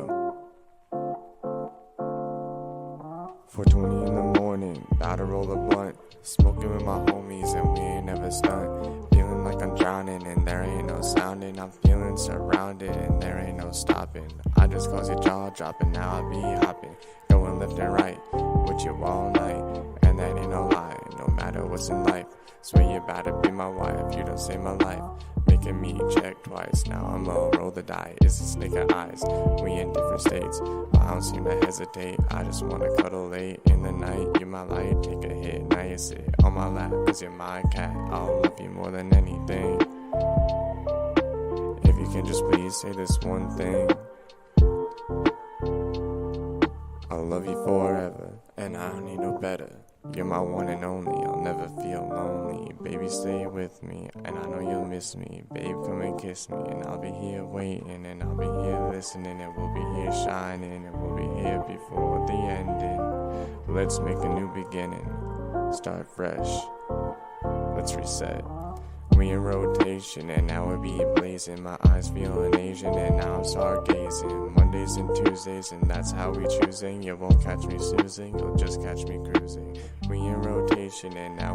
4:20 in the morning, about to roll a blunt. Smoking with my homies and we ain't never stunned. Feeling like I'm drowning and there ain't no sounding. I'm feeling surrounded and there ain't no stopping. I just cause your jaw dropping, now I be hopping. Going left and right with you all night. And that ain't no lie, no matter what's in life. Swear you about to be my wife, you don't save my life. Making me check twice, now I'm low, roll the die. It's a snake of eyes, we in different states. But I don't seem to hesitate, I just wanna cuddle late in the night. You're my light, take a hit, now you sit on my lap. Cause you're my cat, I'll love you more than anything. If you can just please say this one thing. I'll love you forever, and I don't need no better. You're my one and only, I'll never feel lonely. Baby, stay with me, and I know you'll miss me. Babe, come and kiss me, and I'll be here waiting, and I'll be here listening, and we'll be here shining, and we'll be here before the ending. Let's make a new beginning, start fresh, let's reset. We in rotation, and now we be blazing. My eyes feeling Asian, and now I'm stargazing. Mondays and Tuesdays, and that's how we choosing. You won't catch me snoozing, you'll just catch me cruising. We in rotation, and now